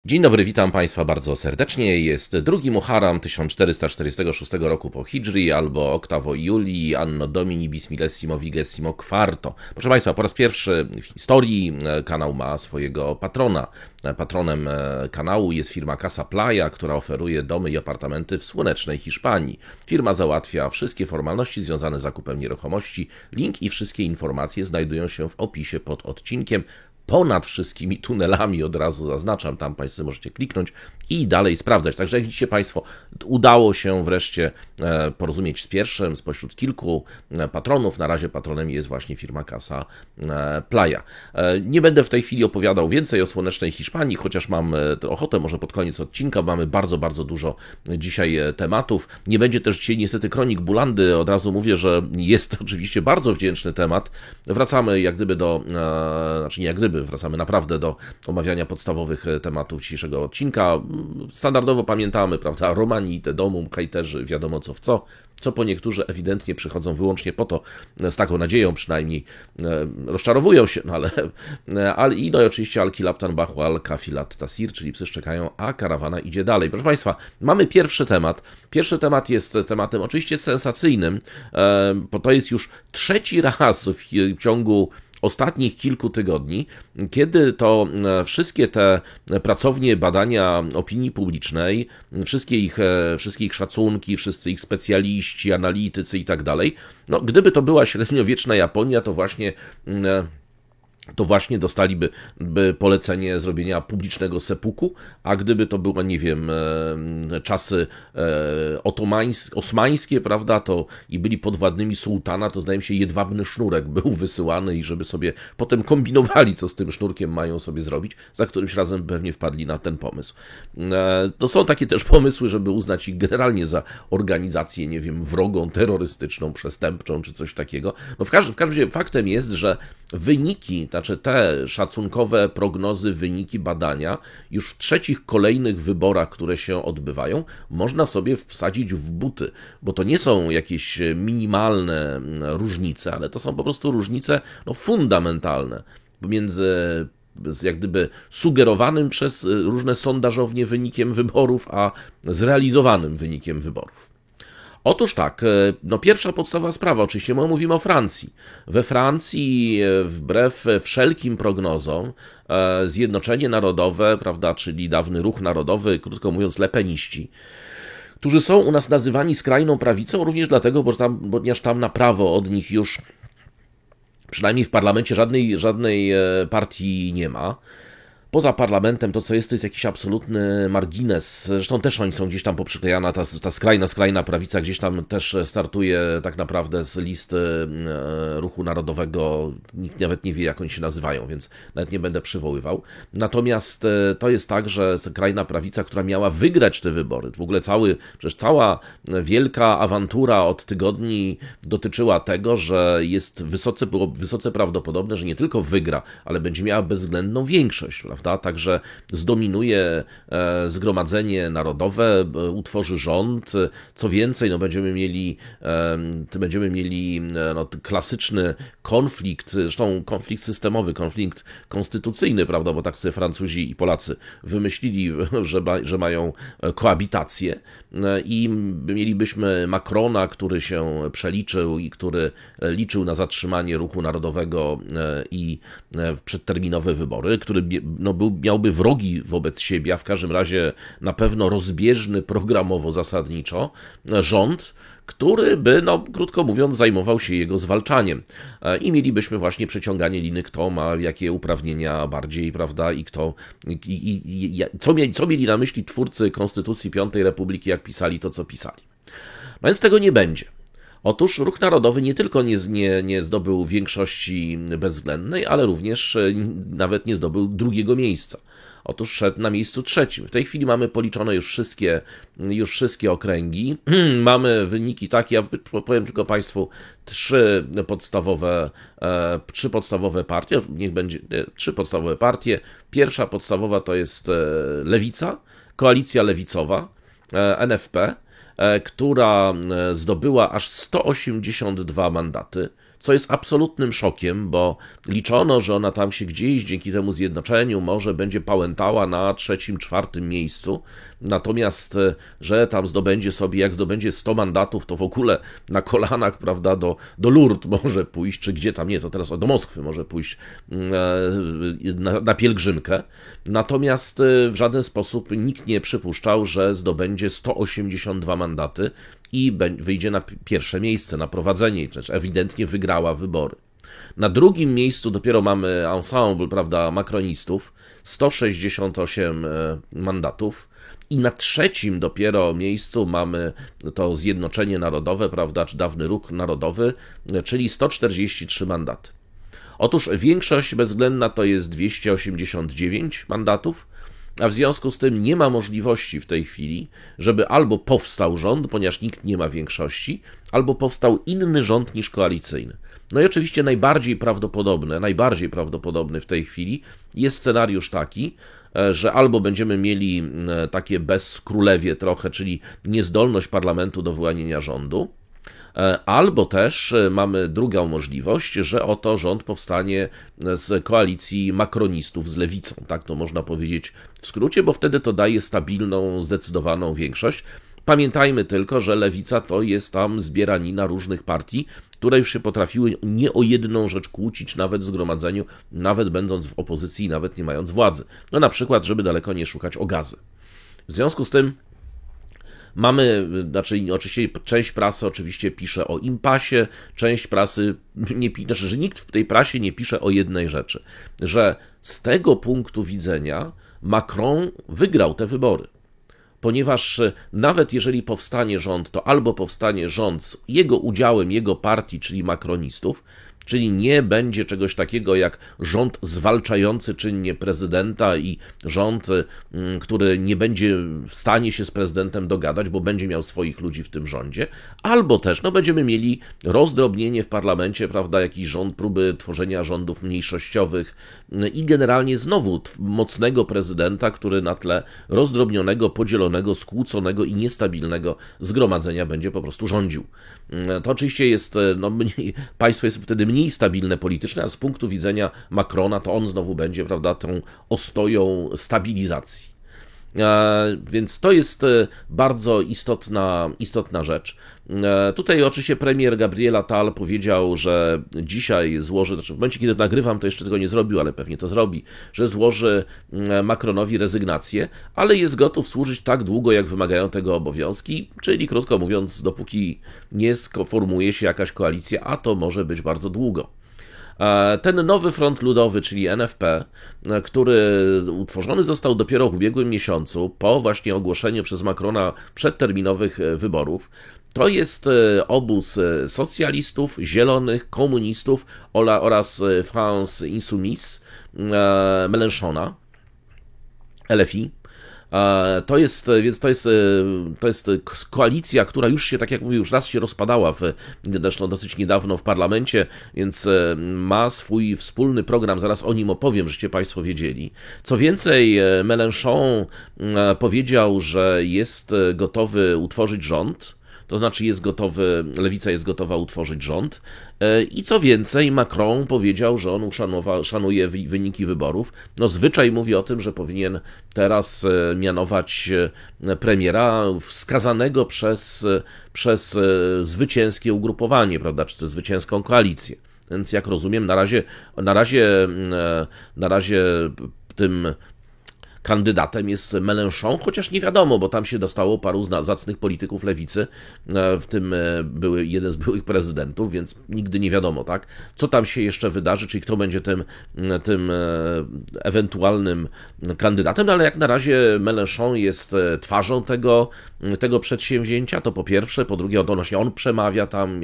Dzień dobry, witam Państwa bardzo serdecznie. Jest 2 Muharram 1446 roku po Hidżri, albo Octavo Iulii, Anno Domini Bismillesimo Vigesimo Quarto. Proszę Państwa, po raz pierwszy w historii kanał ma swojego patrona. Patronem kanału jest firma Casa Playa, która oferuje domy i apartamenty w słonecznej Hiszpanii. Firma załatwia wszystkie formalności związane z zakupem nieruchomości. Link i wszystkie informacje znajdują się w opisie pod odcinkiem. Ponad wszystkimi tunelami, od razu zaznaczam, tam Państwo możecie kliknąć i dalej sprawdzać. Także jak widzicie Państwo, udało się wreszcie porozumieć z pierwszym spośród kilku patronów. Na razie patronem jest właśnie firma Casa Playa. Nie będę w tej chwili opowiadał więcej o słonecznej Hiszpanii, chociaż mam ochotę, może pod koniec odcinka. Mamy bardzo dużo dzisiaj tematów. Nie będzie też dzisiaj niestety kronik Bulandy. Od razu mówię, że jest to oczywiście bardzo wdzięczny temat. Wracamy jak gdyby wracamy naprawdę do omawiania podstawowych tematów dzisiejszego odcinka. Standardowo pamiętamy, prawda, Romanitę, domum, hejterzy, wiadomo co po niektórzy ewidentnie przychodzą wyłącznie po to, z taką nadzieją przynajmniej, rozczarowują się, i oczywiście Al-Kilabtan Bahu Al-Kafilat Tasir, czyli psy szczekają, a karawana idzie dalej. Proszę Państwa, mamy pierwszy temat. Pierwszy temat jest tematem oczywiście sensacyjnym, bo to jest już trzeci raz w ciągu ostatnich kilku tygodni, kiedy to wszystkie te pracownie badania opinii publicznej, wszystkie ich szacunki, wszyscy ich specjaliści, analitycy i tak dalej, gdyby to była średniowieczna Japonia, to właśnie dostaliby polecenie zrobienia publicznego seppuku, a gdyby to były, nie wiem, czasy osmańskie, prawda, to i byli podwładnymi sułtana, to zdaje mi się jedwabny sznurek był wysyłany i żeby sobie potem kombinowali, co z tym sznurkiem mają sobie zrobić, za którymś razem pewnie wpadli na ten pomysł. To są takie też pomysły, żeby uznać ich generalnie za organizację, nie wiem, wrogą, terrorystyczną, przestępczą, czy coś takiego. W każdym razie faktem jest, że wyniki, znaczy te szacunkowe prognozy, wyniki badania już w trzecich kolejnych wyborach, które się odbywają, można sobie wsadzić w buty, bo to nie są jakieś minimalne różnice, ale to są po prostu różnice fundamentalne pomiędzy jak gdyby sugerowanym przez różne sondażownie wynikiem wyborów, a zrealizowanym wynikiem wyborów. Otóż tak, pierwsza podstawowa sprawa, oczywiście mówimy o Francji. We Francji, wbrew wszelkim prognozom, Zjednoczenie Narodowe, prawda, czyli dawny Ruch Narodowy, krótko mówiąc lepeniści, którzy są u nas nazywani skrajną prawicą, również dlatego, ponieważ tam na prawo od nich już, przynajmniej w parlamencie, żadnej partii nie ma. Poza parlamentem to, co jest, to jest jakiś absolutny margines. Zresztą też oni są gdzieś tam poprzyklejana, ta skrajna prawica gdzieś tam też startuje tak naprawdę z listy Ruchu Narodowego. Nikt nawet nie wie, jak oni się nazywają, więc nawet nie będę przywoływał. Natomiast to jest tak, że skrajna prawica, która miała wygrać te wybory, w ogóle przecież cała wielka awantura od tygodni dotyczyła tego, że było wysoce prawdopodobne, że nie tylko wygra, ale będzie miała bezwzględną większość, prawda? Także zdominuje Zgromadzenie Narodowe, utworzy rząd. Co więcej, będziemy mieli klasyczny konflikt, zresztą konflikt systemowy, konflikt konstytucyjny, prawda, bo tak sobie Francuzi i Polacy wymyślili, że mają koabitację i mielibyśmy Macrona, który się przeliczył i który liczył na zatrzymanie Ruchu Narodowego i przedterminowe wybory, który miałby wrogi wobec siebie, a w każdym razie na pewno rozbieżny programowo, zasadniczo, rząd, który by, krótko mówiąc, zajmował się jego zwalczaniem. I mielibyśmy właśnie przeciąganie liny, kto ma jakie uprawnienia bardziej, prawda, i co mieli na myśli twórcy Konstytucji Piątej Republiki, jak pisali to, co pisali. Więc tego nie będzie. Otóż Ruch Narodowy nie tylko nie zdobył większości bezwzględnej, ale również nawet nie zdobył drugiego miejsca. Otóż szedł na miejscu trzecim. W tej chwili mamy policzone już wszystkie okręgi. Mamy wyniki takie, ja powiem tylko Państwu, trzy podstawowe partie, niech będzie trzy podstawowe partie. Pierwsza podstawowa to jest Lewica, koalicja lewicowa, NFP, która zdobyła aż 182 mandaty, co jest absolutnym szokiem, bo liczono, że ona tam się gdzieś dzięki temu zjednoczeniu może będzie pałętała na 3., 4. miejscu, natomiast, że tam zdobędzie sobie, jak zdobędzie 100 mandatów, to w ogóle na kolanach, prawda, do Lourdes może pójść, czy gdzie tam, nie, to teraz do Moskwy może pójść na pielgrzymkę, natomiast w żaden sposób nikt nie przypuszczał, że zdobędzie 182 mandaty i wyjdzie na pierwsze miejsce, na prowadzenie, przecież ewidentnie wygrała wybory. Na drugim miejscu dopiero mamy ensemble, prawda, makronistów, 168 mandatów. I na trzecim dopiero miejscu mamy to Zjednoczenie Narodowe, prawda, czy Dawny Ruch Narodowy, czyli 143 mandaty. Otóż większość bezwzględna to jest 289 mandatów, a w związku z tym nie ma możliwości w tej chwili, żeby albo powstał rząd, ponieważ nikt nie ma większości, albo powstał inny rząd niż koalicyjny. No i oczywiście najbardziej prawdopodobny w tej chwili jest scenariusz taki, że albo będziemy mieli takie bezkrólewie trochę, czyli niezdolność parlamentu do wyłaniania rządu, albo też mamy drugą możliwość, że oto rząd powstanie z koalicji makronistów z lewicą, tak to można powiedzieć w skrócie, bo wtedy to daje stabilną, zdecydowaną większość. Pamiętajmy tylko, że lewica to jest tam zbieranina różnych partii, które już się potrafiły nie o jedną rzecz kłócić, nawet w zgromadzeniu, nawet będąc w opozycji, nawet nie mając władzy. No na przykład, żeby daleko nie szukać o gazy. W związku z tym mamy, oczywiście część prasy oczywiście pisze o impasie, część prasy nie pisze, że nikt w tej prasie nie pisze o jednej rzeczy, że z tego punktu widzenia Macron wygrał te wybory. Ponieważ nawet jeżeli powstanie rząd, to albo powstanie rząd z jego udziałem, jego partii, czyli makronistów, czyli nie będzie czegoś takiego jak rząd zwalczający czynnie prezydenta i rząd, który nie będzie w stanie się z prezydentem dogadać, bo będzie miał swoich ludzi w tym rządzie, albo też będziemy mieli rozdrobnienie w parlamencie, prawda, jakiś rząd, próby tworzenia rządów mniejszościowych i generalnie znowu mocnego prezydenta, który na tle rozdrobnionego, podzielonego, skłóconego i niestabilnego zgromadzenia będzie po prostu rządził. To oczywiście jest, państwo jest wtedy mniej stabilne politycznie, a z punktu widzenia Macrona to on znowu będzie, prawda, tą ostoją stabilizacji. Więc to jest bardzo istotna rzecz. Tutaj oczywiście premier Gabriel Attal powiedział, że dzisiaj złoży, w momencie kiedy nagrywam, to jeszcze tego nie zrobił, ale pewnie to zrobi, że złoży Macronowi rezygnację, ale jest gotów służyć tak długo, jak wymagają tego obowiązki, czyli krótko mówiąc, dopóki nie sformuje się jakaś koalicja, a to może być bardzo długo. Ten nowy front ludowy, czyli NFP, który utworzony został dopiero w ubiegłym miesiącu, po właśnie ogłoszeniu przez Macrona przedterminowych wyborów, to jest obóz socjalistów, zielonych, komunistów oraz France Insoumise, Mélenchona, LFI. To jest koalicja, która już się, tak jak mówię, już raz się rozpadała, zresztą dosyć niedawno w parlamencie, więc ma swój wspólny program, zaraz o nim opowiem, żeście Państwo wiedzieli. Co więcej, Mélenchon powiedział, że jest gotowy utworzyć rząd, to znaczy lewica jest gotowa utworzyć rząd i co więcej, Macron powiedział, że on szanuje wyniki wyborów. Zwyczaj mówi o tym, że powinien teraz mianować premiera wskazanego przez zwycięskie ugrupowanie, prawda, czy zwycięską koalicję. Więc jak rozumiem, na razie tym kandydatem jest Mélenchon, chociaż nie wiadomo, bo tam się dostało paru zacnych polityków lewicy, w tym jeden z byłych prezydentów, więc nigdy nie wiadomo, tak, co tam się jeszcze wydarzy, czyli kto będzie tym ewentualnym kandydatem, ale jak na razie Mélenchon jest twarzą tego przedsięwzięcia, to po pierwsze, po drugie, on przemawia tam,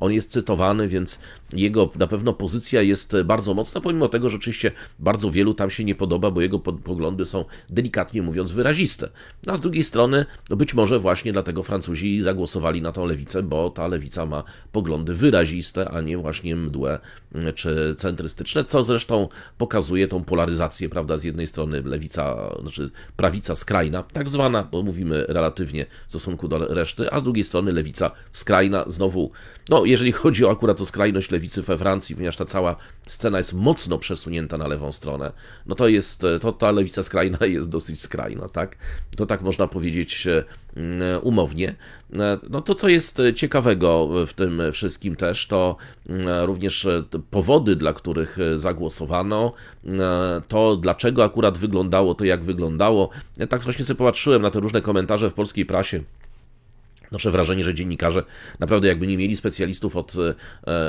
on jest cytowany, więc jego na pewno pozycja jest bardzo mocna, pomimo tego, że oczywiście bardzo wielu tam się nie podoba, bo jego poglądy są delikatnie mówiąc wyraziste. A z drugiej strony, no być może właśnie dlatego Francuzi zagłosowali na tą lewicę, bo ta lewica ma poglądy wyraziste, a nie właśnie mdłe czy centrystyczne, co zresztą pokazuje tą polaryzację, prawda, z jednej strony lewica, znaczy prawica skrajna, tak zwana, bo mówimy relatywnie w stosunku do reszty, a z drugiej strony lewica skrajna, znowu, no jeżeli chodzi o akurat o skrajność lewicy we Francji, ponieważ ta cała scena jest mocno przesunięta na lewą stronę, no to ta lewica skrajna jest dosyć skrajna, tak? To tak można powiedzieć umownie. No to, co jest ciekawego w tym wszystkim też, to również powody, dla których zagłosowano, to dlaczego akurat wyglądało to, jak wyglądało. Ja tak właśnie sobie popatrzyłem na te różne komentarze w polskiej prasie. Noszę wrażenie, że dziennikarze naprawdę jakby nie mieli specjalistów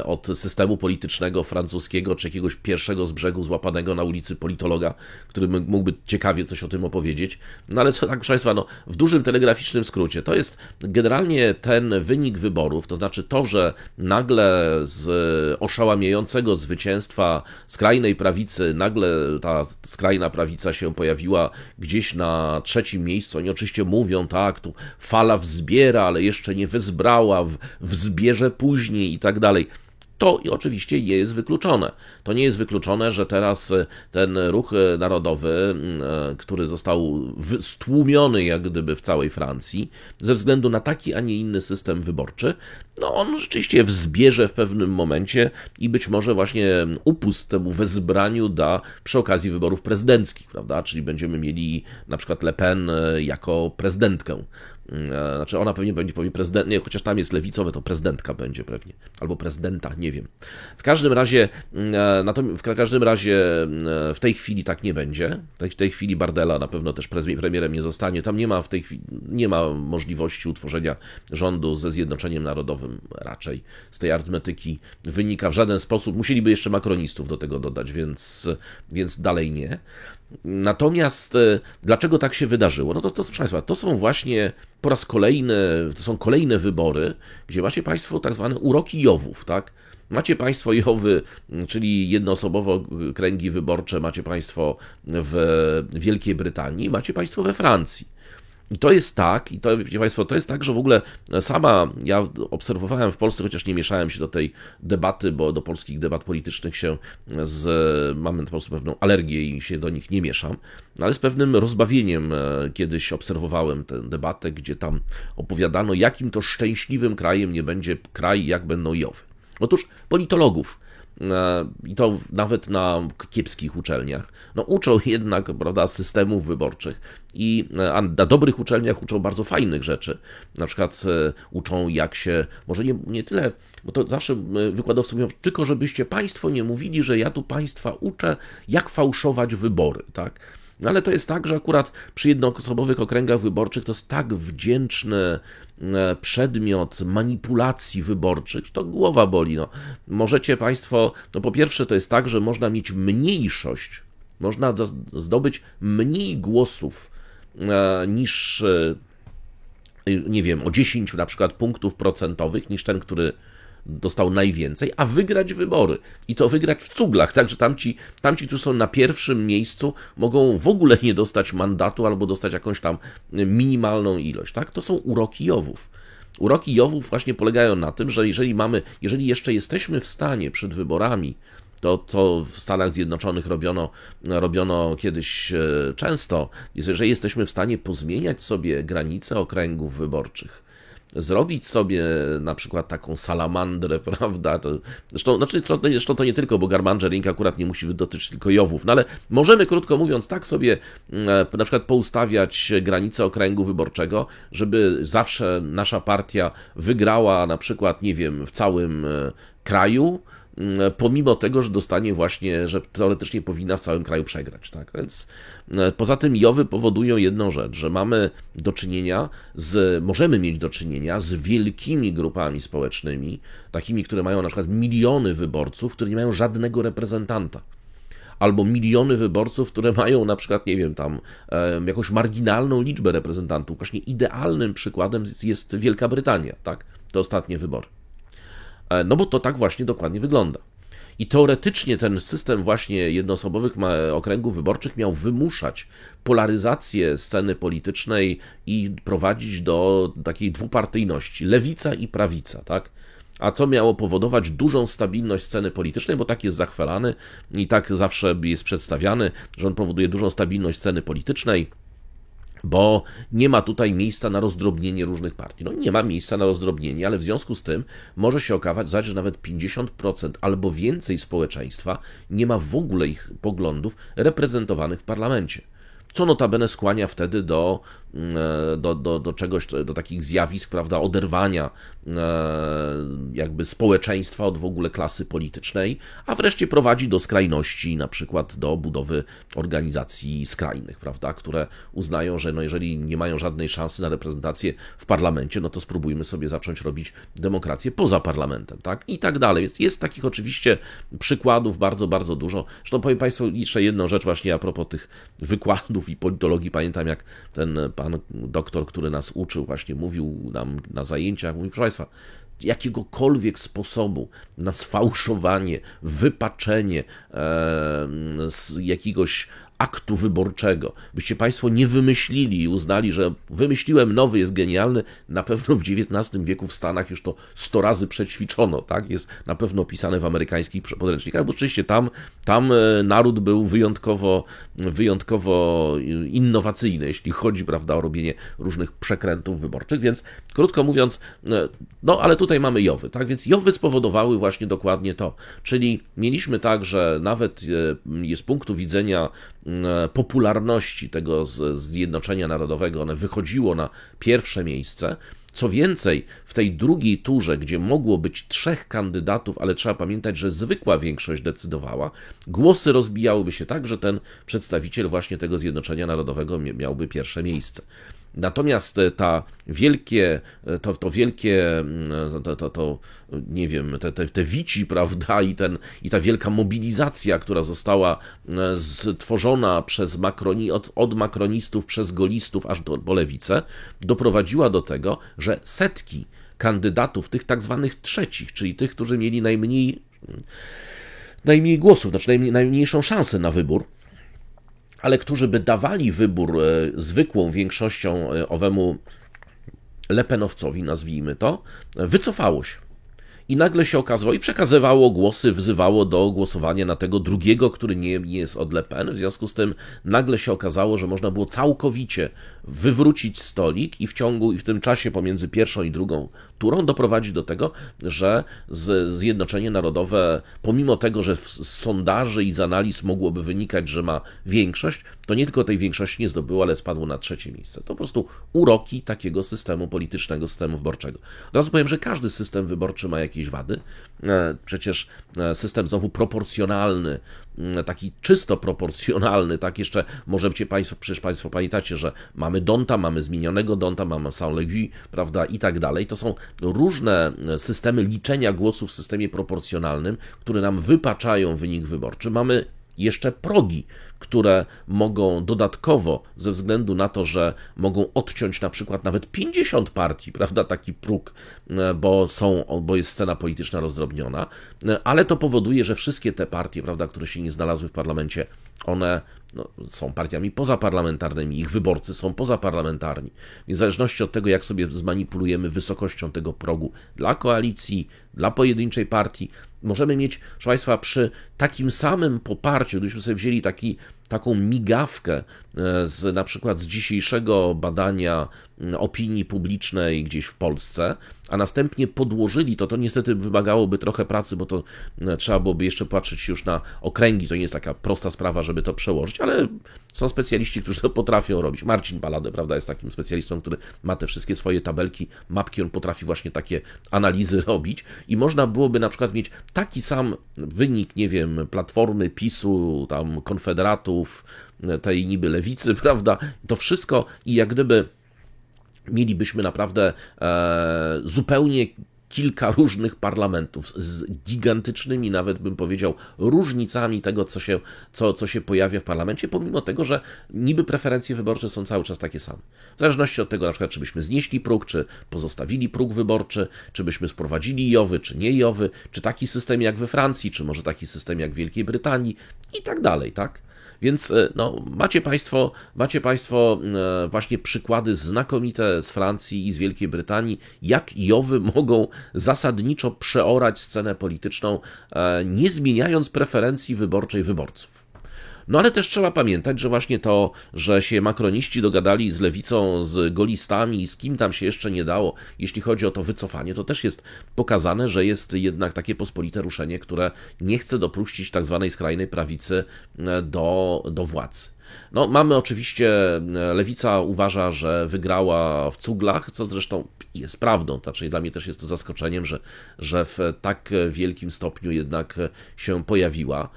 od systemu politycznego francuskiego, czy jakiegoś pierwszego z brzegu złapanego na ulicy politologa, który mógłby ciekawie coś o tym opowiedzieć. No ale to tak, proszę Państwa, no, w dużym telegraficznym skrócie, to jest generalnie ten wynik wyborów, to znaczy to, że nagle z oszałamiającego zwycięstwa skrajnej prawicy, nagle ta skrajna prawica się pojawiła gdzieś na trzecim miejscu. Oni oczywiście mówią, tak, tu fala wzbiera, ale jeszcze nie wezbrała, wzbierze później i tak dalej. To oczywiście nie jest wykluczone. To nie jest wykluczone, że teraz ten ruch narodowy, który został stłumiony jak gdyby w całej Francji, ze względu na taki, a nie inny system wyborczy, no on rzeczywiście wzbierze w pewnym momencie i być może właśnie upust temu wezbraniu da przy okazji wyborów prezydenckich, prawda? Czyli będziemy mieli na przykład Le Pen jako prezydentkę. Znaczy ona pewnie będzie prezydent, nie, chociaż tam jest lewicowe, to prezydentka będzie pewnie, albo prezydenta, nie wiem. W każdym razie w tej chwili tak nie będzie. W tej chwili Bardella na pewno też premierem nie zostanie. Tam w tej chwili nie ma możliwości utworzenia rządu ze Zjednoczeniem Narodowym raczej. Z tej arytmetyki wynika w żaden sposób. Musieliby jeszcze makronistów do tego dodać, więc dalej nie. Natomiast dlaczego tak się wydarzyło? No to proszę Państwa, to są właśnie po raz kolejny, to są kolejne wybory, gdzie macie Państwo tak zwane uroki Jowów, tak? Macie Państwo Jowy, czyli jednoosobowe kręgi wyborcze, macie Państwo w Wielkiej Brytanii, macie Państwo we Francji. I to jest tak, wiecie Państwo, to jest tak, że w ogóle ja obserwowałem w Polsce, chociaż nie mieszałem się do tej debaty, bo do polskich debat politycznych mamy po prostu pewną alergię i się do nich nie mieszam, ale z pewnym rozbawieniem kiedyś obserwowałem tę debatę, gdzie tam opowiadano, jakim to szczęśliwym krajem nie będzie kraj, jak będą Jowy. Otóż politologów, i to nawet na kiepskich uczelniach, no uczą jednak, prawda, systemów wyborczych a na dobrych uczelniach uczą bardzo fajnych rzeczy. Na przykład uczą jak się, może nie tyle, bo to zawsze wykładowcy mówią, tylko żebyście Państwo nie mówili, że ja tu Państwa uczę, jak fałszować wybory, tak? No ale to jest tak, że akurat przy jednoosobowych okręgach wyborczych to jest tak wdzięczny przedmiot manipulacji wyborczych, to głowa boli. No. Możecie Państwo, no po pierwsze to jest tak, że można mieć mniejszość, można zdobyć mniej głosów niż, nie wiem, o 10 na przykład punktów procentowych niż ten, który dostał najwięcej, a wygrać wybory. I to wygrać w cuglach, także tamci, którzy są na pierwszym miejscu, mogą w ogóle nie dostać mandatu albo dostać jakąś tam minimalną ilość. Tak? To są uroki Jowów. Uroki Jowów właśnie polegają na tym, że jeżeli jeszcze jesteśmy w stanie przed wyborami, to co w Stanach Zjednoczonych robiono kiedyś często, jeżeli jesteśmy w stanie pozmieniać sobie granice okręgów wyborczych, zrobić sobie na przykład taką salamandrę, prawda? Zresztą to nie tylko, bo gerrymandering akurat nie musi dotyczyć tylko Jowów, no ale możemy, krótko mówiąc, tak sobie na przykład poustawiać granice okręgu wyborczego, żeby zawsze nasza partia wygrała na przykład, nie wiem, w całym kraju, pomimo tego, że dostanie właśnie, że teoretycznie powinna w całym kraju przegrać. Tak? Więc poza tym Jowy powodują jedną rzecz, że możemy mieć do czynienia z wielkimi grupami społecznymi, takimi, które mają na przykład miliony wyborców, które nie mają żadnego reprezentanta. Albo miliony wyborców, które mają na przykład, nie wiem, tam jakąś marginalną liczbę reprezentantów. Właśnie idealnym przykładem jest Wielka Brytania, tak? Te ostatnie wybory. No bo to tak właśnie dokładnie wygląda. I teoretycznie ten system właśnie jednoosobowych okręgów wyborczych miał wymuszać polaryzację sceny politycznej i prowadzić do takiej dwupartyjności, lewica i prawica, tak? A co miało powodować dużą stabilność sceny politycznej, bo tak jest zachwalany i tak zawsze jest przedstawiany, że on powoduje dużą stabilność sceny politycznej, bo nie ma tutaj miejsca na rozdrobnienie różnych partii. No nie ma miejsca na rozdrobnienie, ale w związku z tym może się okazać, że nawet 50% albo więcej społeczeństwa nie ma w ogóle ich poglądów reprezentowanych w parlamencie. Co notabene skłania wtedy do czegoś, do takich zjawisk, prawda, oderwania jakby społeczeństwa od w ogóle klasy politycznej, a wreszcie prowadzi do skrajności, na przykład do budowy organizacji skrajnych, prawda, które uznają, że no jeżeli nie mają żadnej szansy na reprezentację w parlamencie, no to spróbujmy sobie zacząć robić demokrację poza parlamentem, tak, i tak dalej. Jest takich oczywiście przykładów bardzo, bardzo dużo. Zresztą powiem Państwu jeszcze jedną rzecz właśnie a propos tych wykładów i politologii. Pamiętam, jak ten pan doktor, który nas uczył, właśnie mówił nam na zajęciach, mówił, proszę Państwa, jakiegokolwiek sposobu na sfałszowanie, wypaczenie z jakiegoś aktu wyborczego, byście Państwo nie wymyślili i uznali, że wymyśliłem nowy, jest genialny, na pewno w XIX wieku w Stanach już to 100 razy przećwiczono, tak? Jest na pewno opisane w amerykańskich podręcznikach, bo oczywiście tam naród był wyjątkowo innowacyjny, jeśli chodzi, prawda, o robienie różnych przekrętów wyborczych, więc krótko mówiąc, no ale tutaj mamy JOW-y, tak? Więc JOW-y spowodowały właśnie dokładnie to, czyli mieliśmy tak, że nawet z punktu widzenia popularności tego zjednoczenia narodowego, one wychodziło na pierwsze miejsce. Co więcej, w tej drugiej turze, gdzie mogło być 3 kandydatów, ale trzeba pamiętać, że zwykła większość decydowała, głosy rozbijałyby się tak, że ten przedstawiciel właśnie tego zjednoczenia narodowego miałby pierwsze miejsce. Natomiast nie wiem, te wici, prawda, i ta wielka mobilizacja, która została stworzona od makronistów przez golistów aż po lewicę, doprowadziła do tego, że setki kandydatów, tych tak zwanych trzecich, czyli tych, którzy mieli najmniej głosów, znaczy najmniejszą szansę na wybór, ale którzy by dawali wybór zwykłą większością owemu lepenowcowi, nazwijmy to, wycofało się. I nagle się okazało, i przekazywało głosy, wzywało do głosowania na tego drugiego, który nie jest od Le Pen. W związku z tym nagle się okazało, że można było całkowicie wywrócić stolik i w tym czasie pomiędzy pierwszą i drugą turą doprowadzić do tego, że Zjednoczenie Narodowe, pomimo tego, że z sondaży i z analiz mogłoby wynikać, że ma większość, to nie tylko tej większości nie zdobyło, ale spadło na 3. miejsce. To po prostu uroki takiego systemu politycznego, systemu wyborczego. Od razu powiem, że każdy system wyborczy ma jakieś wady. Przecież system znowu proporcjonalny, taki czysto proporcjonalny, tak jeszcze możecie przecież Państwo pamiętacie, że mamy D'Hondta, mamy zmienionego D'Hondta, mamy Saint-Léger, prawda, i tak dalej. To są różne systemy liczenia głosów w systemie proporcjonalnym, które nam wypaczają wynik wyborczy. Mamy jeszcze progi, które mogą dodatkowo, ze względu na to, że mogą odciąć na przykład nawet 50 partii, prawda, taki próg, bo jest scena polityczna rozdrobniona, ale to powoduje, że wszystkie te partie, prawda, które się nie znalazły w parlamencie, one są partiami pozaparlamentarnymi, ich wyborcy są pozaparlamentarni. W zależności od tego, jak sobie zmanipulujemy wysokością tego progu dla koalicji, dla pojedynczej partii, możemy mieć, proszę Państwa, przy takim samym poparciu, gdybyśmy sobie wzięli taką migawkę na przykład z dzisiejszego badania opinii publicznej gdzieś w Polsce, a następnie podłożyli to niestety wymagałoby trochę pracy, bo to trzeba byłoby jeszcze patrzeć już na okręgi, to nie jest taka prosta sprawa, żeby to przełożyć, ale są specjaliści, którzy to potrafią robić. Marcin Balade, prawda, jest takim specjalistą, który ma te wszystkie swoje tabelki, mapki, on potrafi właśnie takie analizy robić i można byłoby na przykład mieć taki sam wynik, nie wiem, Platformy, PiS-u, tam Konfederatów, tej niby lewicy, prawda, to wszystko i jak gdyby mielibyśmy naprawdę zupełnie kilka różnych parlamentów z gigantycznymi, nawet bym powiedział, różnicami tego, co się pojawia w parlamencie, pomimo tego, że niby preferencje wyborcze są cały czas takie same. W zależności od tego, na przykład, czy byśmy znieśli próg, czy pozostawili próg wyborczy, czy byśmy wprowadzili JOW-y, czy nie JOW-y, czy taki system jak we Francji, czy może taki system jak w Wielkiej Brytanii i tak dalej, tak? Więc no, macie państwo właśnie przykłady znakomite z Francji i z Wielkiej Brytanii, jak JOW-y mogą zasadniczo przeorać scenę polityczną, nie zmieniając preferencji wyborczej wyborców. No ale też trzeba pamiętać, że właśnie to, że się makroniści dogadali z lewicą, z golistami i z kim tam się jeszcze nie dało, jeśli chodzi o to wycofanie, to też jest pokazane, że jest jednak takie pospolite ruszenie, które nie chce dopuścić tak zwanej skrajnej prawicy do władzy. No, mamy oczywiście, lewica uważa, że wygrała w cuglach, co zresztą jest prawdą, znaczy dla mnie też jest to zaskoczeniem, że w tak wielkim stopniu jednak się pojawiła.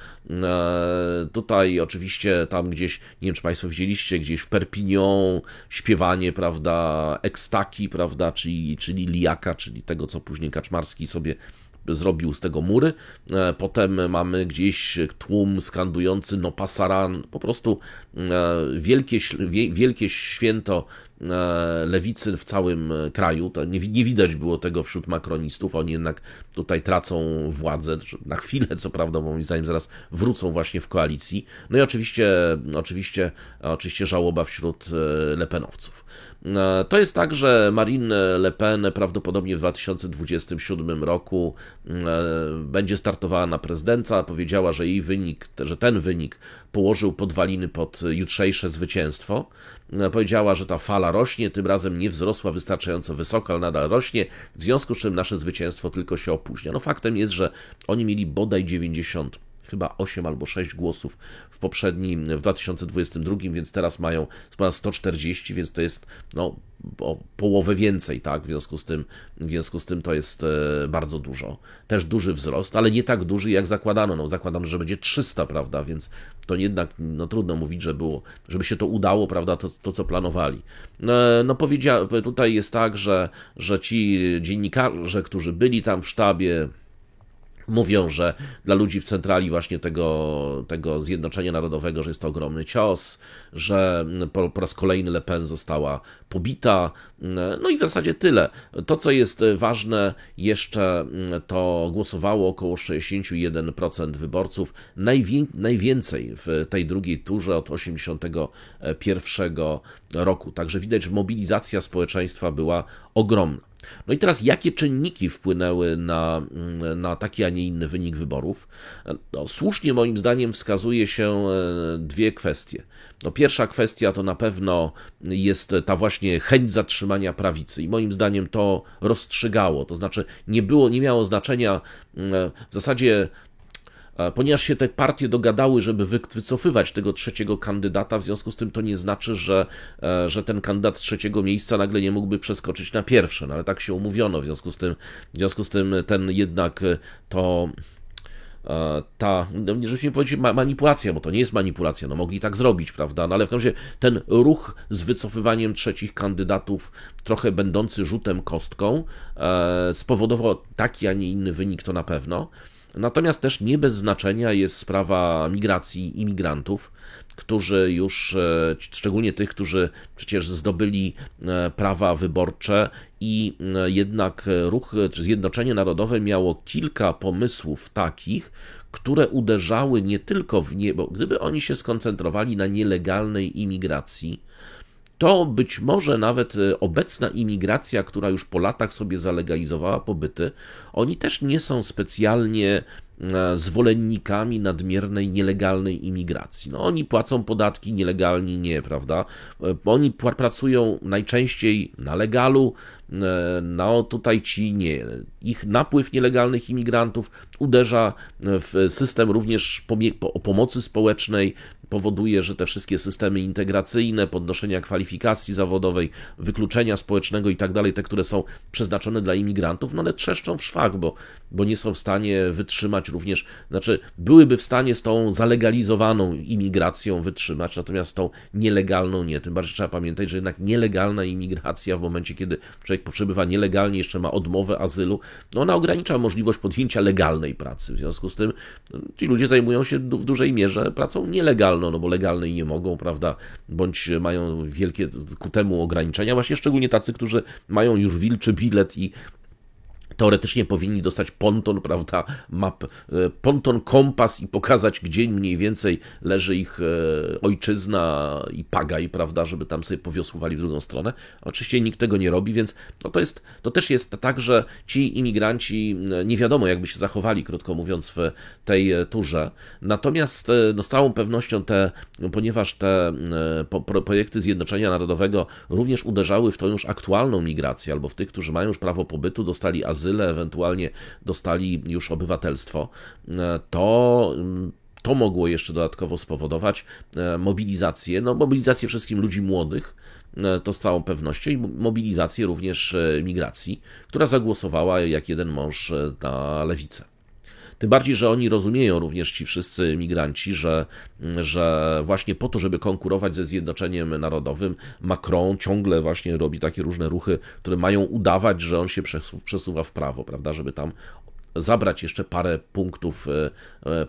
Tutaj oczywiście tam gdzieś, nie wiem czy Państwo widzieliście, gdzieś w Perpignan śpiewanie, prawda, ekstaki, prawda, czyli lijaka, czyli tego, co później Kaczmarski sobie zrobił z tego mury. Potem mamy gdzieś tłum skandujący no pasaran, po prostu wielkie święto lewicy w całym kraju. To nie widać było tego wśród makronistów, oni jednak tutaj tracą władzę, na chwilę co prawda, bo moim zdaniem zaraz wrócą właśnie w koalicji. No i oczywiście żałoba wśród lepenowców. To jest tak, że Marine Le Pen prawdopodobnie w 2027 roku będzie startowała na prezydenta. Powiedziała, że ten wynik położył podwaliny pod jutrzejsze zwycięstwo. Powiedziała, że ta fala rośnie, tym razem nie wzrosła wystarczająco wysoko, ale nadal rośnie, w związku z czym nasze zwycięstwo tylko się opóźnia. No faktem jest, że oni mieli bodaj 90, chyba 8 albo 6 głosów w 2022, więc teraz mają ponad 140, więc to jest no, o połowę więcej, tak? W związku z tym to jest bardzo dużo. Też duży wzrost, ale nie tak duży jak zakładano. No, zakładam, że będzie 300, prawda? Więc to jednak no, trudno mówić, żeby się to udało, prawda? To co planowali. No tutaj jest tak, że ci dziennikarze, którzy byli tam w sztabie, mówią, że dla ludzi w centrali właśnie tego Zjednoczenia Narodowego, że jest to ogromny cios, że po raz kolejny Le Pen została pobita. No i w zasadzie tyle. To, co jest ważne jeszcze, to głosowało około 61% wyborców. Najwięcej w tej drugiej turze od 1981 roku. Także widać, że mobilizacja społeczeństwa była ogromna. No i teraz jakie czynniki wpłynęły na taki, a nie inny wynik wyborów? No, słusznie moim zdaniem wskazuje się dwie kwestie. No, pierwsza kwestia to na pewno jest ta właśnie chęć zatrzymania prawicy i moim zdaniem to rozstrzygało, to znaczy nie miało znaczenia w zasadzie, ponieważ się te partie dogadały, żeby wycofywać tego trzeciego kandydata, w związku z tym to nie znaczy, że ten kandydat z trzeciego miejsca nagle nie mógłby przeskoczyć na pierwsze, no ale tak się umówiono, w związku z tym ten jednak żebyśmy powiedzieli manipulacja, bo to nie jest manipulacja, no mogli tak zrobić, prawda, no ale w każdym razie ten ruch z wycofywaniem trzecich kandydatów, trochę będący rzutem kostką, spowodował taki, a nie inny wynik, to na pewno. Natomiast też nie bez znaczenia jest sprawa migracji imigrantów, którzy już, szczególnie tych, którzy przecież zdobyli prawa wyborcze i jednak ruch, czy Zjednoczenie Narodowe miało kilka pomysłów takich, które uderzały nie tylko w niebo, gdyby oni się skoncentrowali na nielegalnej imigracji, to być może nawet obecna imigracja, która już po latach sobie zalegalizowała pobyty, oni też nie są specjalnie zwolennikami nadmiernej, nielegalnej imigracji. No, oni płacą podatki, nielegalni nie, prawda? Oni pracują najczęściej na legalu, no tutaj ci nie. Ich napływ nielegalnych imigrantów uderza w system również pomocy społecznej, powoduje, że te wszystkie systemy integracyjne, podnoszenia kwalifikacji zawodowej, wykluczenia społecznego i tak dalej, te, które są przeznaczone dla imigrantów, no one trzeszczą w szwach, bo nie są w stanie wytrzymać wytrzymać również, znaczy byłyby w stanie z tą zalegalizowaną imigracją wytrzymać, natomiast z tą nielegalną nie. Tym bardziej trzeba pamiętać, że jednak nielegalna imigracja w momencie, kiedy człowiek przebywa nielegalnie, jeszcze ma odmowę azylu, no ona ogranicza możliwość podjęcia legalnej pracy. W związku z tym ci ludzie zajmują się w dużej mierze pracą nielegalną, no bo legalnej nie mogą, prawda, bądź mają wielkie ku temu ograniczenia, właśnie szczególnie tacy, którzy mają już wilczy bilet i teoretycznie powinni dostać ponton, prawda, ponton, kompas i pokazać, gdzie mniej więcej leży ich ojczyzna i pagaj, prawda, żeby tam sobie powiosłowali w drugą stronę. Oczywiście nikt tego nie robi, więc no to też jest tak, że ci imigranci nie wiadomo, jakby się zachowali, krótko mówiąc, w tej turze. Natomiast no, z całą pewnością ponieważ te projekty Zjednoczenia Narodowego również uderzały w tą już aktualną migrację, albo w tych, którzy mają już prawo pobytu, dostali azyl, ewentualnie dostali już obywatelstwo, to mogło jeszcze dodatkowo spowodować mobilizację, no mobilizację wszystkim ludzi młodych, to z całą pewnością, i mobilizację również migracji, która zagłosowała jak jeden mąż na lewicę. Tym bardziej, że oni rozumieją również ci wszyscy migranci, że właśnie po to, żeby konkurować ze Zjednoczeniem Narodowym, Macron ciągle właśnie robi takie różne ruchy, które mają udawać, że on się przesuwa w prawo, prawda, żeby tam zabrać jeszcze parę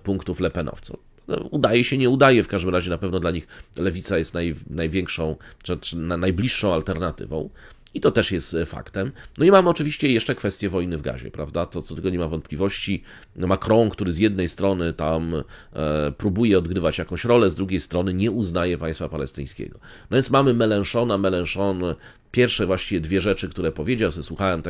punktów lepenowcom. No, udaje się, nie udaje, w każdym razie na pewno dla nich lewica jest największą, czy najbliższą alternatywą. I to też jest faktem. No i mamy oczywiście jeszcze kwestię wojny w Gazie, prawda? To co do tego nie ma wątpliwości. Macron, który z jednej strony tam próbuje odgrywać jakąś rolę, z drugiej strony nie uznaje państwa palestyńskiego. No więc mamy Mélenchon, pierwsze właściwie dwie rzeczy, które powiedział, słuchałem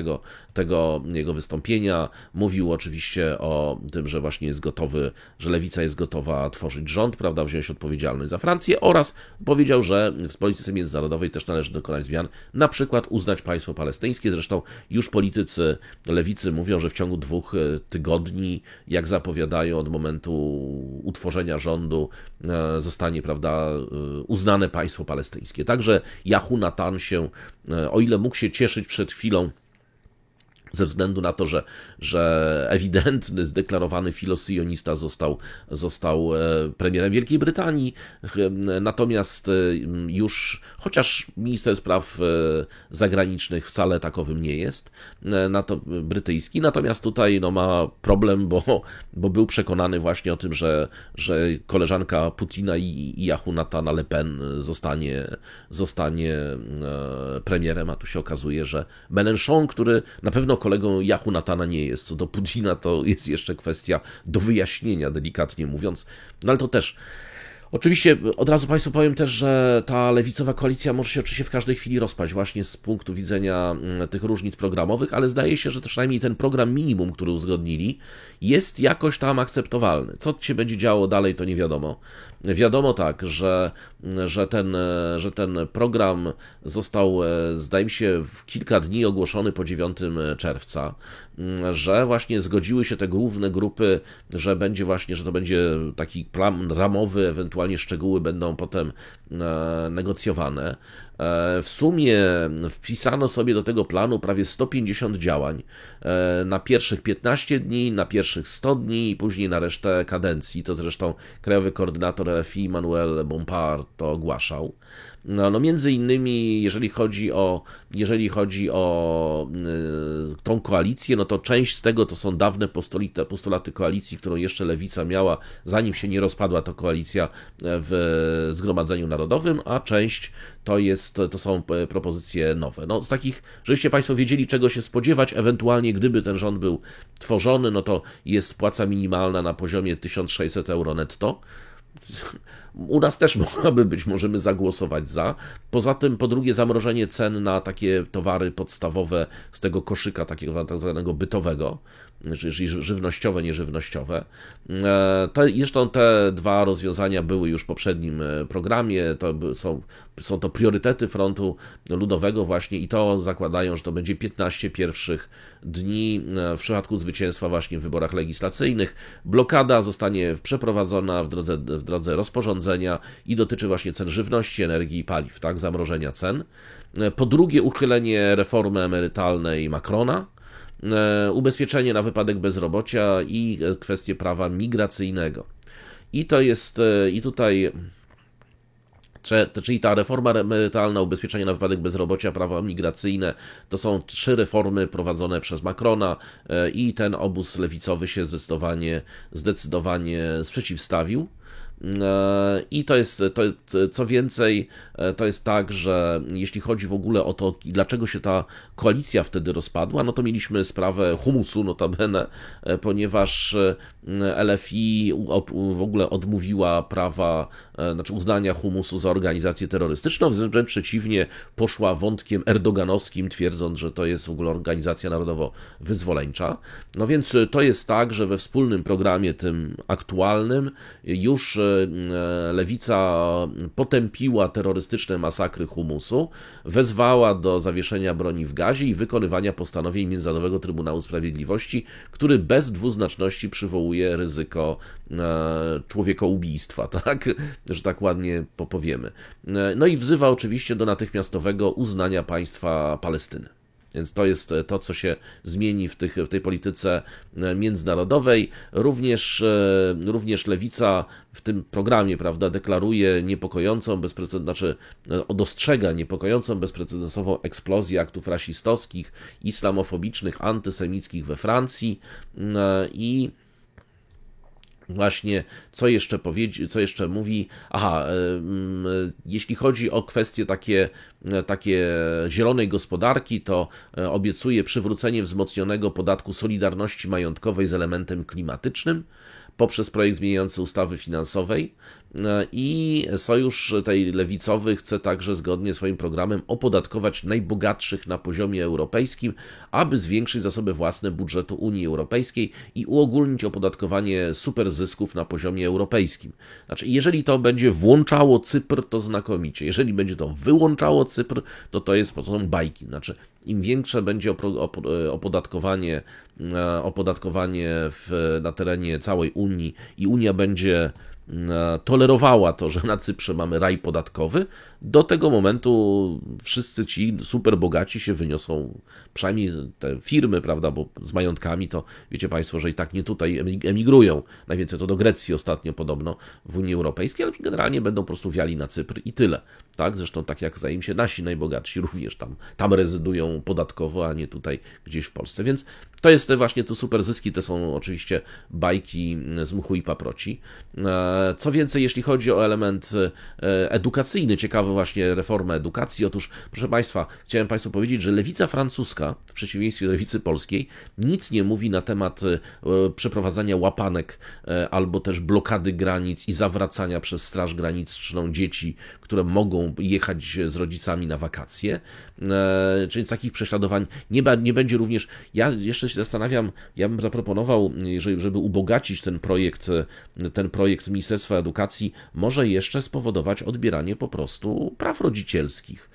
tego jego wystąpienia, mówił oczywiście o tym, że właśnie jest gotowy, że lewica jest gotowa tworzyć rząd, prawda, wziąć odpowiedzialność za Francję, oraz powiedział, że w polityce międzynarodowej też należy dokonać zmian, na przykład uznać państwo palestyńskie. Zresztą już politycy lewicy mówią, że w ciągu 2 tygodni, jak zapowiadają, od momentu utworzenia rządu zostanie, prawda, uznane państwo palestyńskie. Także Yahu Natan się, o ile mógł się cieszyć przed chwilą ze względu na to, że ewidentny, zdeklarowany filosionista został premierem Wielkiej Brytanii, natomiast już, chociaż minister spraw zagranicznych wcale takowym nie jest, brytyjski, natomiast tutaj no, ma problem, bo był przekonany właśnie o tym, że koleżanka Putina i Yahu Natana Le Pen zostanie premierem, a tu się okazuje, że Mélenchon, który na pewno kolegą Yahu Natana nie jest, co do Putina to jest jeszcze kwestia do wyjaśnienia, delikatnie mówiąc, no ale to też. Oczywiście od razu Państwu powiem też, że ta lewicowa koalicja może się oczywiście w każdej chwili rozpaść właśnie z punktu widzenia tych różnic programowych, ale zdaje się, że to przynajmniej ten program minimum, który uzgodnili, jest jakoś tam akceptowalny. Co się będzie działo dalej, to nie wiadomo. Wiadomo tak, że ten program został, zdaje mi się, w kilka dni ogłoszony po 9 czerwca, że właśnie zgodziły się te główne grupy, że to będzie taki plan ramowy, ewentualnie szczegóły będą potem negocjowane. W sumie wpisano sobie do tego planu prawie 150 działań na pierwszych 15 dni, na pierwszych 100 dni i później na resztę kadencji. To zresztą krajowy koordynator RFI Manuel Bompard to ogłaszał. No między innymi, jeżeli chodzi o tą koalicję, no to część z tego to są dawne postulaty koalicji, którą jeszcze lewica miała, zanim się nie rozpadła to koalicja w Zgromadzeniu Narodowym, a część to są propozycje nowe. No z takich, żebyście Państwo wiedzieli, czego się spodziewać, ewentualnie gdyby ten rząd był tworzony, no to jest płaca minimalna na poziomie 1600 euro netto. U nas też mogłaby być, możemy zagłosować za. Poza tym, po drugie, zamrożenie cen na takie towary podstawowe z tego koszyka takiego tak zwanego bytowego, czyli żywnościowe, nieżywnościowe. Zresztą te dwa rozwiązania były już w poprzednim programie, są to priorytety Frontu Ludowego właśnie i to zakładają, że to będzie 15 pierwszych dni w przypadku zwycięstwa właśnie w wyborach legislacyjnych. Blokada zostanie przeprowadzona w drodze rozporządzenia i dotyczy właśnie cen żywności, energii i paliw, tak, zamrożenia cen. Po drugie, uchylenie reformy emerytalnej Macrona. ubezpieczenie na wypadek bezrobocia i kwestie prawa migracyjnego. I to jest, i tutaj, czyli ta reforma emerytalna, ubezpieczenie na wypadek bezrobocia, prawa migracyjne, to są 3 reformy prowadzone przez Macrona i ten obóz lewicowy się zdecydowanie sprzeciwstawił. I to jest, co więcej, to jest tak, że jeśli chodzi w ogóle o to, dlaczego się ta koalicja wtedy rozpadła, no to mieliśmy sprawę humusu notabene, ponieważ LFI w ogóle odmówiła prawa, znaczy uznania humusu za organizację terrorystyczną, wręcz przeciwnie, poszła wątkiem erdoganowskim, twierdząc, że to jest w ogóle organizacja narodowo-wyzwoleńcza. No więc to jest tak, że we wspólnym programie tym aktualnym już lewica potępiła terrorystyczne masakry humusu, wezwała do zawieszenia broni w gazie i wykonywania postanowień Międzynarodowego Trybunału Sprawiedliwości, który bez dwuznaczności przywołuje ryzyko człowiekoubójstwa, tak? Że tak ładnie powiemy. No i wzywa oczywiście do natychmiastowego uznania państwa Palestyny. Więc to jest to, co się zmieni w tej polityce międzynarodowej. Również lewica w tym programie, prawda, deklaruje niepokojącą, dostrzega niepokojącą, bezprecedensową eksplozję aktów rasistowskich, islamofobicznych, antysemickich we Francji i właśnie, co jeszcze mówi? Jeśli chodzi o kwestie takie zielonej gospodarki, to obiecuje przywrócenie wzmocnionego podatku solidarności majątkowej z elementem klimatycznym poprzez projekt zmieniający ustawy finansowej i sojusz tej lewicowy chce także zgodnie z swoim programem opodatkować najbogatszych na poziomie europejskim, aby zwiększyć zasoby własne budżetu Unii Europejskiej i uogólnić opodatkowanie superzysków na poziomie europejskim. Znaczy, jeżeli to będzie włączało Cypr, to znakomicie. Jeżeli będzie to wyłączało Cypr, to są bajki. Znaczy, im większe będzie opodatkowanie na terenie całej Unii i Unia będzie tolerowała to, że na Cyprze mamy raj podatkowy, do tego momentu wszyscy ci super bogaci się wyniosą, przynajmniej te firmy, prawda, bo z majątkami to wiecie Państwo, że i tak nie tutaj emigrują, najwięcej to do Grecji ostatnio podobno w Unii Europejskiej, ale generalnie będą po prostu wiali na Cypr i tyle, tak, zresztą tak jak zdaje mi się nasi najbogatsi również tam rezydują podatkowo, a nie tutaj gdzieś w Polsce, więc to jest właśnie te super zyski, to są oczywiście bajki z mchu i paproci. Co więcej, jeśli chodzi o element edukacyjny, ciekawy właśnie reformę edukacji, otóż proszę Państwa, chciałem Państwu powiedzieć, że lewica francuska, w przeciwieństwie do lewicy polskiej, nic nie mówi na temat przeprowadzania łapanek albo też blokady granic i zawracania przez Straż Graniczną dzieci, które mogą jechać z rodzicami na wakacje, czyli takich prześladowań nie będzie również. Ja jeszcze się zastanawiam, ja bym zaproponował, żeby ubogacić ten projekt Ministerstwa Edukacji, może jeszcze spowodować odbieranie po prostu praw rodzicielskich.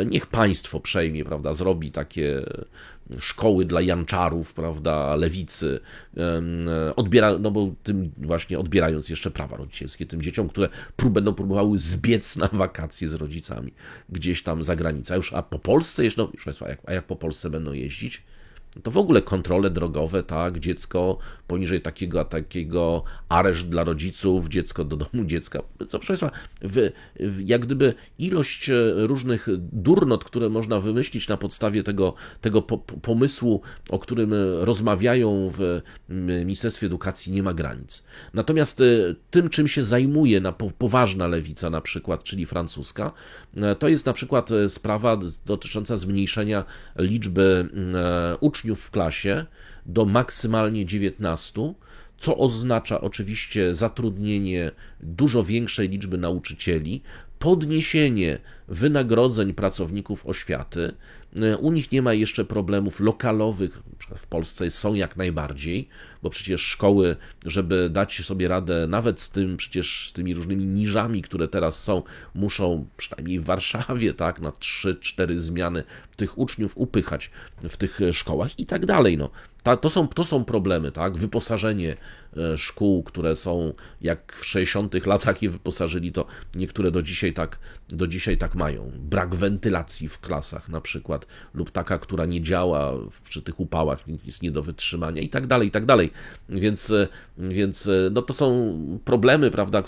Niech państwo przejmie, prawda, zrobi takie szkoły dla janczarów, prawda, lewicy, no bo tym właśnie odbierając jeszcze prawa rodzicielskie tym dzieciom, które będą próbowały zbiec na wakacje z rodzicami gdzieś tam za granicę. A po Polsce, no, proszę Państwa, jak po Polsce będą jeździć? To w ogóle kontrole drogowe, tak, dziecko poniżej takiego areszt dla rodziców, dziecko do domu dziecka. Co, proszę Państwa, jak gdyby ilość różnych durnot, które można wymyślić na podstawie tego pomysłu, o którym rozmawiają w Ministerstwie Edukacji, nie ma granic. Natomiast tym, czym się zajmuje poważna lewica na przykład, czyli francuska, to jest na przykład sprawa dotycząca zmniejszenia liczby uczniów w klasie do maksymalnie 19, co oznacza oczywiście zatrudnienie dużo większej liczby nauczycieli, podniesienie wynagrodzeń pracowników oświaty. U nich nie ma jeszcze problemów lokalowych, na przykład w Polsce są jak najbardziej, bo przecież szkoły, żeby dać sobie radę nawet z tymi różnymi niżami, które teraz są, muszą przynajmniej w Warszawie, tak, na 3-4 zmiany tych uczniów upychać w tych szkołach i tak dalej. No. To są problemy, tak? Wyposażenie szkół, które są jak w 60 latach je wyposażyli, to niektóre do dzisiaj tak do dzisiaj tak mają. Brak wentylacji w klasach na przykład, lub taka, która nie działa przy tych upałach, jest nie do wytrzymania i tak dalej, i tak dalej. Więc no to są problemy, prawda,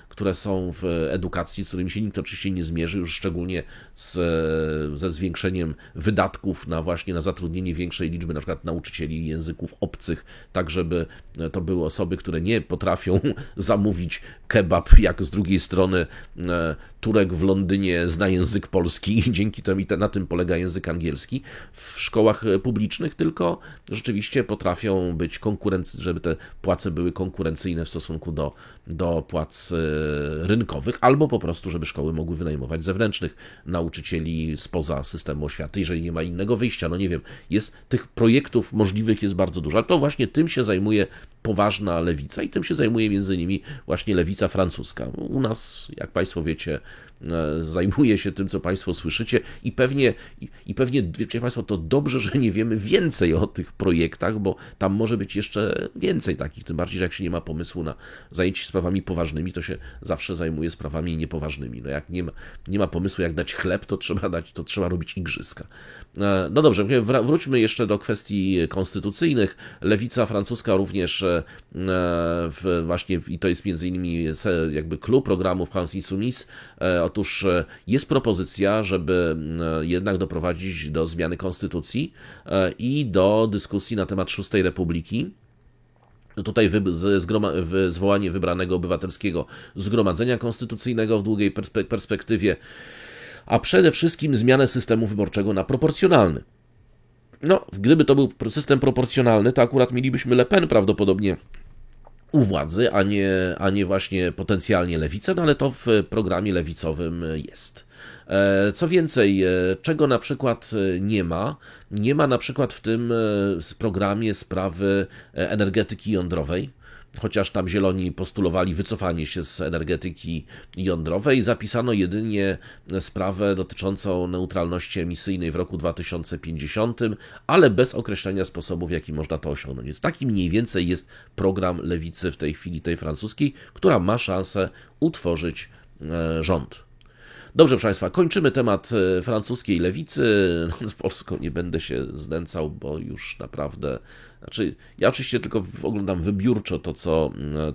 które są w edukacji, z którymi się nikt oczywiście nie zmierzy, już szczególnie ze zwiększeniem wydatków właśnie na zatrudnienie większej liczby na przykład nauczycieli języków obcych, tak żeby to były osoby, które nie potrafią zamówić kebab, jak z drugiej strony Turek w Londynie zna język polski i dzięki temu na tym polega język angielski w szkołach publicznych, tylko rzeczywiście potrafią być żeby te płace były konkurencyjne w stosunku do płac rynkowych, albo po prostu, żeby szkoły mogły wynajmować zewnętrznych nauczycieli spoza systemu oświaty, jeżeli nie ma innego wyjścia. No nie wiem, tych projektów możliwych jest bardzo dużo, ale to właśnie tym się zajmuje poważna lewica i tym się zajmuje między innymi właśnie lewica francuska. U nas, jak Państwo wiecie, zajmuje się tym, co Państwo słyszycie i pewnie, wiecie Państwo, to dobrze, że nie wiemy więcej o tych projektach, bo tam może być jeszcze więcej takich, tym bardziej, że jak się nie ma pomysłu na zajęcie się sprawami poważnymi, to się zawsze zajmuje sprawami niepoważnymi. No jak nie ma pomysłu, jak dać chleb, to trzeba robić igrzyska. No dobrze, wróćmy jeszcze do kwestii konstytucyjnych. Lewica francuska również właśnie, i to jest między innymi jakby clue programu France Insoumise. Otóż jest propozycja, żeby jednak doprowadzić do zmiany konstytucji i do dyskusji na temat Szóstej Republiki. Tutaj zwołanie wybranego obywatelskiego zgromadzenia konstytucyjnego w długiej perspektywie, a przede wszystkim zmianę systemu wyborczego na proporcjonalny. No, gdyby to był system proporcjonalny, to akurat mielibyśmy Le Pen prawdopodobnie u władzy, a nie właśnie potencjalnie lewicę, no ale to w programie lewicowym jest. Co więcej, czego na przykład nie ma na przykład w tym programie sprawy energetyki jądrowej, chociaż tam Zieloni postulowali wycofanie się z energetyki jądrowej, zapisano jedynie sprawę dotyczącą neutralności emisyjnej w roku 2050, ale bez określenia sposobu, w jaki można to osiągnąć. Więc taki mniej więcej jest program lewicy w tej chwili, tej francuskiej, która ma szansę utworzyć rząd. Dobrze, proszę Państwa, kończymy temat francuskiej lewicy. Z Polską nie będę się znęcał, bo już naprawdę... ja oczywiście tylko oglądam wybiórczo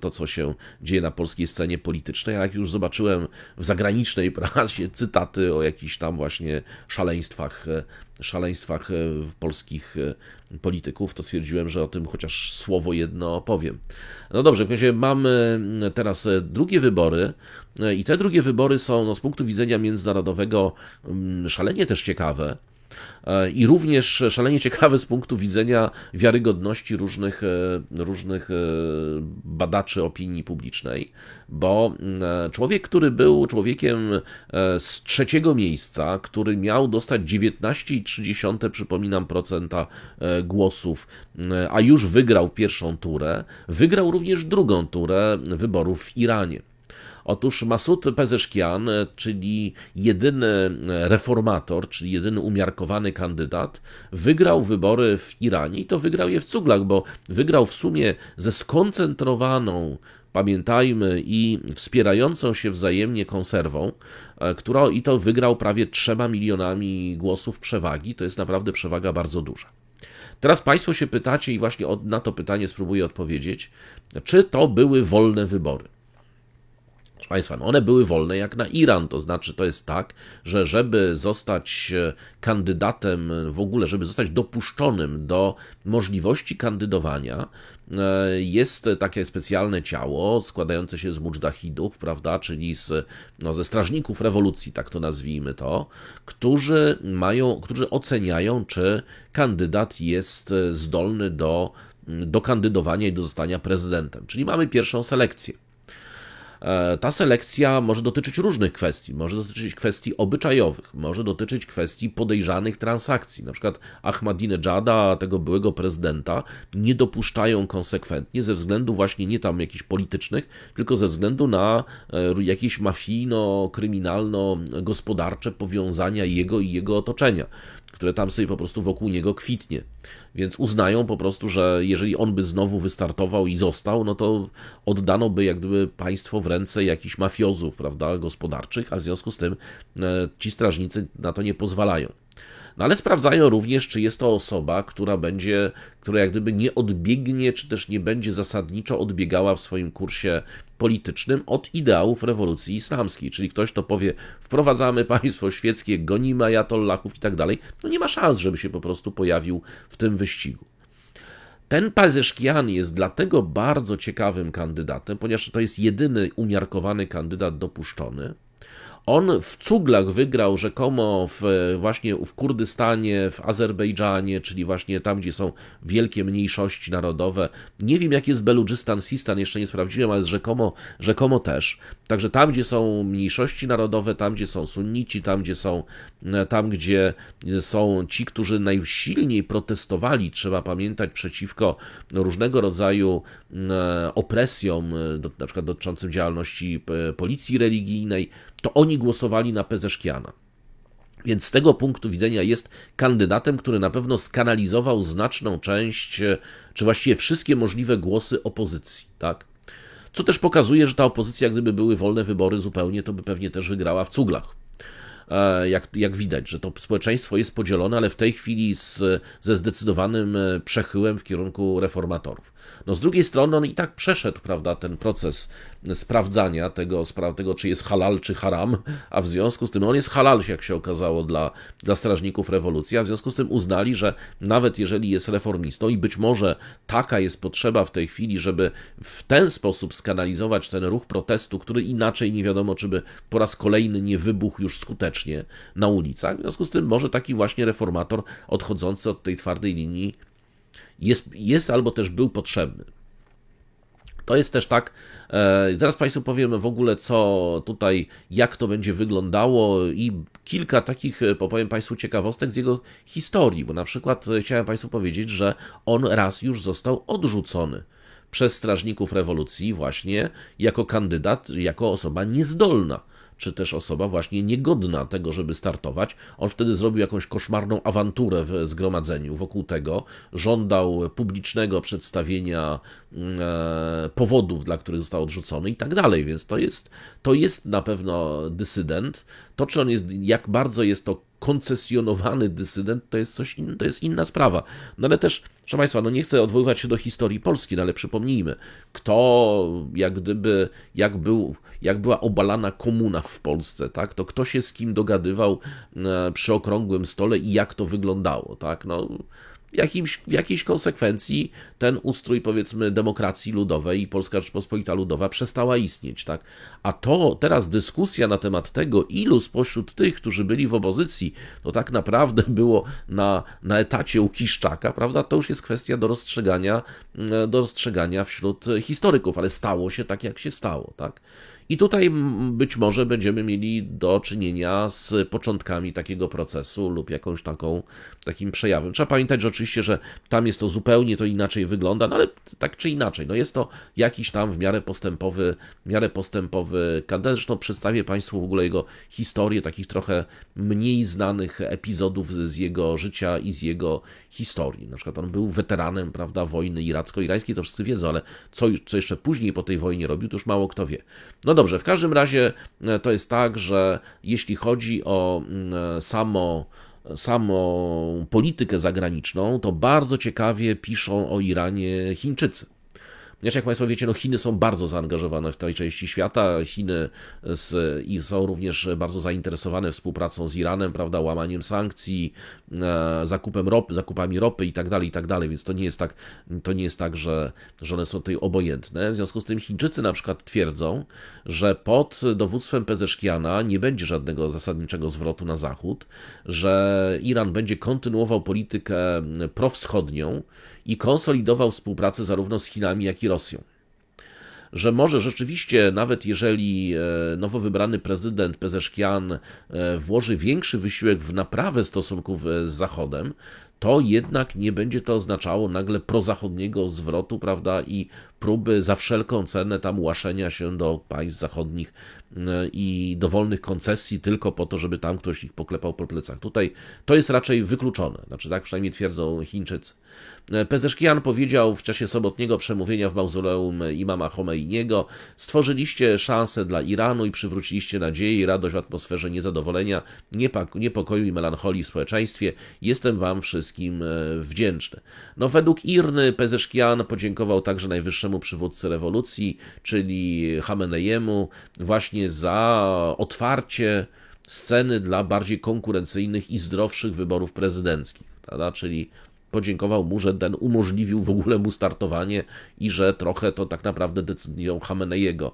to, co się dzieje na polskiej scenie politycznej, a jak już zobaczyłem w zagranicznej prasie cytaty o jakichś tam właśnie szaleństwach polskich polityków, to stwierdziłem, że o tym chociaż słowo jedno powiem. No dobrze, w każdym razie mamy teraz drugie wybory i te drugie wybory są z punktu widzenia międzynarodowego szalenie też ciekawe. I również szalenie ciekawe z punktu widzenia wiarygodności różnych badaczy opinii publicznej, bo człowiek, który był człowiekiem z trzeciego miejsca, który miał dostać 19,3, przypominam, procenta głosów, a już wygrał pierwszą turę, wygrał również drugą turę wyborów w Iranie. Otóż Masoud Pezeshkian, czyli jedyny reformator, czyli jedyny umiarkowany kandydat, wygrał wybory w Iranie i to wygrał je w cuglach, bo wygrał w sumie ze skoncentrowaną, pamiętajmy, i wspierającą się wzajemnie konserwą, i to wygrał prawie 3 milionami głosów przewagi. To jest naprawdę przewaga bardzo duża. Teraz Państwo się pytacie i właśnie na to pytanie spróbuję odpowiedzieć, czy to były wolne wybory. Proszę Państwa, one były wolne jak na Iran, to znaczy to jest tak, że żeby zostać kandydatem, w ogóle żeby zostać dopuszczonym do możliwości kandydowania, jest takie specjalne ciało składające się z mudżahidów, prawda, czyli ze strażników rewolucji, tak to nazwijmy to, którzy oceniają, czy kandydat jest zdolny do kandydowania i do zostania prezydentem. Czyli mamy pierwszą selekcję. Ta selekcja może dotyczyć różnych kwestii. Może dotyczyć kwestii obyczajowych, może dotyczyć kwestii podejrzanych transakcji. Na przykład Ahmadinejada, tego byłego prezydenta, nie dopuszczają konsekwentnie ze względu właśnie nie tam jakichś politycznych, tylko ze względu na jakieś mafijno-kryminalno-gospodarcze powiązania jego i jego otoczenia. które tam sobie po prostu wokół niego kwitnie. Więc uznają po prostu, że jeżeli on by znowu wystartował i został, no to oddano by jak gdyby państwo w ręce jakichś mafiozów, prawda, gospodarczych, a w związku z tym ci strażnicy na to nie pozwalają. No ale sprawdzają również, czy jest to osoba, która jak gdyby nie odbiegnie, czy też nie będzie zasadniczo odbiegała w swoim kursie politycznym od ideałów rewolucji islamskiej. Czyli ktoś, kto powie, wprowadzamy państwo świeckie, gonimy ajatollahów i tak dalej, no nie ma szans, żeby się po prostu pojawił w tym wyścigu. Ten Pezeshkian jest dlatego bardzo ciekawym kandydatem, ponieważ to jest jedyny umiarkowany kandydat dopuszczony. On w cuglach wygrał rzekomo właśnie w Kurdystanie, w Azerbejdżanie, czyli właśnie tam, gdzie są wielkie mniejszości narodowe. Nie wiem, jak jest Beludżystan, Sistan, jeszcze nie sprawdziłem, ale rzekomo też. Także tam, gdzie są mniejszości narodowe, tam, gdzie są sunnici, tam, gdzie są ci, którzy najsilniej protestowali, trzeba pamiętać, przeciwko różnego rodzaju opresjom, na przykład dotyczącym działalności policji religijnej, to oni głosowali na Pezeshkiana. Więc z tego punktu widzenia jest kandydatem, który na pewno skanalizował znaczną część, czy właściwie wszystkie możliwe głosy opozycji, tak? Co też pokazuje, że ta opozycja, gdyby były wolne wybory zupełnie, to by pewnie też wygrała w cuglach. Jak widać, że to społeczeństwo jest podzielone, ale w tej chwili ze zdecydowanym przechyłem w kierunku reformatorów. No z drugiej strony on i tak przeszedł, prawda, ten proces sprawdzania tego, czy jest halal, czy haram, a w związku z tym on jest halal, jak się okazało, dla strażników rewolucji, a w związku z tym uznali, że nawet jeżeli jest reformistą i być może taka jest potrzeba w tej chwili, żeby w ten sposób skanalizować ten ruch protestu, który inaczej nie wiadomo, czy by po raz kolejny nie wybuchł już skutecznie na ulicach, w związku z tym może taki właśnie reformator odchodzący od tej twardej linii jest albo też był potrzebny. To jest też tak, zaraz Państwu powiem w ogóle jak to będzie wyglądało i kilka takich, powiem Państwu, ciekawostek z jego historii, bo na przykład chciałem Państwu powiedzieć, że on raz już został odrzucony przez strażników rewolucji właśnie jako kandydat, jako osoba niezdolna, czy też osoba właśnie niegodna tego, żeby startować. On wtedy zrobił jakąś koszmarną awanturę w zgromadzeniu wokół tego, żądał publicznego przedstawienia powodów, dla których został odrzucony i tak dalej, więc to jest na pewno dysydent. To, czy on jest, jak bardzo jest to koncesjonowany dysydent, to jest inna sprawa. No ale też, proszę Państwa, no nie chcę odwoływać się do historii Polski, no ale przypomnijmy, kto jak była obalana komuna w Polsce, tak, to kto się z kim dogadywał przy okrągłym stole i jak to wyglądało, tak, no w jakiejś konsekwencji ten ustrój, powiedzmy, demokracji ludowej i Polska Rzeczpospolita Ludowa przestała istnieć, tak? A to teraz dyskusja na temat tego, ilu spośród tych, którzy byli w opozycji, to tak naprawdę było na etacie u Kiszczaka, prawda? To już jest kwestia do rozstrzegania wśród historyków, ale stało się tak, jak się stało, tak? I tutaj być może będziemy mieli do czynienia z początkami takiego procesu lub takim przejawem. Trzeba pamiętać, że oczywiście, że tam jest to zupełnie to inaczej wygląda, no ale tak czy inaczej, no jest to jakiś tam w miarę postępowy kandydat. Zresztą przedstawię Państwu w ogóle jego historię takich trochę mniej znanych epizodów z jego życia i z jego historii. Na przykład on był weteranem, prawda, wojny iracko-irańskiej, to wszyscy wiedzą, ale co jeszcze później po tej wojnie robił, to już mało kto wie. No dobrze, w każdym razie to jest tak, że jeśli chodzi o samą politykę zagraniczną, to bardzo ciekawie piszą o Iranie Chińczycy. Ponieważ jak Państwo wiecie, no Chiny są bardzo zaangażowane w tej części świata, Chiny są również bardzo zainteresowane współpracą z Iranem, prawda, łamaniem sankcji, zakupami ropy i tak dalej, więc to nie jest tak, że one są tutaj obojętne. W związku z tym Chińczycy na przykład twierdzą, że pod dowództwem Pezeshkiana nie będzie żadnego zasadniczego zwrotu na zachód, że Iran będzie kontynuował politykę prowschodnią i konsolidował współpracę zarówno z Chinami, jak i Rosją. Że może rzeczywiście, nawet jeżeli nowo wybrany prezydent Pezeshkian włoży większy wysiłek w naprawę stosunków z Zachodem, to jednak nie będzie to oznaczało nagle prozachodniego zwrotu, prawda, i próby za wszelką cenę tam łaszenia się do państw zachodnich i dowolnych koncesji tylko po to, żeby tam ktoś ich poklepał po plecach. Tutaj to jest raczej wykluczone, znaczy tak przynajmniej twierdzą Chińczycy. Pezeszkian powiedział w czasie sobotniego przemówienia w mauzoleum imama Chomeiniego: stworzyliście szansę dla Iranu i przywróciliście nadzieję i radość w atmosferze niezadowolenia, niepokoju i melancholii w społeczeństwie. Jestem wam wszystkim wdzięczny. No, według Irny Pezeszkian podziękował także najwyższemu przywódcy rewolucji, czyli Chameneiemu, właśnie za otwarcie sceny dla bardziej konkurencyjnych i zdrowszych wyborów prezydenckich, prawda? Czyli podziękował mu, że ten umożliwił w ogóle mu startowanie i że trochę to tak naprawdę decyzją Chameneiego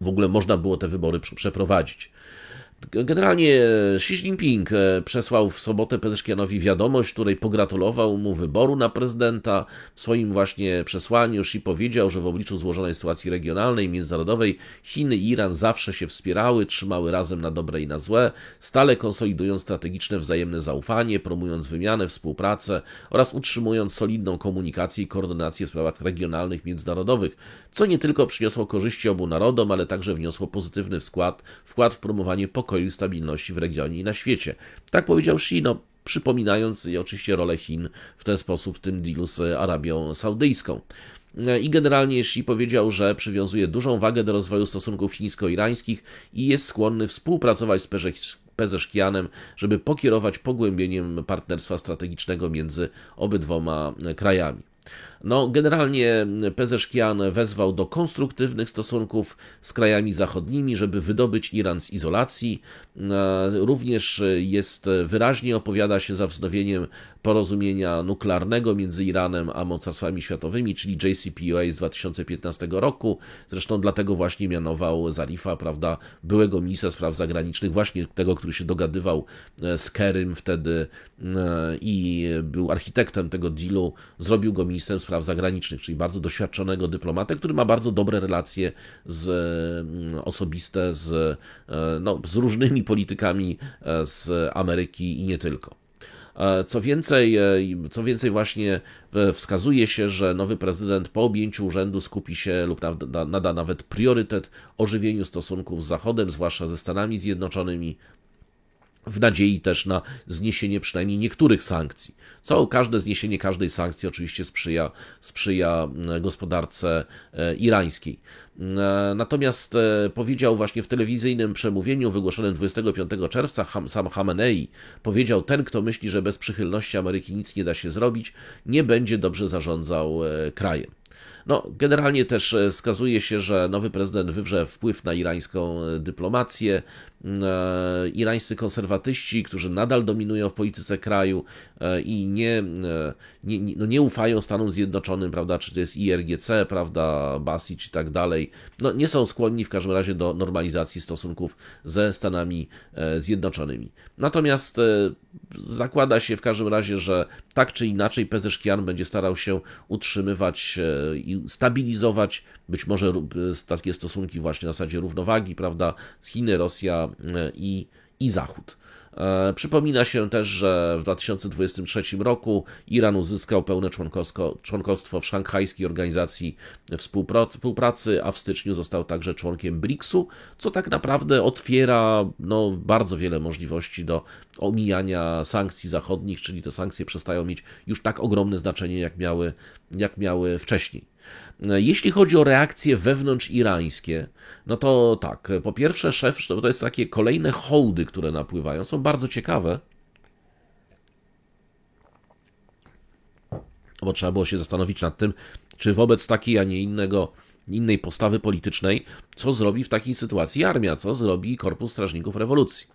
w ogóle można było te wybory przeprowadzić. Generalnie Xi Jinping przesłał w sobotę Pezeszkianowi wiadomość, w której pogratulował mu wyboru na prezydenta. W swoim właśnie przesłaniu Xi powiedział, że w obliczu złożonej sytuacji regionalnej i międzynarodowej Chiny i Iran zawsze się wspierały, trzymały razem na dobre i na złe, stale konsolidując strategiczne wzajemne zaufanie, promując wymianę, współpracę oraz utrzymując solidną komunikację i koordynację w sprawach regionalnych, międzynarodowych, co nie tylko przyniosło korzyści obu narodom, ale także wniosło pozytywny wkład w promowanie pokoju i stabilności w regionie i na świecie. Tak powiedział Xi, przypominając oczywiście rolę Chin w ten sposób w tym dealu z Arabią Saudyjską. I generalnie Xi powiedział, że przywiązuje dużą wagę do rozwoju stosunków chińsko-irańskich i jest skłonny współpracować z Pezeszkianem, żeby pokierować pogłębieniem partnerstwa strategicznego między obydwoma krajami. Generalnie Pezeszkian wezwał do konstruktywnych stosunków z krajami zachodnimi, żeby wydobyć Iran z izolacji. Również wyraźnie opowiada się za wznowieniem porozumienia nuklearnego między Iranem a mocarstwami światowymi, czyli JCPOA z 2015 roku. Zresztą dlatego właśnie mianował Zarifa, prawda, byłego ministra spraw zagranicznych, właśnie tego, który się dogadywał z Kerrym wtedy i był architektem tego dealu, zrobił go ministrem spraw zagranicznych, czyli bardzo doświadczonego dyplomatę, który ma bardzo dobre relacje osobiste z różnymi politykami z Ameryki i nie tylko. Co więcej, właśnie wskazuje się, że nowy prezydent po objęciu urzędu skupi się lub nada nawet priorytet ożywieniu stosunków z Zachodem, zwłaszcza ze Stanami Zjednoczonymi, w nadziei też na zniesienie przynajmniej niektórych sankcji. Każde zniesienie każdej sankcji oczywiście sprzyja gospodarce irańskiej. Natomiast powiedział właśnie w telewizyjnym przemówieniu wygłoszonym 25 czerwca sam Chamenei, powiedział: ten, kto myśli, że bez przychylności Ameryki nic nie da się zrobić, nie będzie dobrze zarządzał krajem. Generalnie też wskazuje się, że nowy prezydent wywrze wpływ na irańską dyplomację. Irańscy konserwatyści, którzy nadal dominują w polityce kraju i nie ufają Stanom Zjednoczonym, prawda, czy to jest IRGC, prawda, Basic i tak dalej, nie są skłonni w każdym razie do normalizacji stosunków ze Stanami Zjednoczonymi. Natomiast zakłada się w każdym razie, że tak czy inaczej Pezeszkian będzie starał się utrzymywać i stabilizować być może takie stosunki właśnie na zasadzie równowagi, prawda, z Chiny, Rosja i Zachód. Przypomina się też, że w 2023 roku Iran uzyskał pełne członkostwo w Szanghajskiej Organizacji Współpracy, a w styczniu został także członkiem BRICS-u, co tak naprawdę otwiera bardzo wiele możliwości do omijania sankcji zachodnich, czyli te sankcje przestają mieć już tak ogromne znaczenie, jak miały wcześniej. Jeśli chodzi o reakcje wewnątrzirańskie, to tak, po pierwsze to jest takie kolejne hołdy, które napływają, są bardzo ciekawe, bo trzeba było się zastanowić nad tym, czy wobec takiej, a nie innej postawy politycznej, co zrobi w takiej sytuacji armia, co zrobi Korpus Strażników Rewolucji.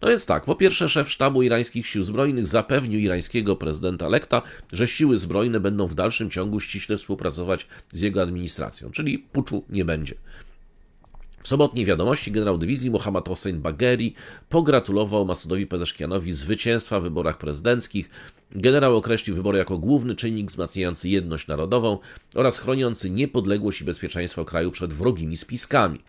Więc tak, po pierwsze szef sztabu irańskich sił zbrojnych zapewnił irańskiego prezydenta elekta, że siły zbrojne będą w dalszym ciągu ściśle współpracować z jego administracją, czyli puczu nie będzie. W sobotniej wiadomości generał dywizji Mohammad Hossein Bagheri pogratulował Masudowi Pezeszkianowi zwycięstwa w wyborach prezydenckich. Generał określił wybory jako główny czynnik wzmacniający jedność narodową oraz chroniący niepodległość i bezpieczeństwo kraju przed wrogimi spiskami.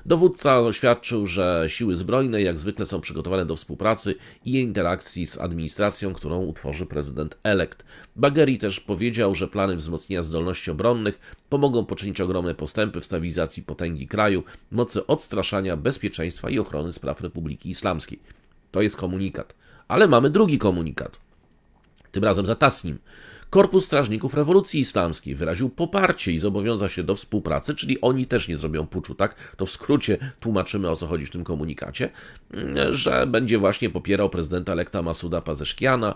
Dowódca oświadczył, że siły zbrojne jak zwykle są przygotowane do współpracy i interakcji z administracją, którą utworzy prezydent-elekt. Bagheri też powiedział, że plany wzmocnienia zdolności obronnych pomogą poczynić ogromne postępy w stabilizacji potęgi kraju, mocy odstraszania, bezpieczeństwa i ochrony spraw Republiki Islamskiej. To jest komunikat. Ale mamy drugi komunikat. Tym razem za Tasnim. Korpus Strażników Rewolucji Islamskiej wyraził poparcie i zobowiązał się do współpracy, czyli oni też nie zrobią puczu, tak? To w skrócie tłumaczymy, o co chodzi w tym komunikacie, że będzie właśnie popierał prezydenta elekta Masuda Pezeszkiana,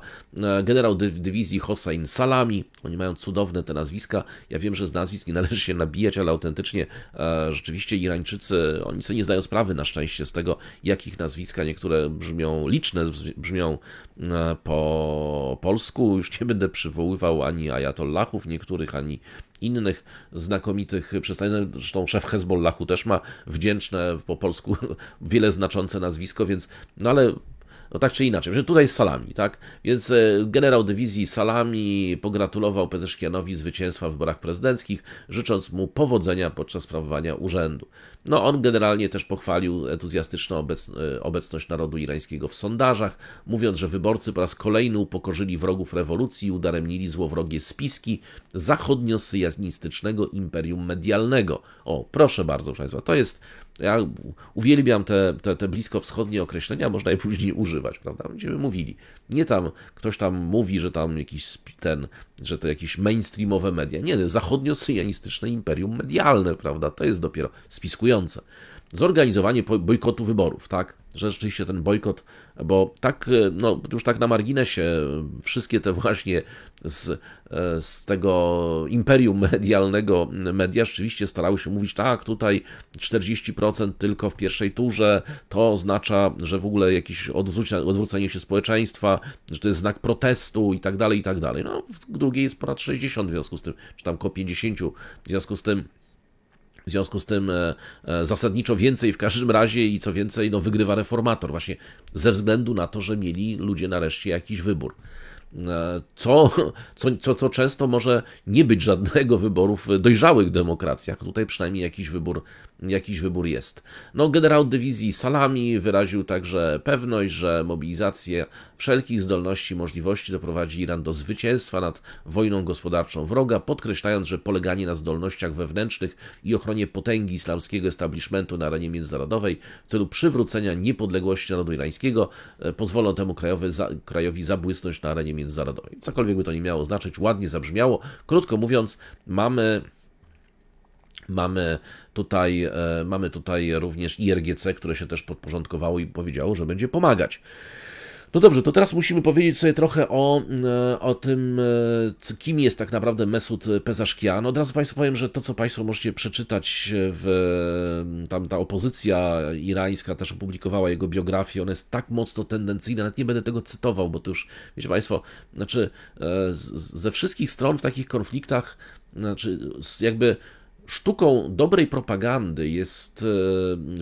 generał dywizji Hossein Salami. Oni mają cudowne te nazwiska. Ja wiem, że z nazwisk nie należy się nabijać, ale autentycznie rzeczywiście Irańczycy, oni sobie nie zdają sprawy na szczęście z tego, jakich nazwiska niektóre brzmią, liczne brzmią po polsku. Już nie będę przywoływał ani ajatollahów niektórych, ani innych znakomitych przedstawicieli. Zresztą szef Hezbollahu też ma wdzięczne po polsku wiele znaczące nazwisko, więc no ale no tak czy inaczej, że tutaj jest Salami, tak? Więc generał dywizji Salami pogratulował Pezeszkianowi zwycięstwa w wyborach prezydenckich, życząc mu powodzenia podczas sprawowania urzędu. No on generalnie też pochwalił entuzjastyczną obecność narodu irańskiego w sondażach, mówiąc, że wyborcy po raz kolejny upokorzyli wrogów rewolucji i udaremnili złowrogie spiski zachodniosyjonistycznego imperium medialnego. O, proszę bardzo, proszę Państwa, to jest... Ja uwielbiam te bliskowschodnie określenia, można je później używać, prawda? Będziemy mówili. Nie tam, ktoś tam mówi, że tam że to jakieś mainstreamowe media. Nie, zachodniosyjonistyczne imperium medialne, prawda? To jest dopiero spiskujące. Zorganizowanie bojkotu wyborów, tak? Że rzeczywiście ten bojkot, bo tak, no już tak na marginesie, wszystkie te właśnie z tego imperium medialnego media rzeczywiście starały się mówić, tak, tutaj 40% tylko w pierwszej turze, to oznacza, że w ogóle jakieś odwrócenie się społeczeństwa, że to jest znak protestu i tak dalej, i tak dalej. No, w drugiej jest ponad 60 w związku z tym, czy tam około 50 w związku z tym zasadniczo więcej w każdym razie i co więcej, no wygrywa reformator właśnie ze względu na to, że mieli ludzie nareszcie jakiś wybór. Co często może nie być żadnego wyboru w dojrzałych demokracjach. Tutaj przynajmniej jakiś wybór jest. No, generał dywizji Salami wyraził także pewność, że mobilizacja wszelkich zdolności i możliwości doprowadzi Iran do zwycięstwa nad wojną gospodarczą wroga, podkreślając, że poleganie na zdolnościach wewnętrznych i ochronie potęgi islamskiego establishmentu na arenie międzynarodowej w celu przywrócenia niepodległości narodu irańskiego pozwolą temu krajowi zabłysnąć na arenie międzynarodowej. Cokolwiek by to nie miało znaczyć, ładnie zabrzmiało. Krótko mówiąc, mamy tutaj również IRGC, które się też podporządkowało i powiedziało, że będzie pomagać. No dobrze, to teraz musimy powiedzieć sobie trochę o tym, kim jest tak naprawdę Mesud Pezeshkian. Od razu Państwu powiem, że to, co Państwo możecie przeczytać tam ta opozycja irańska też opublikowała jego biografię, ona jest tak mocno tendencyjna, nawet nie będę tego cytował, bo to już, wiecie Państwo, znaczy ze wszystkich stron w takich konfliktach, znaczy jakby sztuką dobrej propagandy jest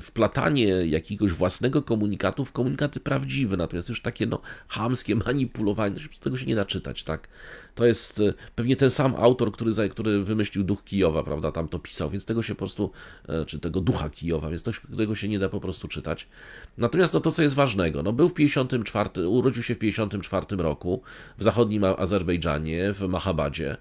wplatanie jakiegoś własnego komunikatu w komunikaty prawdziwe, natomiast już takie chamskie manipulowanie, tego się nie da czytać, tak? To jest pewnie ten sam autor, który wymyślił Duch Kijowa, prawda, tam to pisał, więc tego się po prostu, czy tego Ducha Kijowa, więc tego się nie da po prostu czytać. Natomiast to, co jest ważnego, był w 54, urodził się w 54 roku w zachodnim Azerbejdżanie, w Mahabadzie.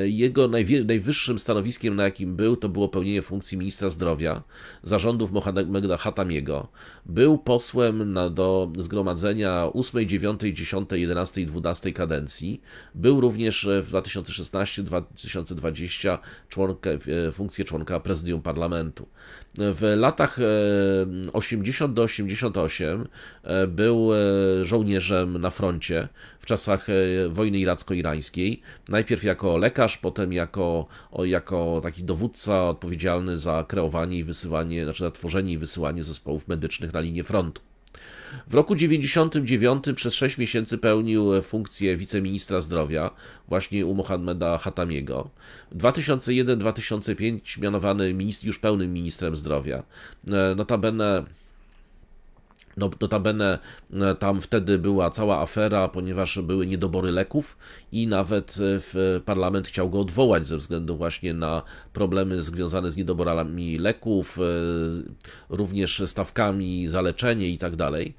Jego najwyższym stanowiskiem, na jakim był, to było pełnienie funkcji ministra zdrowia zarządów Mohammeda Khatamiego. Był posłem do zgromadzenia 8, 9, 10, 11 i 12 kadencji. Był również w 2016-2020 funkcję członka prezydium parlamentu. W latach 80 do 88 był żołnierzem na froncie w czasach wojny iracko-irańskiej. Najpierw jako lekarz, potem jako taki dowódca odpowiedzialny za kreowanie i wysyłanie, za tworzenie i wysyłanie zespołów medycznych na linię frontu. W roku 1999 przez 6 miesięcy pełnił funkcję wiceministra zdrowia właśnie u Mohammeda Khatamiego. W 2001-2005 mianowany już pełnym ministrem zdrowia. Notabene No, notabene tam wtedy była cała afera, ponieważ były niedobory leków i nawet parlament chciał go odwołać ze względu właśnie na problemy związane z niedoborami leków, również stawkami za leczenie i tak dalej.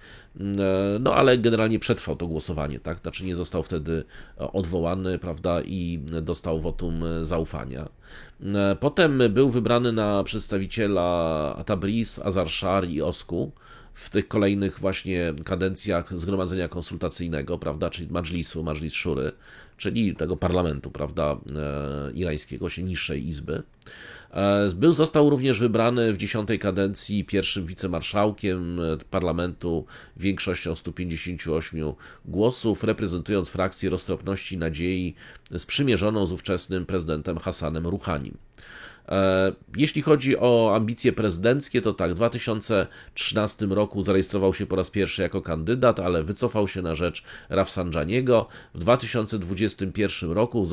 No ale generalnie przetrwał to głosowanie, tak? Znaczy nie został wtedy odwołany, prawda, i dostał wotum zaufania. Potem był wybrany na przedstawiciela Tabriz, Azar-Szar i Osku w tych kolejnych właśnie kadencjach Zgromadzenia Konsultacyjnego, prawda, czyli Madżlis Szury, czyli tego parlamentu, prawda, irańskiego, się niższej izby. Został również wybrany w 10. kadencji pierwszym wicemarszałkiem parlamentu większością 158 głosów, reprezentując frakcję Roztropności i Nadziei sprzymierzoną z ówczesnym prezydentem Hassanem Rouhanim. Jeśli chodzi o ambicje prezydenckie, to tak, w 2013 roku zarejestrował się po raz pierwszy jako kandydat, ale wycofał się na rzecz Rafsanjaniego. W 2021 roku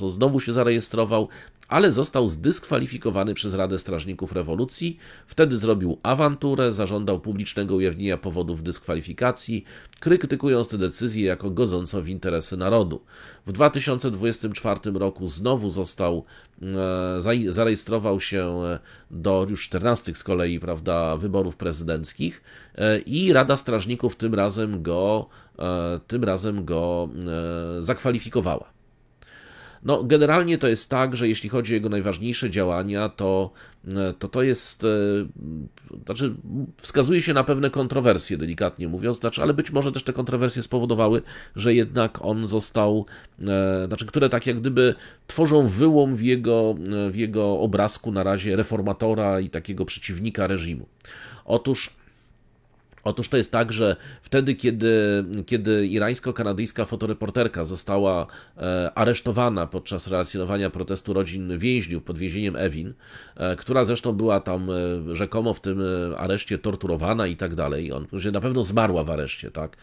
znowu się zarejestrował, ale został zdyskwalifikowany przez Radę Strażników Rewolucji. Wtedy zrobił awanturę, zażądał publicznego ujawnienia powodów dyskwalifikacji, krytykując tę decyzję jako godzącą w interesy narodu. W 2024 roku znowu zarejestrował się do już 14 z kolei, prawda, wyborów prezydenckich i Rada Strażników tym razem go zakwalifikowała. No, generalnie to jest tak, że jeśli chodzi o jego najważniejsze działania, to jest, znaczy wskazuje się na pewne kontrowersje, delikatnie mówiąc, ale być może też te kontrowersje spowodowały, że jednak on został, które tak jak gdyby tworzą wyłom w jego obrazku na razie reformatora i takiego przeciwnika reżimu. Otóż to jest tak, że wtedy, kiedy irańsko-kanadyjska fotoreporterka została aresztowana podczas relacjonowania protestu rodzin więźniów pod więzieniem Evin, która zresztą była tam rzekomo w tym areszcie torturowana i tak dalej, że na pewno zmarła w areszcie, tak,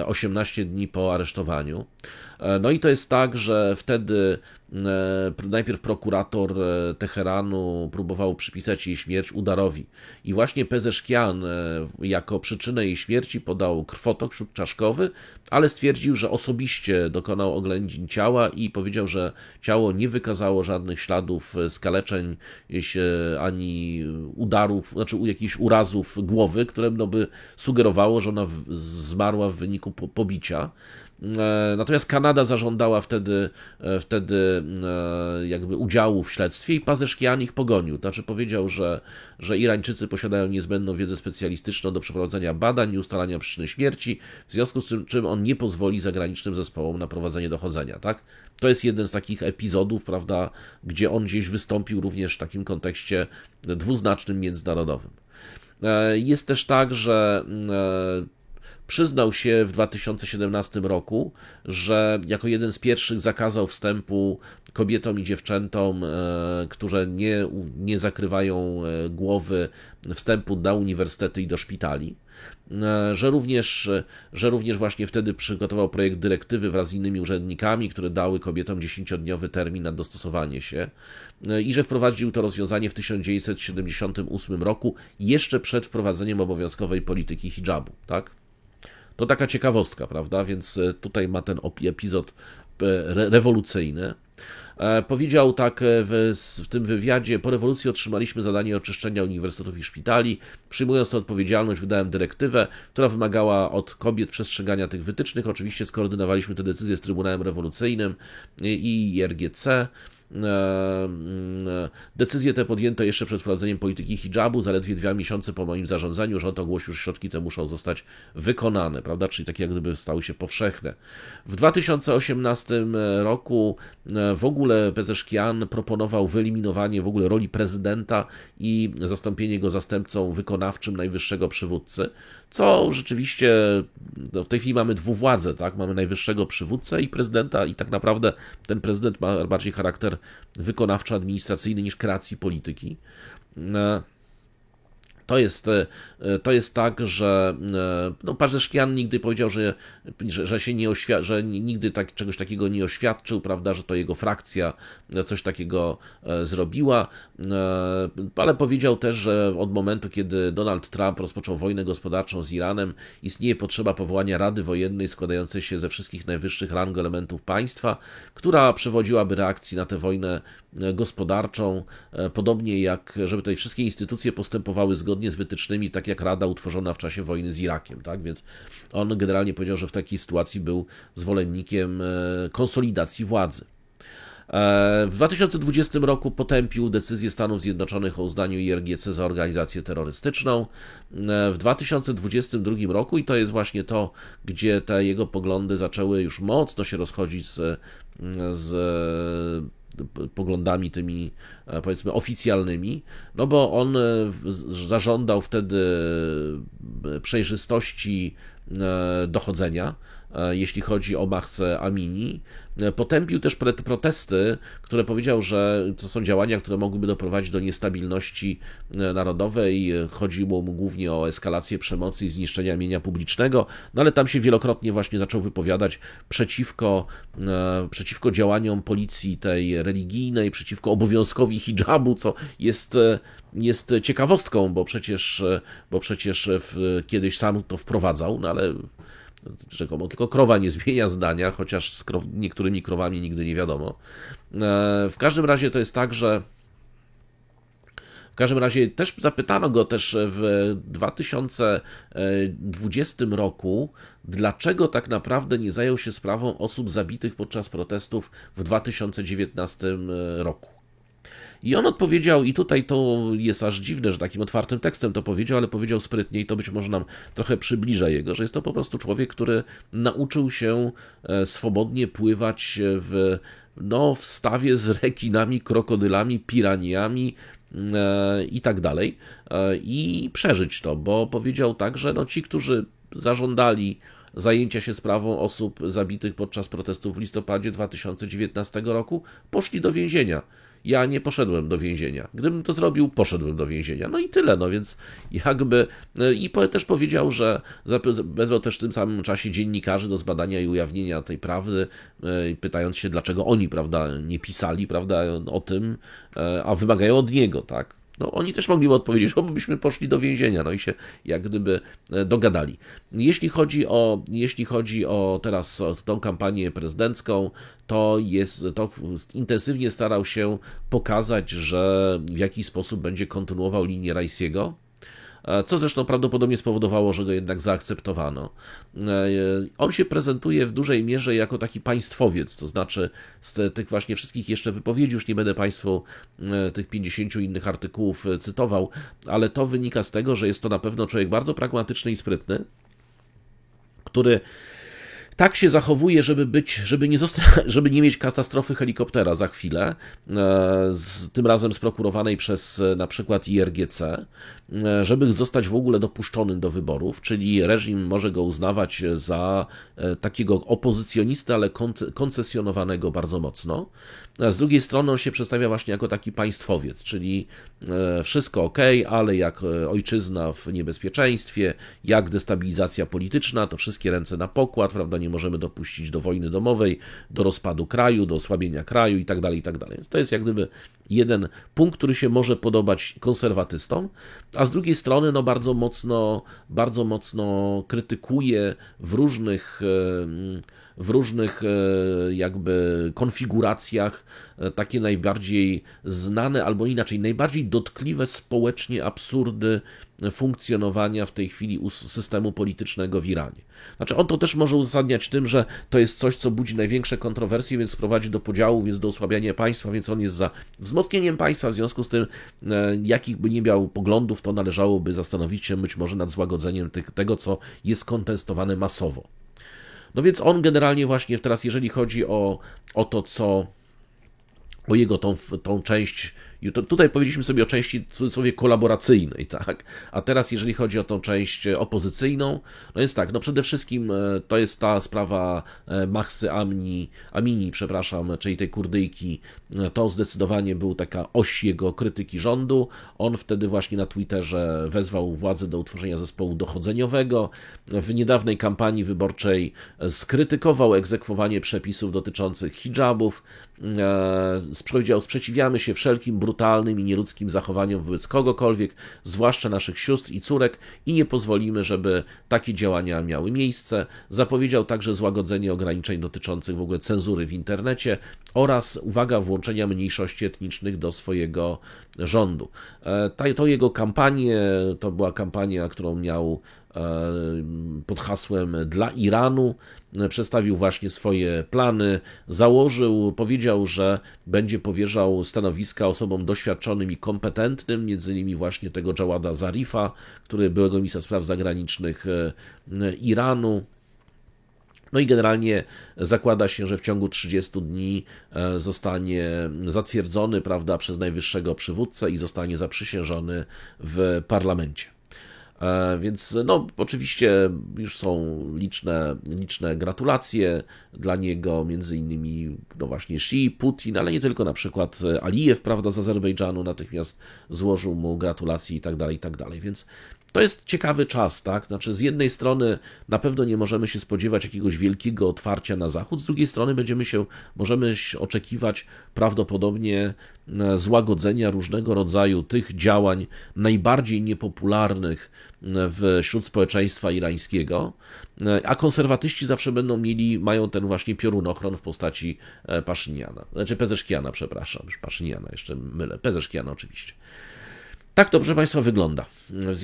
18 dni po aresztowaniu. No i to jest tak, że wtedy najpierw prokurator Teheranu próbował przypisać jej śmierć udarowi i właśnie Pezeshkian jako przyczynę jej śmierci podał krwotok śródczaszkowy, ale stwierdził, że osobiście dokonał oględzin ciała i powiedział, że ciało nie wykazało żadnych śladów skaleczeń ani udarów, znaczy jakichś urazów głowy, które by sugerowało, że ona zmarła w wyniku pobicia. Natomiast Kanada zażądała wtedy jakby udziału w śledztwie i Pezeshkian ich pogonił. Znaczy powiedział, że Irańczycy posiadają niezbędną wiedzę specjalistyczną do przeprowadzenia badań i ustalania przyczyny śmierci, w związku z czym on nie pozwoli zagranicznym zespołom na prowadzenie dochodzenia. Tak? To jest jeden z takich epizodów, prawda, gdzie on gdzieś wystąpił również w takim kontekście dwuznacznym, międzynarodowym. Jest też tak, że przyznał się w 2017 roku, że jako jeden z pierwszych zakazał wstępu kobietom i dziewczętom, które nie zakrywają głowy, wstępu na uniwersytety i do szpitali. Że również właśnie wtedy przygotował projekt dyrektywy wraz z innymi urzędnikami, które dały kobietom 10-dniowy termin na dostosowanie się i że wprowadził to rozwiązanie w 1978 roku, jeszcze przed wprowadzeniem obowiązkowej polityki hijabu, tak? To taka ciekawostka, prawda? Więc tutaj ma ten epizod rewolucyjny. Powiedział tak w tym wywiadzie: po rewolucji otrzymaliśmy zadanie oczyszczenia uniwersytetów i szpitali. Przyjmując tę odpowiedzialność, wydałem dyrektywę, która wymagała od kobiet przestrzegania tych wytycznych. Oczywiście skoordynowaliśmy tę decyzję z Trybunałem Rewolucyjnym i IRGC. Decyzję tę podjęto jeszcze przed wprowadzeniem polityki hijabu, zaledwie 2 miesiące po moim zarządzaniu. Rząd ogłosił, że środki te muszą zostać wykonane, prawda? Czyli takie jak gdyby stały się powszechne. W 2018 roku w ogóle Pezeshkian proponował wyeliminowanie w ogóle roli prezydenta i zastąpienie go zastępcą wykonawczym najwyższego przywódcy, co rzeczywiście w tej chwili mamy dwuwładzę, tak? Mamy najwyższego przywódcę i prezydenta i tak naprawdę ten prezydent ma bardziej charakter wykonawczo-administracyjny niż kreacji polityki. To jest tak, że no, Pazeszkian nigdy powiedział, że się nie że nigdy czegoś takiego nie oświadczył, prawda, że to jego frakcja coś takiego zrobiła, ale powiedział też, że od momentu, kiedy Donald Trump rozpoczął wojnę gospodarczą z Iranem, istnieje potrzeba powołania Rady Wojennej składającej się ze wszystkich najwyższych rang elementów państwa, która przewodziłaby reakcji na tę wojnę gospodarczą, podobnie jak, żeby tutaj wszystkie instytucje postępowały zgodnie z wytycznymi, tak jak Rada utworzona w czasie wojny z Irakiem, tak? Więc on generalnie powiedział, że w takiej sytuacji był zwolennikiem konsolidacji władzy. W 2020 roku potępił decyzję Stanów Zjednoczonych o uznaniu IRGC za organizację terrorystyczną. W 2022 roku, i to jest właśnie to, gdzie te jego poglądy zaczęły już mocno się rozchodzić z poglądami tymi, powiedzmy, oficjalnymi, no bo on zażądał wtedy przejrzystości dochodzenia, jeśli chodzi o Mahsę Amini. Potępił też protesty, które powiedział, że to są działania, które mogłyby doprowadzić do niestabilności narodowej. Chodziło mu głównie o eskalację przemocy i zniszczenia mienia publicznego, no ale tam się wielokrotnie właśnie zaczął wypowiadać przeciwko działaniom policji tej religijnej, przeciwko obowiązkowi hidżabu, co jest ciekawostką, bo przecież kiedyś sam to wprowadzał, no ale rzekomo tylko krowa nie zmienia zdania, chociaż z niektórymi krowami nigdy nie wiadomo. W każdym razie to jest tak, że też zapytano go też w 2020 roku, dlaczego tak naprawdę nie zajął się sprawą osób zabitych podczas protestów w 2019 roku. I on odpowiedział, i tutaj to jest aż dziwne, że takim otwartym tekstem to powiedział, ale powiedział sprytnie i to być może nam trochę przybliża jego, że jest to po prostu człowiek, który nauczył się swobodnie pływać w stawie z rekinami, krokodylami, piraniami i tak dalej i przeżyć to, bo powiedział tak, że ci, którzy zażądali zajęcia się sprawą osób zabitych podczas protestów w listopadzie 2019 roku, poszli do więzienia. Ja nie poszedłem do więzienia. Gdybym to zrobił, poszedłem do więzienia. No i tyle, no więc jakby... I też powiedział, że wezwał też w tym samym czasie dziennikarzy do zbadania i ujawnienia tej prawdy, pytając się, dlaczego oni, prawda, nie pisali, prawda, o tym, a wymagają od niego, tak. No, oni też mogli odpowiedzieć, bo byśmy poszli do więzienia, no i się jak gdyby dogadali. Jeśli chodzi o teraz tą kampanię prezydencką, to intensywnie starał się pokazać, że w jakiś sposób będzie kontynuował linię Raisiego, co zresztą prawdopodobnie spowodowało, że go jednak zaakceptowano. On się prezentuje w dużej mierze jako taki państwowiec, to znaczy z tych właśnie wszystkich jeszcze wypowiedzi, już nie będę Państwu tych 50 innych artykułów cytował, ale to wynika z tego, że jest to na pewno człowiek bardzo pragmatyczny i sprytny, który tak się zachowuje, żeby nie mieć katastrofy helikoptera za chwilę, tym razem sprokurowanej przez na przykład IRGC, żeby zostać w ogóle dopuszczonym do wyborów, czyli reżim może go uznawać za takiego opozycjonistę, ale koncesjonowanego bardzo mocno. Z drugiej strony on się przedstawia właśnie jako taki państwowiec, czyli wszystko ok, ale jak ojczyzna w niebezpieczeństwie, jak destabilizacja polityczna, to wszystkie ręce na pokład, prawda, nie możemy dopuścić do wojny domowej, do rozpadu kraju, do osłabienia kraju itd., itd. Więc to jest jak gdyby jeden punkt, który się może podobać konserwatystom, a z drugiej strony bardzo mocno krytykuje w różnych jakby konfiguracjach takie najbardziej znane, albo inaczej, najbardziej dotkliwe społecznie absurdy funkcjonowania w tej chwili systemu politycznego w Iranie. Znaczy on to też może uzasadniać tym, że to jest coś, co budzi największe kontrowersje, więc prowadzi do podziału, więc do osłabiania państwa, więc on jest za wzmocnieniem państwa, w związku z tym jakich by nie miał poglądów, to należałoby zastanowić się być może nad złagodzeniem tego, co jest kontestowane masowo. No więc on generalnie właśnie teraz, jeżeli chodzi o to, o jego tą część I tutaj powiedzieliśmy sobie o części w cudzysłowie kolaboracyjnej, tak? A teraz jeżeli chodzi o tą część opozycyjną, no jest tak, no przede wszystkim to jest ta sprawa Mahsy Amini, czyli tej Kurdyjki. To zdecydowanie był taka oś jego krytyki rządu. On wtedy właśnie na Twitterze wezwał władze do utworzenia zespołu dochodzeniowego. W niedawnej kampanii wyborczej skrytykował egzekwowanie przepisów dotyczących hijabów. Powiedział, sprzeciwiamy się wszelkim brutalnym i nieludzkim zachowaniom wobec kogokolwiek, zwłaszcza naszych sióstr i córek, i nie pozwolimy, żeby takie działania miały miejsce. Zapowiedział także złagodzenie ograniczeń dotyczących w ogóle cenzury w internecie oraz, uwaga, włączenia mniejszości etnicznych do swojego rządu. To jego kampanię, to była kampania, którą miał pod hasłem dla Iranu, przedstawił właśnie swoje plany, powiedział, że będzie powierzał stanowiska osobom doświadczonym i kompetentnym, między innymi właśnie tego Jawada Zarifa, który byłego ministra spraw zagranicznych Iranu. No i generalnie zakłada się, że w ciągu 30 dni zostanie zatwierdzony, prawda, przez najwyższego przywódcę i zostanie zaprzysiężony w parlamencie. Więc no, oczywiście już są liczne gratulacje dla niego, między innymi no właśnie Xi, Putin, ale nie tylko, na przykład Alijew, prawda, z Azerbejdżanu natychmiast złożył mu gratulacje i tak dalej, więc to jest ciekawy czas, tak? Znaczy, z jednej strony na pewno nie możemy się spodziewać jakiegoś wielkiego otwarcia na Zachód, z drugiej strony możemy oczekiwać prawdopodobnie złagodzenia różnego rodzaju tych działań najbardziej niepopularnych wśród społeczeństwa irańskiego, a konserwatyści zawsze mają ten właśnie piorunochron w postaci Pezeszkiana, przepraszam, już Paszyniana, jeszcze mylę, Pezeszkiana oczywiście. Tak to, proszę Państwa, wygląda. W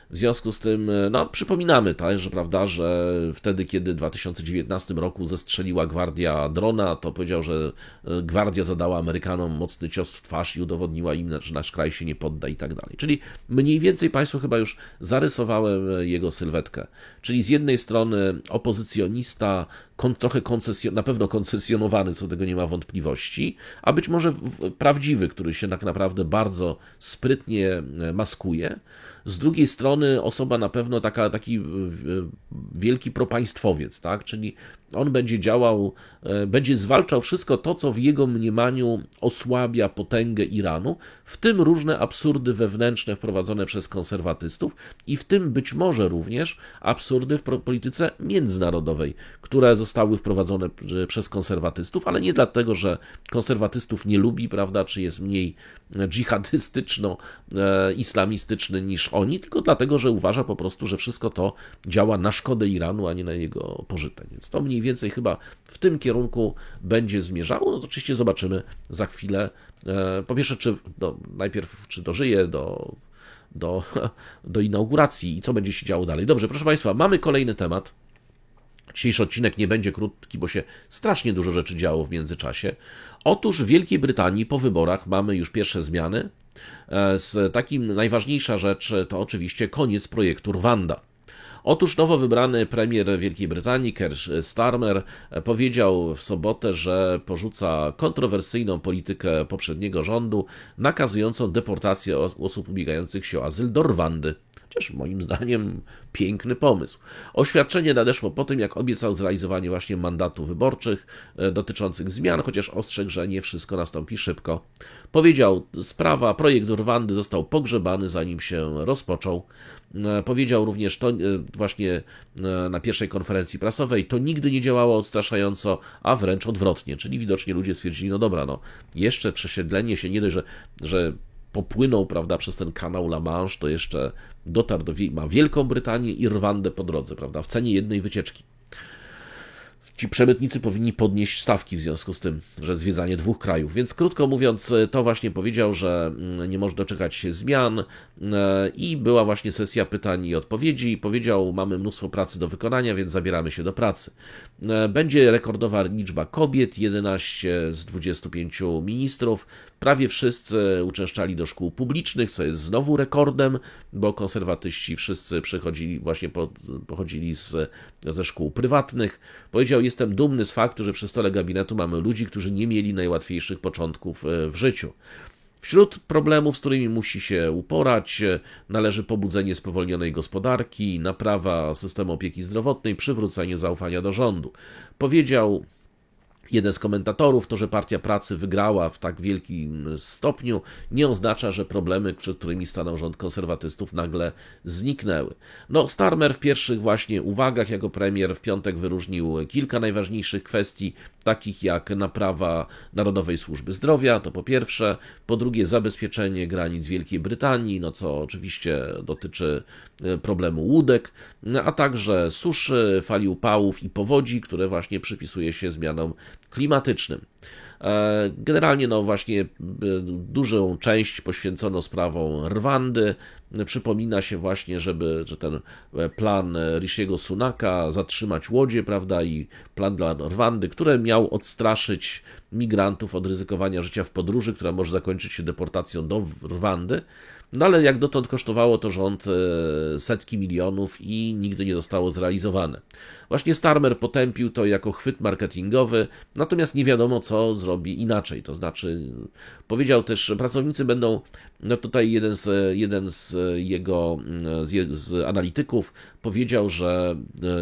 związku z tym no, przypominamy, tak, że wtedy, kiedy w 2019 roku zestrzeliła gwardia drona, to powiedział, że gwardia zadała Amerykanom mocny cios w twarz i udowodniła im, że nasz kraj się nie podda i tak dalej. Czyli mniej więcej Państwu chyba już zarysowałem jego sylwetkę. Czyli z jednej strony opozycjonista, trochę na pewno koncesjonowany, co do tego nie ma wątpliwości, a być może prawdziwy, który się tak naprawdę bardzo sprytnie maskuje. Z drugiej strony osoba na pewno taki wielki propaństwowiec, tak? Czyli on będzie zwalczał wszystko to, co w jego mniemaniu osłabia potęgę Iranu, w tym różne absurdy wewnętrzne wprowadzone przez konserwatystów i w tym być może również absurdy w polityce międzynarodowej, które zostały wprowadzone przez konserwatystów, ale nie dlatego, że konserwatystów nie lubi, prawda, czy jest mniej dżihadystyczno-islamistyczny niż oni, tylko dlatego, że uważa po prostu, że wszystko to działa na szkodę Iranu, a nie na jego pożytek. Więc to mniej więcej chyba w tym kierunku będzie zmierzało. No to oczywiście zobaczymy za chwilę. Po pierwsze, najpierw czy dożyje do inauguracji i co będzie się działo dalej. Dobrze, proszę Państwa, mamy kolejny temat. Dzisiejszy odcinek nie będzie krótki, bo się strasznie dużo rzeczy działo w międzyczasie. Otóż w Wielkiej Brytanii po wyborach mamy już pierwsze zmiany. Najważniejsza rzecz to oczywiście koniec projektu Rwanda. Otóż nowo wybrany premier Wielkiej Brytanii, Keir Starmer, powiedział w sobotę, że porzuca kontrowersyjną politykę poprzedniego rządu, nakazującą deportację osób ubiegających się o azyl do Rwandy. Chociaż moim zdaniem piękny pomysł. Oświadczenie nadeszło po tym, jak obiecał zrealizowanie właśnie mandatów wyborczych dotyczących zmian, chociaż ostrzegł, że nie wszystko nastąpi szybko. Powiedział, projekt Rwandy został pogrzebany, zanim się rozpoczął. Powiedział również to właśnie na pierwszej konferencji prasowej, to nigdy nie działało odstraszająco, a wręcz odwrotnie. Czyli widocznie ludzie stwierdzili, no dobra, jeszcze przesiedlenie się nie dość, że popłynął, prawda, przez ten kanał La Manche, to jeszcze dotarł ma Wielką Brytanię i Rwandę po drodze, prawda, w cenie jednej wycieczki. Ci przemytnicy powinni podnieść stawki w związku z tym, że zwiedzanie dwóch krajów. Więc krótko mówiąc, to właśnie powiedział, że nie może doczekać się zmian i była właśnie sesja pytań i odpowiedzi. Powiedział, mamy mnóstwo pracy do wykonania, więc zabieramy się do pracy. Będzie rekordowa liczba kobiet, 11 z 25 ministrów. Prawie wszyscy uczęszczali do szkół publicznych, co jest znowu rekordem, bo konserwatyści wszyscy pochodzili ze szkół prywatnych. Powiedział, jestem dumny z faktu, że przy stole gabinetu mamy ludzi, którzy nie mieli najłatwiejszych początków w życiu. Wśród problemów, z którymi musi się uporać, należy pobudzenie spowolnionej gospodarki, naprawa systemu opieki zdrowotnej, przywrócenie zaufania do rządu. Powiedział jeden z komentatorów: to, że Partia Pracy wygrała w tak wielkim stopniu, nie oznacza, że problemy, przed którymi stanął rząd konserwatystów, nagle zniknęły. No, Starmer w pierwszych właśnie uwagach jako premier w piątek wyróżnił kilka najważniejszych kwestii, takich jak naprawa Narodowej Służby Zdrowia, to po pierwsze, po drugie zabezpieczenie granic Wielkiej Brytanii, no co oczywiście dotyczy problemu łódek, a także suszy, fali upałów i powodzi, które właśnie przypisuje się zmianom klimatycznym. Generalnie no właśnie dużą część poświęcono sprawom Rwandy. Przypomina się właśnie, że ten plan Rishiego Sunaka zatrzymać łodzie, prawda, i plan dla Rwandy, który miał odstraszyć migrantów od ryzykowania życia w podróży, która może zakończyć się deportacją do Rwandy. No ale jak dotąd kosztowało to rząd setki milionów i nigdy nie zostało zrealizowane. Właśnie Starmer potępił to jako chwyt marketingowy, natomiast nie wiadomo, co zrobi inaczej. To znaczy, powiedział też, pracownicy będą, no tutaj jeden z jego z analityków powiedział, że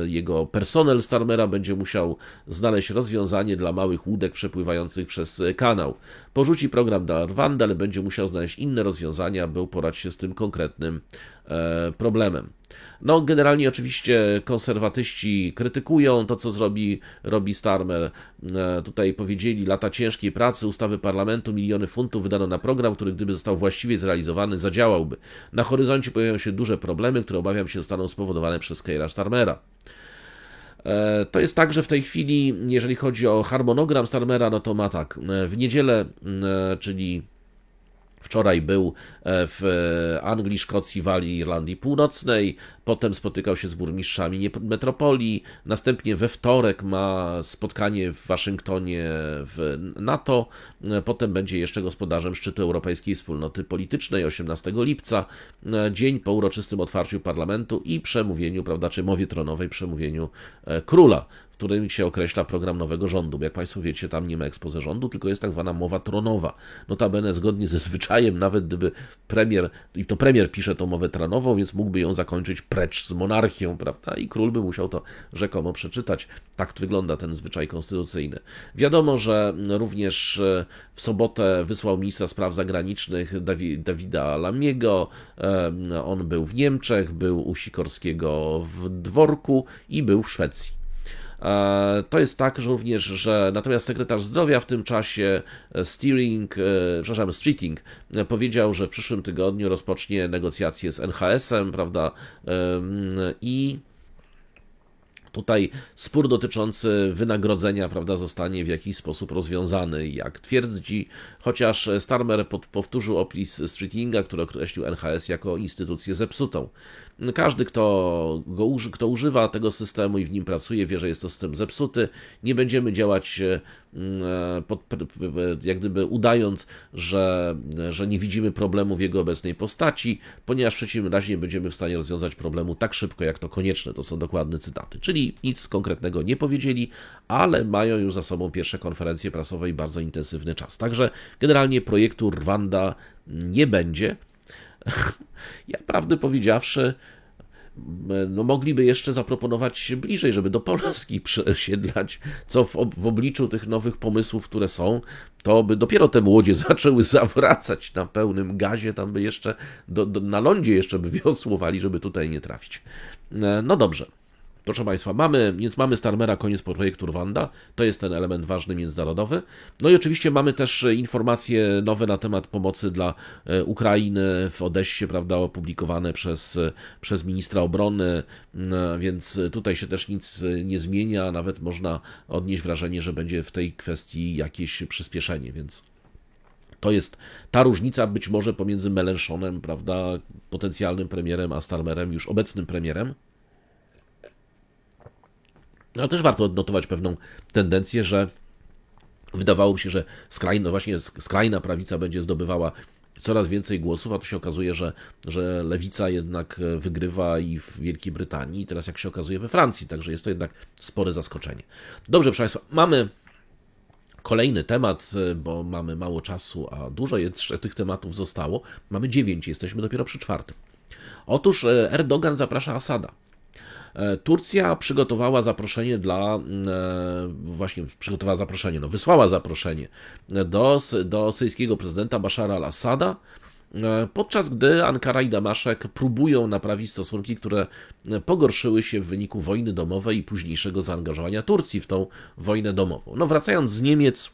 jego personel Starmera będzie musiał znaleźć rozwiązanie dla małych łódek przepływających przez kanał. Porzuci program dla Rwandy, ale będzie musiał znaleźć inne rozwiązania, by uporać się z tym konkretnym problemem. No, generalnie oczywiście konserwatyści krytykują to, co robi Starmer. Tutaj powiedzieli: lata ciężkiej pracy, ustawy parlamentu, miliony funtów wydano na program, który gdyby został właściwie zrealizowany, zadziałałby. Na horyzoncie pojawiają się duże problemy, które obawiam się zostaną spowodowane przez Keira Starmera. To jest tak, że w tej chwili, jeżeli chodzi o harmonogram Starmera, no to ma tak, w niedzielę, czyli wczoraj był w Anglii, Szkocji, Walii, Irlandii Północnej, potem spotykał się z burmistrzami metropolii, następnie we wtorek ma spotkanie w Waszyngtonie w NATO, potem będzie jeszcze gospodarzem szczytu Europejskiej Wspólnoty Politycznej 18 lipca, dzień po uroczystym otwarciu parlamentu i przemówieniu, prawda, czy mowie tronowej, przemówieniu króla, w którym się określa program nowego rządu. Bo jak Państwo wiecie, tam nie ma exposé rządu, tylko jest tak zwana mowa tronowa. Notabene zgodnie ze zwyczajem, nawet gdyby premier pisze tą mowę tronową, więc mógłby ją zakończyć: precz z monarchią, prawda? I król by musiał to rzekomo przeczytać. Tak wygląda ten zwyczaj konstytucyjny. Wiadomo, że również w sobotę wysłał ministra spraw zagranicznych Davida Lamiego. On był w Niemczech, był u Sikorskiego w Dworku i był w Szwecji. To jest tak, że również, że natomiast sekretarz zdrowia w tym czasie Streeting powiedział, że w przyszłym tygodniu rozpocznie negocjacje z NHS-em, prawda, i tutaj spór dotyczący wynagrodzenia, prawda, zostanie w jakiś sposób rozwiązany, jak twierdzi, chociaż Starmer powtórzył opis Streetinga, który określił NHS jako instytucję zepsutą. Każdy, kto używa tego systemu i w nim pracuje, wie, że jest to system zepsuty. Nie będziemy działać jak gdyby udając, że nie widzimy problemu w jego obecnej postaci, ponieważ w przeciwnym razie nie będziemy w stanie rozwiązać problemu tak szybko, jak to konieczne. To są dokładne cytaty. Czyli nic konkretnego nie powiedzieli, ale mają już za sobą pierwsze konferencje prasowe i bardzo intensywny czas. Także generalnie projektu Rwanda nie będzie. Ja prawdę powiedziawszy, no mogliby jeszcze zaproponować bliżej, żeby do Polski przesiedlać, co w obliczu tych nowych pomysłów, które są, to by dopiero te łodzie zaczęły zawracać na pełnym gazie, tam by jeszcze na lądzie jeszcze by wiosłowali, żeby tutaj nie trafić. No dobrze. Proszę Państwa, mamy Starmera, koniec projektu Rwanda, to jest ten element ważny międzynarodowy. No i oczywiście mamy też informacje nowe na temat pomocy dla Ukrainy w Odessie, prawda, opublikowane przez ministra obrony, więc tutaj się też nic nie zmienia, nawet można odnieść wrażenie, że będzie w tej kwestii jakieś przyspieszenie, więc to jest ta różnica być może pomiędzy Mélenchonem, prawda, potencjalnym premierem, a Starmerem, już obecnym premierem. Ale też warto odnotować pewną tendencję, że wydawało się, że skrajna prawica będzie zdobywała coraz więcej głosów, a tu się okazuje, że lewica jednak wygrywa i w Wielkiej Brytanii, i teraz jak się okazuje we Francji, także jest to jednak spore zaskoczenie. Dobrze, proszę Państwa, mamy Kolejny temat, bo mamy mało czasu, a dużo jeszcze tych tematów zostało. Mamy 9, jesteśmy dopiero przy 4. Otóż Erdogan zaprasza Asada. Turcja przygotowała zaproszenie wysłała zaproszenie do syryjskiego prezydenta Bashara al-Assada, podczas gdy Ankara i Damaszek próbują naprawić stosunki, które pogorszyły się w wyniku wojny domowej i późniejszego zaangażowania Turcji w tą wojnę domową. No, wracając z Niemiec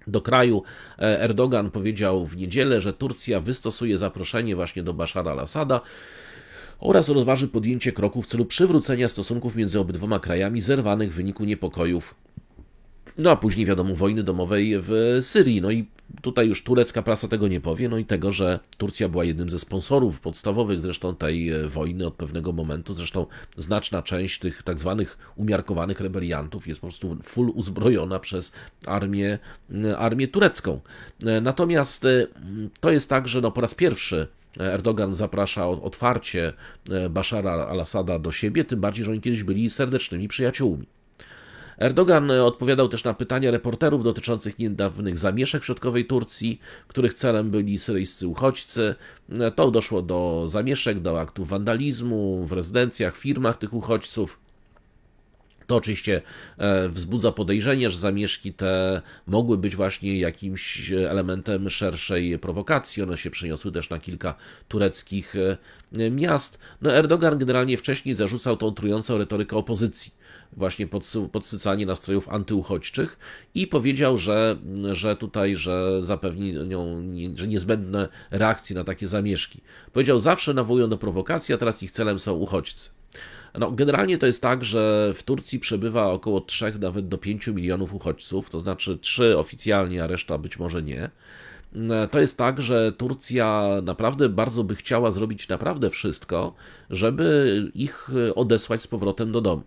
do kraju, Erdogan powiedział w niedzielę, że Turcja wystosuje zaproszenie właśnie do Bashara al-Assada oraz rozważy podjęcie kroków w celu przywrócenia stosunków między obydwoma krajami zerwanych w wyniku niepokojów, no a później wiadomo wojny domowej w Syrii. No i tutaj już turecka prasa tego nie powie, no i tego, że Turcja była jednym ze sponsorów podstawowych zresztą tej wojny od pewnego momentu. Zresztą znaczna część tych tak zwanych umiarkowanych rebeliantów jest po prostu full uzbrojona przez armię turecką. Natomiast to jest tak, że po raz pierwszy Erdogan zaprasza otwarcie Bashara al-Assada do siebie, tym bardziej, że oni kiedyś byli serdecznymi przyjaciółmi. Erdogan odpowiadał też na pytania reporterów dotyczących niedawnych zamieszek w środkowej Turcji, których celem byli syryjscy uchodźcy. To doszło do zamieszek, do aktów wandalizmu w rezydencjach, firmach tych uchodźców. To oczywiście wzbudza podejrzenie, że zamieszki te mogły być właśnie jakimś elementem szerszej prowokacji. One się przeniosły też na kilka tureckich miast. No, Erdogan generalnie wcześniej zarzucał tą trującą retorykę opozycji, właśnie podsycanie nastrojów antyuchodźczych i powiedział, że zapewni że niezbędne reakcje na takie zamieszki. Powiedział, zawsze nawołują do prowokacji, a teraz ich celem są uchodźcy. No, generalnie to jest tak, że w Turcji przebywa około 3 nawet do 5 milionów uchodźców, to znaczy 3 oficjalnie, a reszta być może nie. To jest tak, że Turcja naprawdę bardzo by chciała zrobić naprawdę wszystko, żeby ich odesłać z powrotem do domu.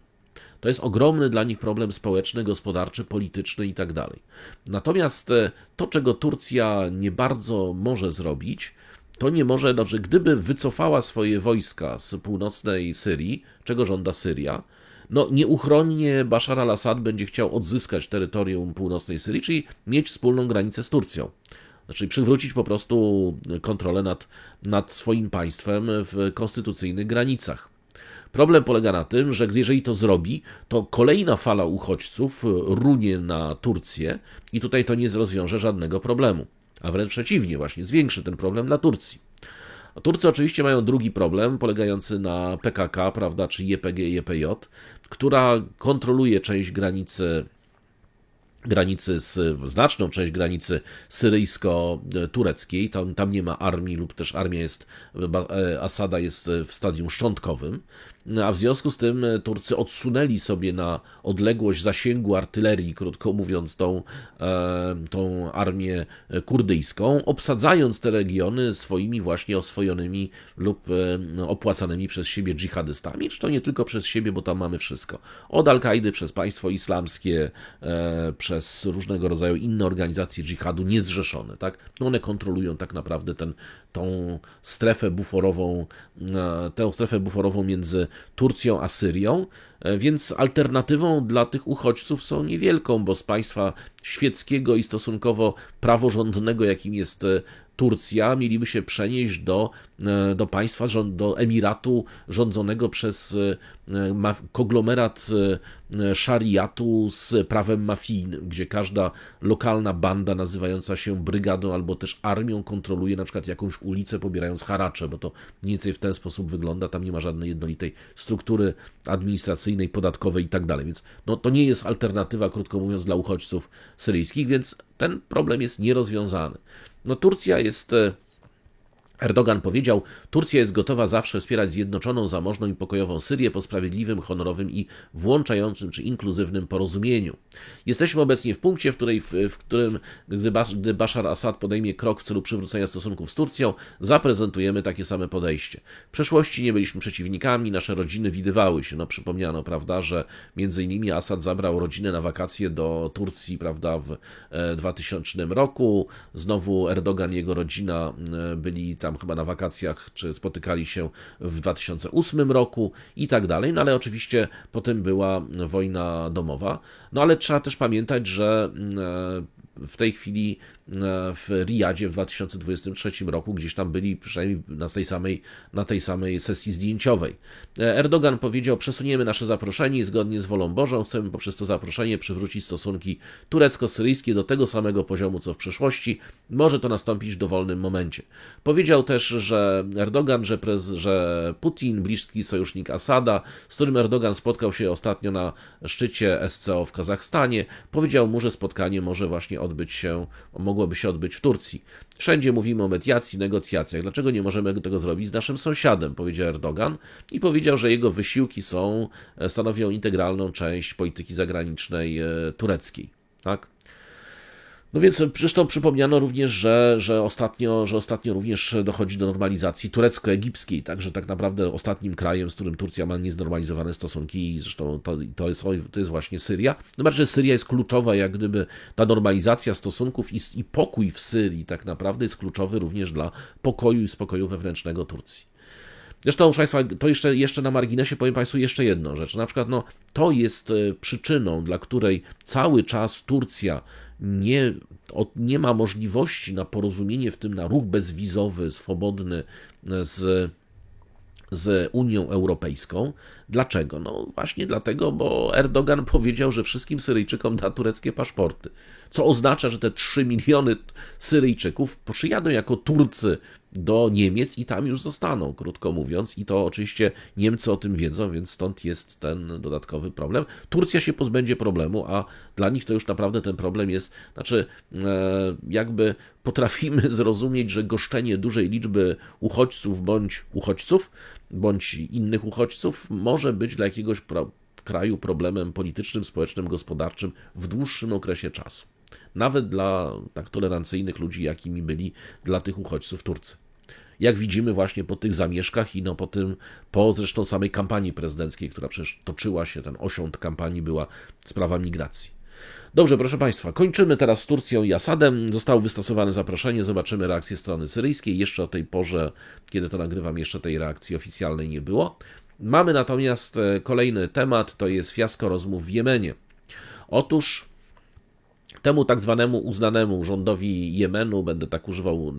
To jest ogromny dla nich problem społeczny, gospodarczy, polityczny i tak dalej. Natomiast to, czego Turcja nie bardzo może zrobić, to nie może, gdyby wycofała swoje wojska z północnej Syrii, czego żąda Syria, no nieuchronnie Bashar al-Assad będzie chciał odzyskać terytorium północnej Syrii, czyli mieć wspólną granicę z Turcją. Znaczy przywrócić po prostu kontrolę nad swoim państwem w konstytucyjnych granicach. Problem polega na tym, że jeżeli to zrobi, to kolejna fala uchodźców runie na Turcję i tutaj to nie rozwiąże żadnego problemu. A wręcz przeciwnie, właśnie zwiększy ten problem dla Turcji. A Turcy oczywiście mają drugi problem, polegający na PKK, prawda, czy YPG, YPJ, która kontroluje część znaczną część granicy syryjsko-tureckiej, tam nie ma armii lub też armia Asada jest w stadium szczątkowym, a w związku z tym Turcy odsunęli sobie na odległość zasięgu artylerii, krótko mówiąc, tą armię kurdyjską, obsadzając te regiony swoimi właśnie oswojonymi lub opłacanymi przez siebie dżihadystami, czy to nie tylko przez siebie, bo tam mamy wszystko. Od Al-Kaidy przez państwo islamskie, przez różnego rodzaju inne organizacje dżihadu niezrzeszone, tak? No one kontrolują tak naprawdę tą strefę buforową między Turcją a Syrią, więc alternatywą dla tych uchodźców są niewielką, bo z państwa świeckiego i stosunkowo praworządnego, jakim jest Turcja, mieliby się przenieść do państwa, do emiratu rządzonego przez konglomerat szariatu z prawem mafijnym, gdzie każda lokalna banda nazywająca się brygadą albo też armią kontroluje na przykład jakąś ulicę, pobierając haracze, bo to mniej więcej w ten sposób wygląda, tam nie ma żadnej jednolitej struktury administracyjnej, podatkowej i tak dalej, więc no, to nie jest alternatywa, krótko mówiąc, dla uchodźców syryjskich, więc ten problem jest nierozwiązany. No Erdogan powiedział, Turcja jest gotowa zawsze wspierać zjednoczoną, zamożną i pokojową Syrię po sprawiedliwym, honorowym i włączającym czy inkluzywnym porozumieniu. Jesteśmy obecnie w punkcie, w którym gdy Bashar Assad podejmie krok w celu przywrócenia stosunków z Turcją, zaprezentujemy takie same podejście. W przeszłości nie byliśmy przeciwnikami, nasze rodziny widywały się. No przypomniano, prawda, że między innymi Assad zabrał rodzinę na wakacje do Turcji, prawda, w 2000 roku. Znowu Erdogan i jego rodzina byli tam chyba na wakacjach, czy spotykali się w 2008 roku i tak dalej, no ale oczywiście potem była wojna domowa. No ale trzeba też pamiętać, że w tej chwili w Riyadzie w 2023 roku gdzieś tam byli przynajmniej na tej samej sesji zdjęciowej. Erdogan powiedział: przesuniemy nasze zaproszenie i zgodnie z wolą Bożą chcemy poprzez to zaproszenie przywrócić stosunki turecko-syryjskie do tego samego poziomu co w przeszłości. Może to nastąpić w dowolnym momencie. Powiedział też, że Erdogan, że Putin, bliski sojusznik Asada, z którym Erdogan spotkał się ostatnio na szczycie SCO w Kazachstanie, powiedział mu, że spotkanie mogłoby się odbyć w Turcji. Wszędzie mówimy o mediacji, negocjacjach. Dlaczego nie możemy tego zrobić z naszym sąsiadem? Powiedział Erdogan i powiedział, że jego wysiłki stanowią integralną część polityki zagranicznej tureckiej. Tak? No więc zresztą przypomniano również, że ostatnio również dochodzi do normalizacji turecko-egipskiej, także tak naprawdę ostatnim krajem, z którym Turcja ma nieznormalizowane stosunki, zresztą to jest właśnie Syria. No że Syria jest kluczowa, jak gdyby ta normalizacja stosunków i pokój w Syrii tak naprawdę jest kluczowy również dla pokoju i spokoju wewnętrznego Turcji. Zresztą, proszę Państwa, to jeszcze na marginesie powiem Państwu jeszcze jedną rzecz. Na przykład to jest przyczyną, dla której cały czas Turcja nie ma możliwości na porozumienie, w tym na ruch bezwizowy, swobodny z Unią Europejską. Dlaczego? No właśnie dlatego, bo Erdogan powiedział, że wszystkim Syryjczykom da tureckie paszporty. Co oznacza, że te 3 miliony Syryjczyków przyjadą jako Turcy do Niemiec i tam już zostaną, krótko mówiąc. I to oczywiście Niemcy o tym wiedzą, więc stąd jest ten dodatkowy problem. Turcja się pozbędzie problemu, a dla nich to już naprawdę ten problem jest, jakby potrafimy zrozumieć, że goszczenie dużej liczby uchodźców bądź innych uchodźców może być dla jakiegoś kraju problemem politycznym, społecznym, gospodarczym w dłuższym okresie czasu. Nawet dla tak tolerancyjnych ludzi, jakimi byli dla tych uchodźców Turcy. Jak widzimy właśnie po tych zamieszkach i po zresztą samej kampanii prezydenckiej, która przecież toczyła się, ten osiąd kampanii była sprawa migracji. Dobrze, proszę Państwa, kończymy teraz z Turcją i Asadem. Zostało wystosowane zaproszenie, zobaczymy reakcję strony syryjskiej. Jeszcze o tej porze, kiedy to nagrywam, jeszcze tej reakcji oficjalnej nie było. Mamy natomiast kolejny temat, to jest fiasko rozmów w Jemenie. Otóż temu tak zwanemu uznanemu rządowi Jemenu, będę tak używał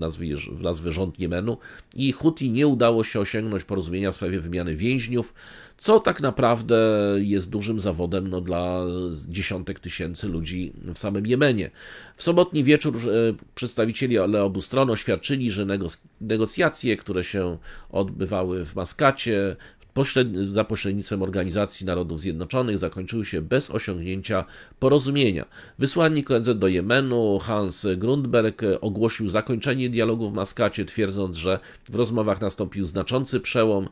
nazwy rząd Jemenu, i Huti nie udało się osiągnąć porozumienia w sprawie wymiany więźniów, co tak naprawdę jest dużym zawodem dla dziesiątek tysięcy ludzi w samym Jemenie. W sobotni wieczór przedstawiciele obu stron oświadczyli, że negocjacje, które się odbywały w Maskacie, za pośrednictwem Organizacji Narodów Zjednoczonych zakończyły się bez osiągnięcia porozumienia. Wysłannik ONZ do Jemenu Hans Grundberg ogłosił zakończenie dialogu w Maskacie, twierdząc, że w rozmowach nastąpił znaczący przełom,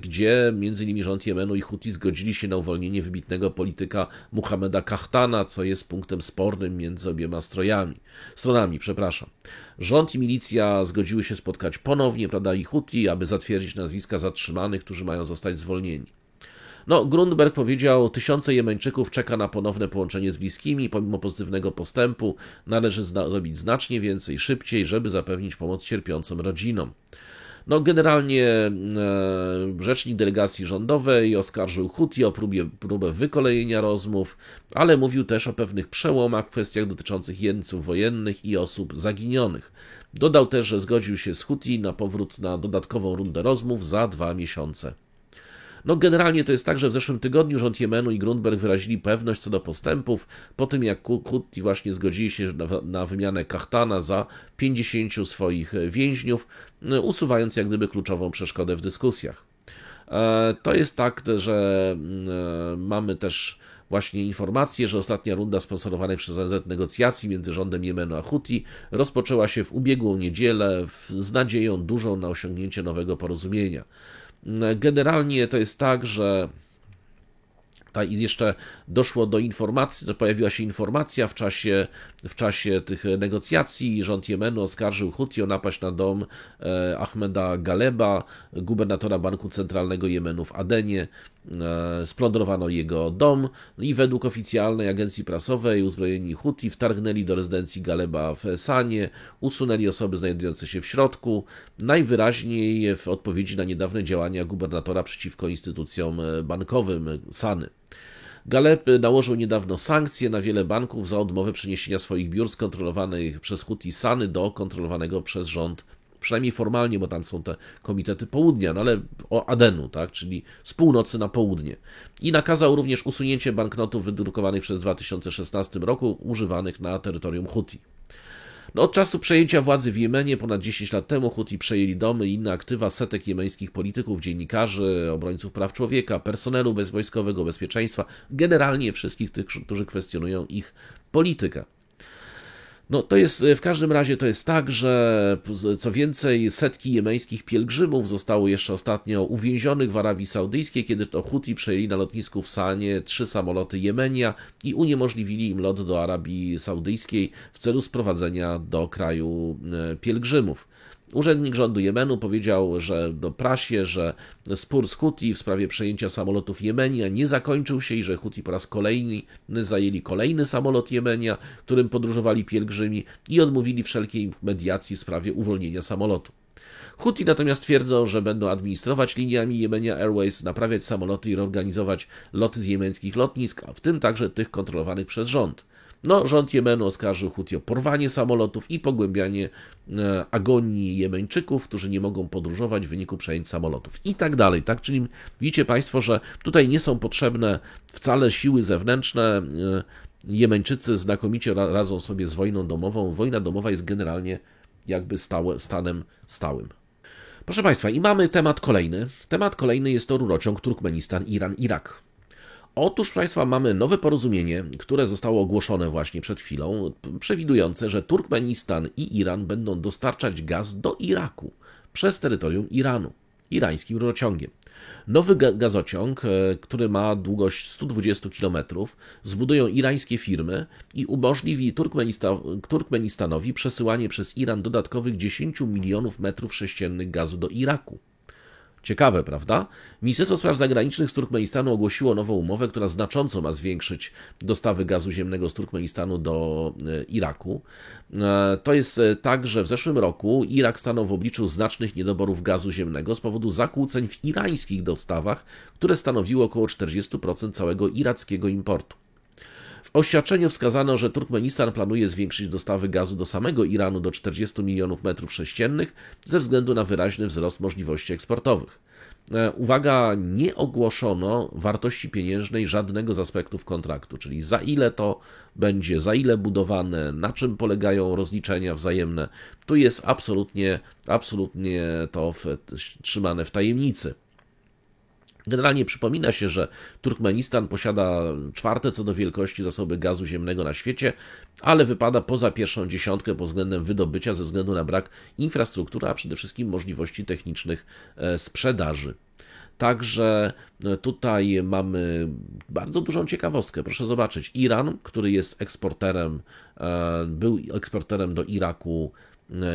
gdzie m.in. rząd Jemenu i Huti zgodzili się na uwolnienie wybitnego polityka Muhammeda Kahtana, co jest punktem spornym między obiema stronami. Rząd i milicja zgodziły się spotkać ponownie, i Huti, aby zatwierdzić nazwiska zatrzymanych, którzy mają zostać zwolnieni. Grundberg powiedział, tysiące Jemeńczyków czeka na ponowne połączenie z bliskimi, pomimo pozytywnego postępu należy zrobić znacznie więcej, szybciej, żeby zapewnić pomoc cierpiącym rodzinom. Generalnie rzecznik delegacji rządowej oskarżył Huti o próbę wykolejenia rozmów, ale mówił też o pewnych przełomach w kwestiach dotyczących jeńców wojennych i osób zaginionych. Dodał też, że zgodził się z Huti na powrót na dodatkową rundę rozmów za 2 miesiące. Generalnie to jest tak, że w zeszłym tygodniu rząd Jemenu i Grundberg wyrazili pewność co do postępów, po tym jak Huti właśnie zgodzili się na wymianę Kahtana za 50 swoich więźniów, usuwając jak gdyby kluczową przeszkodę w dyskusjach. To jest tak, że mamy też właśnie informację, że ostatnia runda sponsorowanej przez ONZ negocjacji między rządem Jemenu a Huti rozpoczęła się w ubiegłą niedzielę z nadzieją dużą na osiągnięcie nowego porozumienia. Generalnie to jest tak, że jeszcze doszło do informacji, że pojawiła się informacja w czasie tych negocjacji. Rząd Jemenu oskarżył Huti o napaść na dom Ahmeda Galeba, gubernatora Banku Centralnego Jemenu w Adenie. splądrowano jego dom i według oficjalnej agencji prasowej uzbrojeni Huti wtargnęli do rezydencji Galeba w Sanie, usunęli osoby znajdujące się w środku, najwyraźniej w odpowiedzi na niedawne działania gubernatora przeciwko instytucjom bankowym Sany. Galeb nałożył niedawno sankcje na wiele banków za odmowę przeniesienia swoich biur z kontrolowanej przez Huti Sany do kontrolowanego przez rząd, przynajmniej formalnie, bo tam są te komitety południa, no ale o Adenu, tak, czyli z północy na południe. I nakazał również usunięcie banknotów wydrukowanych przez 2016 roku, używanych na terytorium Huti. No, od czasu przejęcia władzy w Jemenie ponad 10 lat temu Huti przejęli domy i inne aktywa setek jemeńskich polityków, dziennikarzy, obrońców praw człowieka, personelu wojskowego, bezpieczeństwa, generalnie wszystkich tych, którzy kwestionują ich politykę. No to jest, w każdym razie to jest tak, że co więcej setki jemeńskich pielgrzymów zostało jeszcze ostatnio uwięzionych w Arabii Saudyjskiej, kiedy to Huti przejęli na lotnisku w Sanie 3 samoloty Jemenia i uniemożliwili im lot do Arabii Saudyjskiej w celu sprowadzenia do kraju pielgrzymów. Urzędnik rządu Jemenu powiedział, że do prasie, że spór z Huti w sprawie przejęcia samolotów Jemenia nie zakończył się i że Huti po raz kolejny zajęli kolejny samolot Jemenia, którym podróżowali pielgrzymi i odmówili wszelkiej mediacji w sprawie uwolnienia samolotu. Huti natomiast twierdzą, że będą administrować liniami Yemenia Airways, naprawiać samoloty i reorganizować loty z jemeńskich lotnisk, w tym także tych kontrolowanych przez rząd. No, rząd Jemenu oskarżył Huti o porwanie samolotów i pogłębianie agonii Jemeńczyków, którzy nie mogą podróżować w wyniku przejęć samolotów i tak dalej. Tak? Czyli widzicie Państwo, że tutaj nie są potrzebne wcale siły zewnętrzne. Jemeńczycy znakomicie radzą sobie z wojną domową. Wojna domowa jest generalnie jakby stanem stałym. Proszę Państwa, i mamy temat kolejny. Temat kolejny jest to rurociąg Turkmenistan, Iran, Irak. Otóż, proszę Państwa, mamy nowe porozumienie, które zostało ogłoszone właśnie przed chwilą, przewidujące, że Turkmenistan i Iran będą dostarczać gaz do Iraku przez terytorium Iranu, irańskim rurociągiem. Nowy gazociąg, który ma długość 120 km, zbudują irańskie firmy i umożliwi Turkmenistanowi przesyłanie przez Iran dodatkowych 10 milionów metrów sześciennych gazu do Iraku. Ciekawe, prawda? Ministerstwo Spraw Zagranicznych z Turkmenistanu ogłosiło nową umowę, która znacząco ma zwiększyć dostawy gazu ziemnego z Turkmenistanu do Iraku. To jest tak, że w zeszłym roku Irak stanął w obliczu znacznych niedoborów gazu ziemnego z powodu zakłóceń w irańskich dostawach, które stanowiły około 40% całego irackiego importu. W oświadczeniu wskazano, że Turkmenistan planuje zwiększyć dostawy gazu do samego Iranu do 40 milionów metrów sześciennych ze względu na wyraźny wzrost możliwości eksportowych. Uwaga, nie ogłoszono wartości pieniężnej żadnego z aspektów kontraktu, czyli za ile to będzie, za ile budowane, na czym polegają rozliczenia wzajemne. Tu jest absolutnie to trzymane w tajemnicy. Generalnie przypomina się, że Turkmenistan posiada 4. co do wielkości zasoby gazu ziemnego na świecie, ale wypada poza pierwszą dziesiątkę pod względem wydobycia ze względu na brak infrastruktury, a przede wszystkim możliwości technicznych sprzedaży. Także tutaj mamy bardzo dużą ciekawostkę. Proszę zobaczyć, Iran, który jest był eksporterem do Iraku,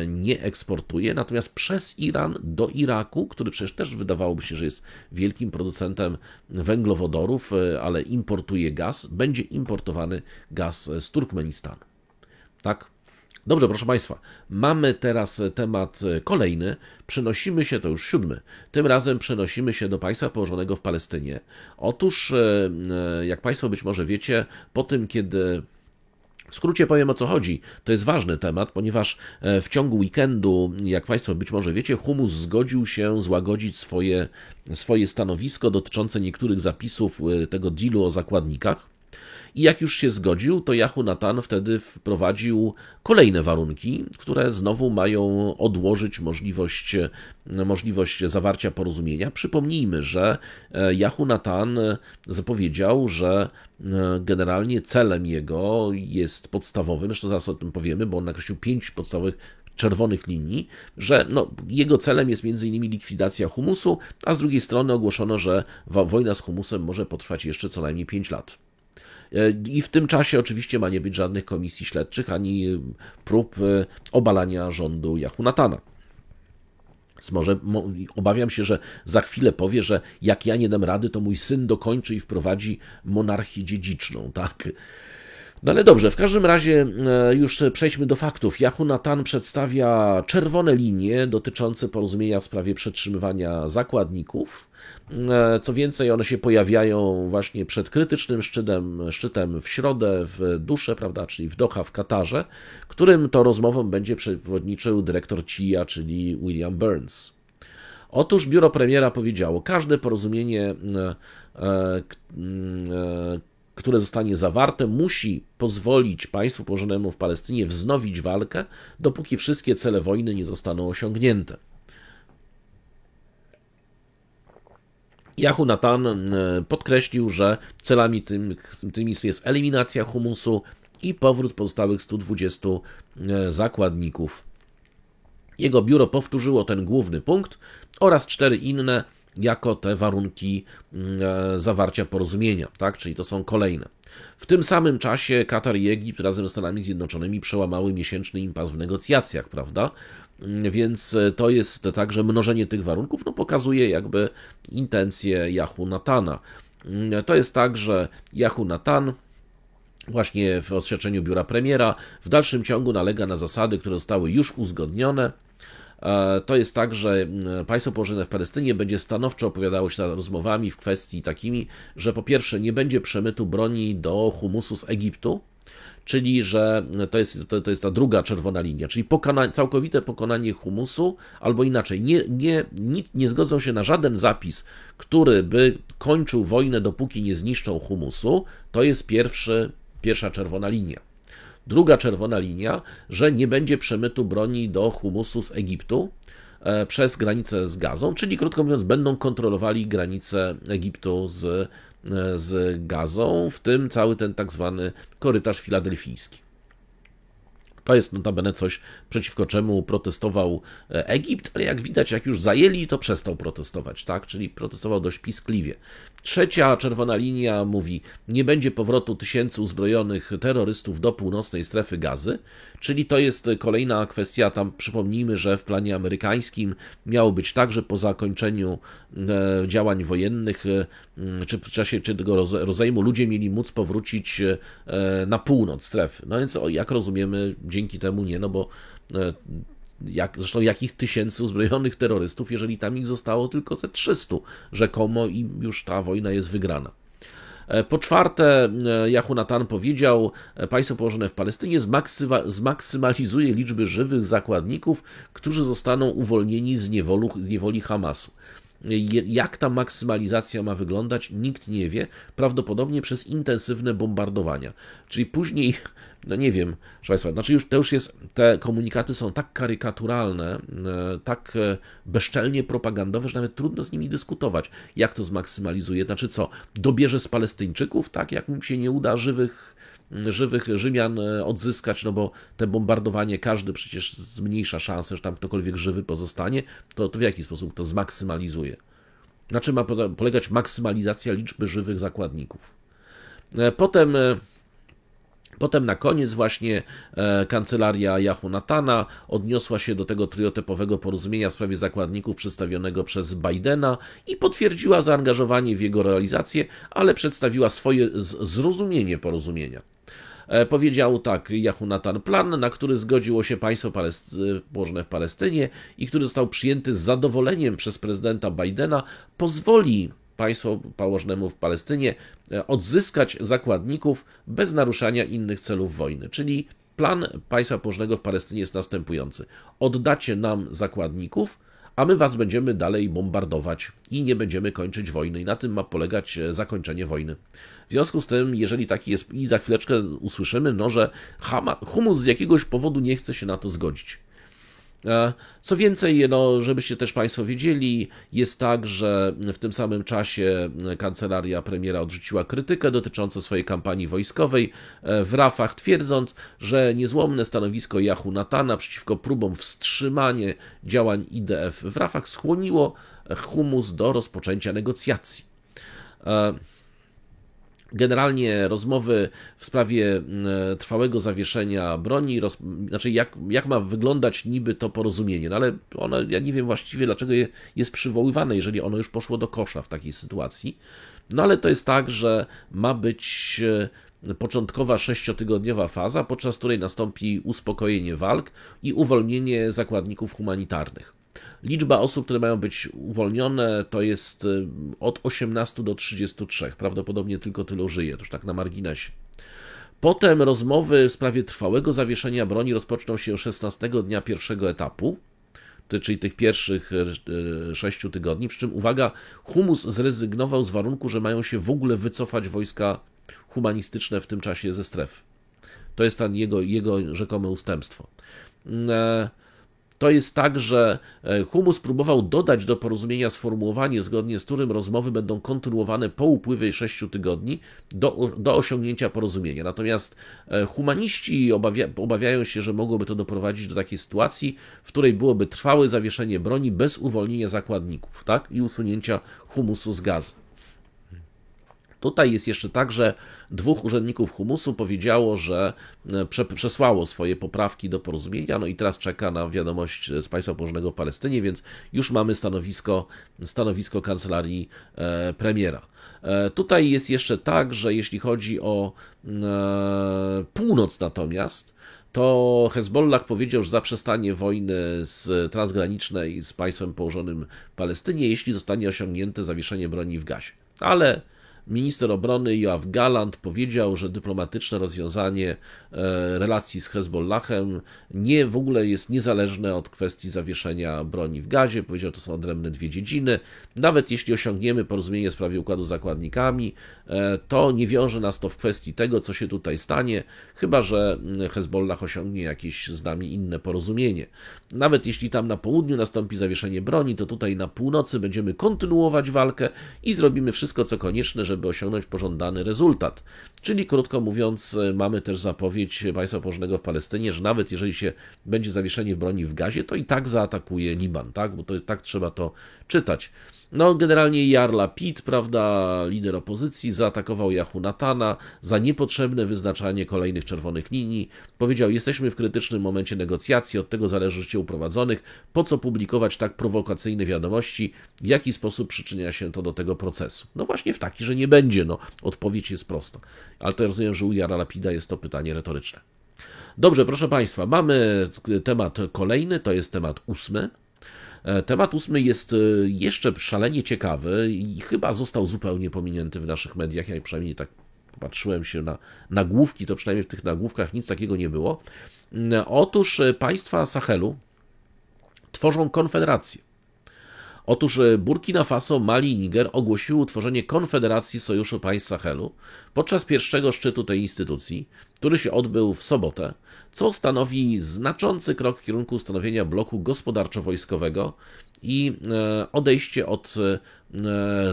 nie eksportuje, natomiast przez Iran do Iraku, który przecież też wydawałoby się, że jest wielkim producentem węglowodorów, ale importuje gaz, będzie importowany gaz z Turkmenistanu. Tak? Dobrze, proszę Państwa, mamy teraz temat kolejny. Przenosimy się, to już 7. Tym razem przenosimy się do państwa położonego w Palestynie. Otóż, jak Państwo być może wiecie, po tym, kiedy... W skrócie powiem, o co chodzi. To jest ważny temat, ponieważ w ciągu weekendu, jak Państwo być może wiecie, Humus zgodził się złagodzić swoje stanowisko dotyczące niektórych zapisów tego dealu o zakładnikach. I jak już się zgodził, to Yahu Natan wtedy wprowadził kolejne warunki, które znowu mają odłożyć możliwość zawarcia porozumienia. Przypomnijmy, że Yahu Natan zapowiedział, że generalnie celem jego jest podstawowym, zresztą zaraz o tym powiemy, bo on nakreślił 5 podstawowych czerwonych linii, że jego celem jest m.in. likwidacja humusu, a z drugiej strony ogłoszono, że wojna z humusem może potrwać jeszcze co najmniej 5 lat. I w tym czasie oczywiście ma nie być żadnych komisji śledczych, ani prób obalania rządu Yahu Natana. Obawiam się, że za chwilę powie, że jak ja nie dam rady, to mój syn dokończy i wprowadzi monarchię dziedziczną, tak? No ale dobrze, w każdym razie już przejdźmy do faktów. Jehonatan przedstawia czerwone linie dotyczące porozumienia w sprawie przetrzymywania zakładników. Co więcej, one się pojawiają właśnie przed krytycznym szczytem w środę w Dusze, prawda, czyli w Doha w Katarze, którym to rozmową będzie przewodniczył dyrektor CIA, czyli William Burns. Otóż biuro premiera powiedziało, każde porozumienie, które zostanie zawarte, musi pozwolić państwu położonemu w Palestynie wznowić walkę, dopóki wszystkie cele wojny nie zostaną osiągnięte. Jehonatan podkreślił, że celami tymi jest eliminacja humusu i powrót pozostałych 120 zakładników. Jego biuro powtórzyło ten główny punkt oraz 4 inne jako te warunki zawarcia porozumienia, tak? Czyli to są kolejne. W tym samym czasie Katar i Egipt razem z Stanami Zjednoczonymi przełamały miesięczny impas w negocjacjach, prawda? Więc to jest także mnożenie tych warunków, pokazuje jakby intencje Jehonatana. To jest tak, że Jehonatan właśnie w oświadczeniu biura premiera w dalszym ciągu nalega na zasady, które zostały już uzgodnione. To jest tak, że państwo położone w Palestynie będzie stanowczo opowiadało się za rozmowami w kwestii takimi, że po pierwsze nie będzie przemytu broni do humusu z Egiptu, czyli że to jest ta druga czerwona linia, czyli całkowite pokonanie humusu, albo inaczej, nie zgodzą się na żaden zapis, który by kończył wojnę, dopóki nie zniszczą humusu. To jest pierwsza czerwona linia. Druga czerwona linia, że nie będzie przemytu broni do humusu z Egiptu przez granicę z Gazą, czyli krótko mówiąc będą kontrolowali granicę Egiptu z Gazą, w tym cały ten tak zwany korytarz filadelfijski. To jest notabene coś, przeciwko czemu protestował Egipt, ale jak widać, jak już zajęli, to przestał protestować, tak? Czyli protestował dość piskliwie. Trzecia czerwona linia mówi, nie będzie powrotu tysięcy uzbrojonych terrorystów do północnej strefy Gazy, czyli to jest kolejna kwestia, tam przypomnijmy, że w planie amerykańskim miało być tak, że po zakończeniu działań wojennych, czy w czasie tego rozejmu ludzie mieli móc powrócić na północ strefy. No więc jak rozumiemy, dzięki temu nie, no bo zresztą jakich tysięcy uzbrojonych terrorystów, jeżeli tam ich zostało tylko ze 300 rzekomo i już ta wojna jest wygrana. Po czwarte, Jehonatan powiedział, państwo położone w Palestynie zmaksymalizuje liczby żywych zakładników, którzy zostaną uwolnieni z niewoli Hamasu. Jak ta maksymalizacja ma wyglądać, nikt nie wie, prawdopodobnie przez intensywne bombardowania. Czyli później, no nie wiem, proszę Państwa, znaczy te komunikaty są tak karykaturalne, tak bezczelnie propagandowe, że nawet trudno z nimi dyskutować. Jak to zmaksymalizuje? Znaczy co, dobierze z Palestyńczyków, tak? Jak im się nie uda żywych Rzymian odzyskać, no bo te bombardowanie każdy przecież zmniejsza szansę, że tam ktokolwiek żywy pozostanie, to w jaki sposób to zmaksymalizuje? Na czym ma polegać maksymalizacja liczby żywych zakładników? Potem na koniec właśnie kancelaria Jehonatana odniosła się do tego triotypowego porozumienia w sprawie zakładników przedstawionego przez Bidena i potwierdziła zaangażowanie w jego realizację, ale przedstawiła swoje zrozumienie porozumienia. Powiedział tak Jehonatan, plan, na który zgodziło się państwo położone w Palestynie i który został przyjęty z zadowoleniem przez prezydenta Bidena, pozwoli państwu położonemu w Palestynie odzyskać zakładników bez naruszania innych celów wojny. Czyli plan państwa położonego w Palestynie jest następujący. Oddacie nam zakładników, a my was będziemy dalej bombardować i nie będziemy kończyć wojny. I na tym ma polegać zakończenie wojny. W związku z tym, jeżeli taki jest, i za chwileczkę usłyszymy, że Humus z jakiegoś powodu nie chce się na to zgodzić. Co więcej, żebyście też Państwo wiedzieli, jest tak, że w tym samym czasie kancelaria premiera odrzuciła krytykę dotyczącą swojej kampanii wojskowej w Rafah, twierdząc, że niezłomne stanowisko Jehonatana przeciwko próbom wstrzymania działań IDF w Rafah skłoniło Humus do rozpoczęcia negocjacji. Generalnie rozmowy w sprawie trwałego zawieszenia broni, znaczy jak ma wyglądać niby to porozumienie, no ale ja nie wiem właściwie dlaczego jest przywoływane, jeżeli ono już poszło do kosza w takiej sytuacji. No ale to jest tak, że ma być początkowa 6-tygodniowa faza, podczas której nastąpi uspokojenie walk i uwolnienie zakładników humanitarnych. Liczba osób, które mają być uwolnione, to jest od 18 do 33. Prawdopodobnie tylko tylu żyje, to już tak na marginesie. Potem rozmowy w sprawie trwałego zawieszenia broni rozpoczną się 16 dnia pierwszego etapu, czyli tych pierwszych 6 tygodni, przy czym uwaga, Humus zrezygnował z warunku, że mają się w ogóle wycofać wojska humanistyczne w tym czasie ze strefy. To jest tam jego rzekome ustępstwo. To jest tak, że Humus próbował dodać do porozumienia sformułowanie, zgodnie z którym rozmowy będą kontynuowane po upływie 6 tygodni do osiągnięcia porozumienia. Natomiast humaniści obawiają się, że mogłoby to doprowadzić do takiej sytuacji, w której byłoby trwałe zawieszenie broni bez uwolnienia zakładników, tak? I usunięcia humusu z Gazy. Tutaj jest jeszcze tak, że 2 urzędników Humusu powiedziało, że przesłało swoje poprawki do porozumienia, no i teraz czeka na wiadomość z państwa położonego w Palestynie, więc już mamy stanowisko kancelarii premiera. Tutaj jest jeszcze tak, że jeśli chodzi o północ natomiast, to Hezbollah powiedział, że zaprzestanie wojny transgranicznej z państwem położonym w Palestynie, jeśli zostanie osiągnięte zawieszenie broni w Gazie. Ale minister obrony Yoav Gallant powiedział, że dyplomatyczne rozwiązanie relacji z Hezbollahem w ogóle jest niezależne od kwestii zawieszenia broni w Gazie. Powiedział, że to są odrębne 2 dziedziny. Nawet jeśli osiągniemy porozumienie w sprawie układu z zakładnikami, to nie wiąże nas to w kwestii tego, co się tutaj stanie, chyba że Hezbollah osiągnie jakieś z nami inne porozumienie. Nawet jeśli tam na południu nastąpi zawieszenie broni, to tutaj na północy będziemy kontynuować walkę i zrobimy wszystko, co konieczne, żeby osiągnąć pożądany rezultat. Czyli krótko mówiąc, mamy też zapowiedź państwa położonego w Palestynie, że nawet jeżeli się będzie zawieszenie broni w Gazie, to i tak zaatakuje Liban, tak? Bo to tak trzeba to czytać. No, generalnie Yair Lapid, prawda, lider opozycji, zaatakował Yahu Natana za niepotrzebne wyznaczanie kolejnych czerwonych linii. Powiedział, jesteśmy w krytycznym momencie negocjacji, od tego zależy życie uprowadzonych, po co publikować tak prowokacyjne wiadomości, w jaki sposób przyczynia się to do tego procesu. No właśnie w taki, że nie będzie, no, odpowiedź jest prosta. Ale to ja rozumiem, że u Yaira Lapida jest to pytanie retoryczne. Dobrze, proszę Państwa, mamy temat kolejny, to jest temat 8. Temat 8 jest jeszcze szalenie ciekawy i chyba został zupełnie pominięty w naszych mediach. Ja przynajmniej tak patrzyłem się na nagłówki, to przynajmniej w tych nagłówkach nic takiego nie było. Otóż państwa Sahelu tworzą konfederację. Otóż Burkina Faso, Mali i Niger ogłosiły utworzenie Konfederacji Sojuszu Państw Sahelu podczas pierwszego szczytu tej instytucji, który się odbył w sobotę, co stanowi znaczący krok w kierunku ustanowienia bloku gospodarczo-wojskowego i odejście od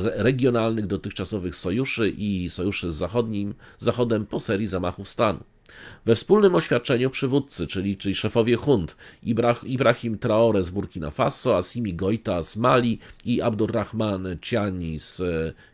regionalnych dotychczasowych sojuszy i sojuszy z Zachodem po serii zamachów stanu. We wspólnym oświadczeniu przywódcy, czyli szefowie hunt, Ibrahim Traore z Burkina Faso, Assimi Goïta z Mali i Abdurrahman Tiani z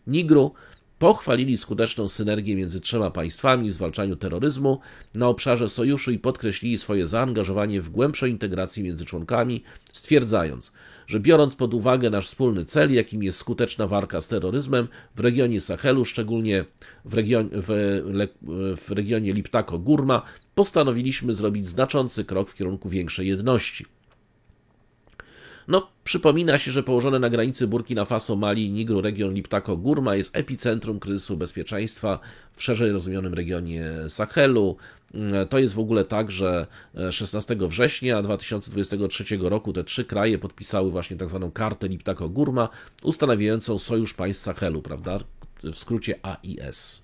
Nigru, pochwalili skuteczną synergię między 3 państwami w zwalczaniu terroryzmu na obszarze sojuszu i podkreślili swoje zaangażowanie w głębszą integrację między członkami, stwierdzając, że biorąc pod uwagę nasz wspólny cel, jakim jest skuteczna walka z terroryzmem w regionie Sahelu, szczególnie w regionie Liptako-Gurma, postanowiliśmy zrobić znaczący krok w kierunku większej jedności. No, przypomina się, że położone na granicy Burkina Faso, Mali i Nigru region Liptako-Gurma jest epicentrum kryzysu bezpieczeństwa w szerzej rozumianym regionie Sahelu. To jest w ogóle tak, że 16 września 2023 roku te 3 kraje podpisały właśnie tak zwaną kartę Liptako-Gurma, ustanawiającą Sojusz Państw Sahelu, prawda? W skrócie AIS.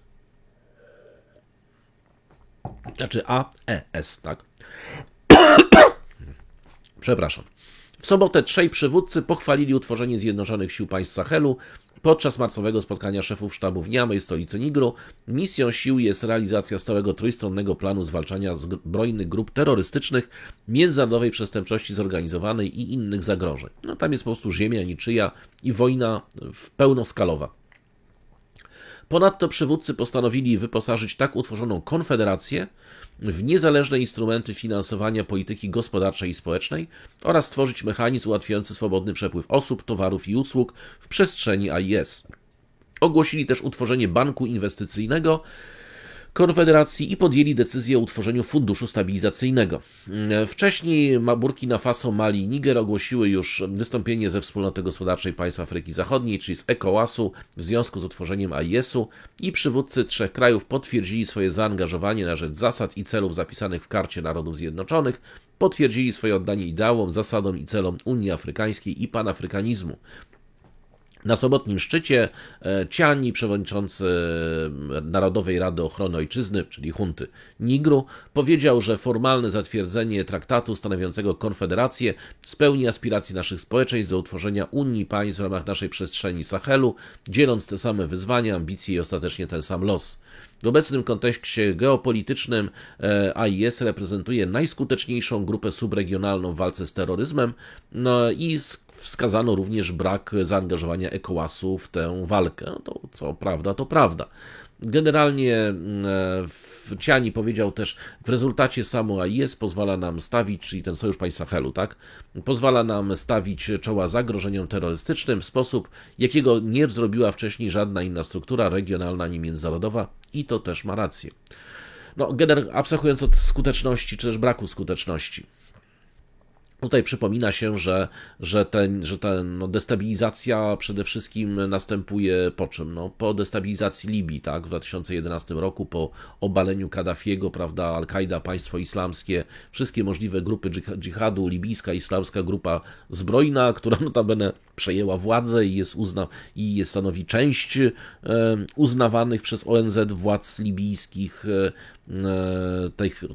Znaczy AES, tak? Przepraszam. W sobotę 3 przywódcy pochwalili utworzenie Zjednoczonych Sił Państw Sahelu podczas marcowego spotkania szefów sztabu w Niamey, stolicy Nigru. Misją sił jest realizacja stałego trójstronnego planu zwalczania zbrojnych grup terrorystycznych, międzynarodowej przestępczości zorganizowanej i innych zagrożeń. No, tam jest po prostu ziemia niczyja i wojna pełnoskalowa. Ponadto przywódcy postanowili wyposażyć tak utworzoną konfederację w niezależne instrumenty finansowania polityki gospodarczej i społecznej oraz stworzyć mechanizm ułatwiający swobodny przepływ osób, towarów i usług w przestrzeni AIS. Ogłosili też utworzenie banku inwestycyjnego Konfederacji i podjęli decyzję o utworzeniu funduszu stabilizacyjnego. Wcześniej Burkina Faso, Mali i Niger ogłosiły już wystąpienie ze Wspólnoty Gospodarczej Państw Afryki Zachodniej, czyli z ECOWAS-u, w związku z utworzeniem AIS-u i przywódcy 3 krajów potwierdzili swoje zaangażowanie na rzecz zasad i celów zapisanych w Karcie Narodów Zjednoczonych, potwierdzili swoje oddanie ideałom, zasadom i celom Unii Afrykańskiej i panafrykanizmu. Na sobotnim szczycie Ciani, przewodniczący Narodowej Rady Ochrony Ojczyzny, czyli junty Nigru, powiedział, że formalne zatwierdzenie traktatu stanowiącego konfederację spełni aspiracje naszych społeczeństw do utworzenia Unii państw w ramach naszej przestrzeni Sahelu, dzieląc te same wyzwania, ambicje i ostatecznie ten sam los. W obecnym kontekście geopolitycznym AIS reprezentuje najskuteczniejszą grupę subregionalną w walce z terroryzmem, no i wskazano również brak zaangażowania ECOWAS-u w tę walkę. No to co prawda, to prawda. Generalnie Ciani powiedział też, w rezultacie samo AIS pozwala nam stawić, czyli ten Sojusz Państw Sahelu, tak, pozwala nam stawić czoła zagrożeniom terrorystycznym w sposób, jakiego nie zrobiła wcześniej żadna inna struktura regionalna ani międzynarodowa i to też ma rację. No, abstrahując od skuteczności, czy też braku skuteczności. Tutaj przypomina się, że ta destabilizacja przede wszystkim następuje po czym? No, po destabilizacji Libii, tak, w 2011 roku, po obaleniu Kaddafiego, prawda, Al-Kaida, Państwo Islamskie, wszystkie możliwe grupy dżihadu, libijska islamska grupa zbrojna, która notabene przejęła władzę i stanowi część uznawanych przez ONZ władz libijskich,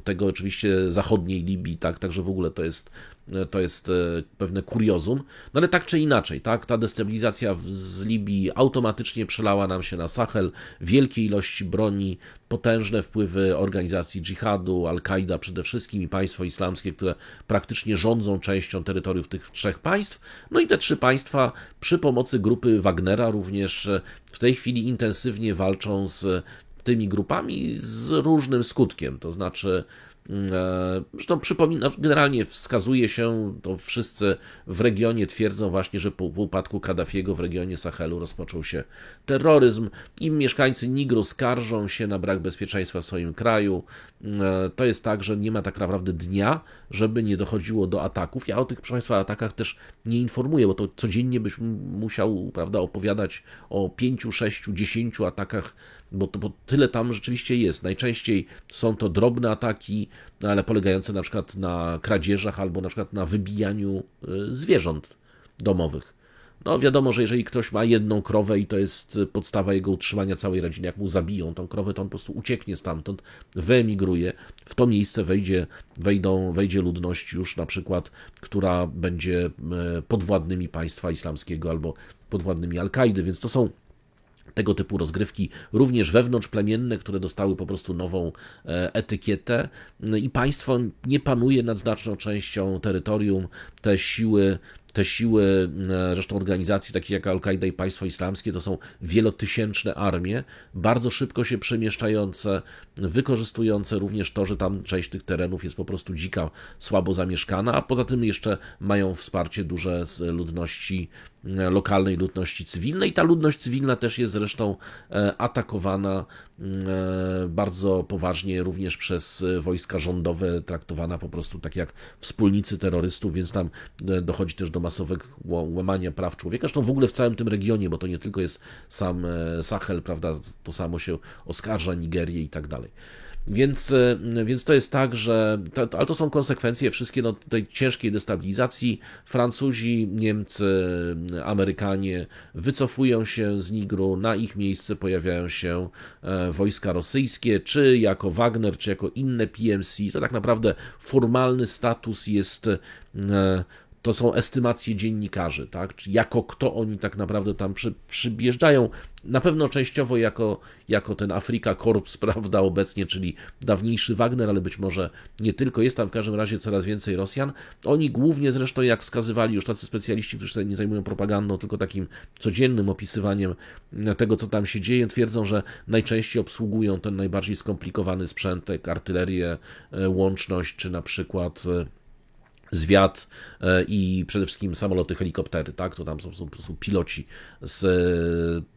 tego oczywiście zachodniej Libii, tak, także w ogóle to jest pewne kuriozum, no ale tak czy inaczej, tak, ta destabilizacja z Libii automatycznie przelała nam się na Sahel, wielkie ilości broni, potężne wpływy organizacji dżihadu, Al-Kaida przede wszystkim i państwo islamskie, które praktycznie rządzą częścią terytoriów tych 3 państw, no i te 3 państwa przy pomocy grupy Wagnera również w tej chwili intensywnie walczą z tymi grupami z różnym skutkiem, to znaczy zresztą generalnie wskazuje się, to wszyscy w regionie twierdzą właśnie, że po upadku Kaddafiego w regionie Sahelu rozpoczął się terroryzm i mieszkańcy Nigru skarżą się na brak bezpieczeństwa w swoim kraju. To jest tak, że nie ma tak naprawdę dnia, żeby nie dochodziło do ataków. Ja o tych, proszę Państwa, atakach też nie informuję, bo to codziennie byś musiał, prawda, opowiadać o 5, 6, 10 atakach, bo tyle tam rzeczywiście jest. Najczęściej są to drobne ataki, ale polegające na przykład na kradzieżach albo na przykład na wybijaniu zwierząt domowych. No wiadomo, że jeżeli ktoś ma jedną krowę i to jest podstawa jego utrzymania całej rodziny, jak mu zabiją tą krowę, to on po prostu ucieknie stamtąd, wyemigruje, w to miejsce wejdzie ludność już na przykład, która będzie podwładnymi państwa islamskiego albo podwładnymi Al-Kaidy, więc to są tego typu rozgrywki, również wewnątrzplemienne, które dostały po prostu nową etykietę i państwo nie panuje nad znaczną częścią terytorium. Te siły, zresztą organizacji takie jak Al-Kaida i Państwo Islamskie, to są wielotysięczne armie, bardzo szybko się przemieszczające, wykorzystujące również to, że tam część tych terenów jest po prostu dzika, słabo zamieszkana, a poza tym jeszcze mają wsparcie duże z ludności lokalnej, ludności cywilnej. Ta ludność cywilna też jest zresztą atakowana bardzo poważnie również przez wojska rządowe, traktowana po prostu tak jak wspólnicy terrorystów, więc tam dochodzi też do masowego łamania praw człowieka. Zresztą w ogóle w całym tym regionie, bo to nie tylko jest sam Sahel, prawda, to samo się oskarża Nigerię i tak dalej. Więc to jest tak, że ale to są konsekwencje wszystkie tej ciężkiej destabilizacji. Francuzi, Niemcy, Amerykanie wycofują się z Nigru, na ich miejsce pojawiają się wojska rosyjskie, czy jako Wagner, czy jako inne PMC. To tak naprawdę formalny status jest to są estymacje dziennikarzy, tak? Czyli jako kto oni tak naprawdę tam przyjeżdżają. Na pewno częściowo jako ten Afrika Korps, prawda, obecnie, czyli dawniejszy Wagner, ale być może nie tylko. Jest tam w każdym razie coraz więcej Rosjan. Oni głównie zresztą, jak wskazywali już tacy specjaliści, którzy się nie zajmują propagandą, tylko takim codziennym opisywaniem tego, co tam się dzieje, twierdzą, że najczęściej obsługują ten najbardziej skomplikowany sprzęt, jak artylerię, łączność, czy na przykład zwiad i przede wszystkim samoloty, helikoptery, tak? To tam są po prostu piloci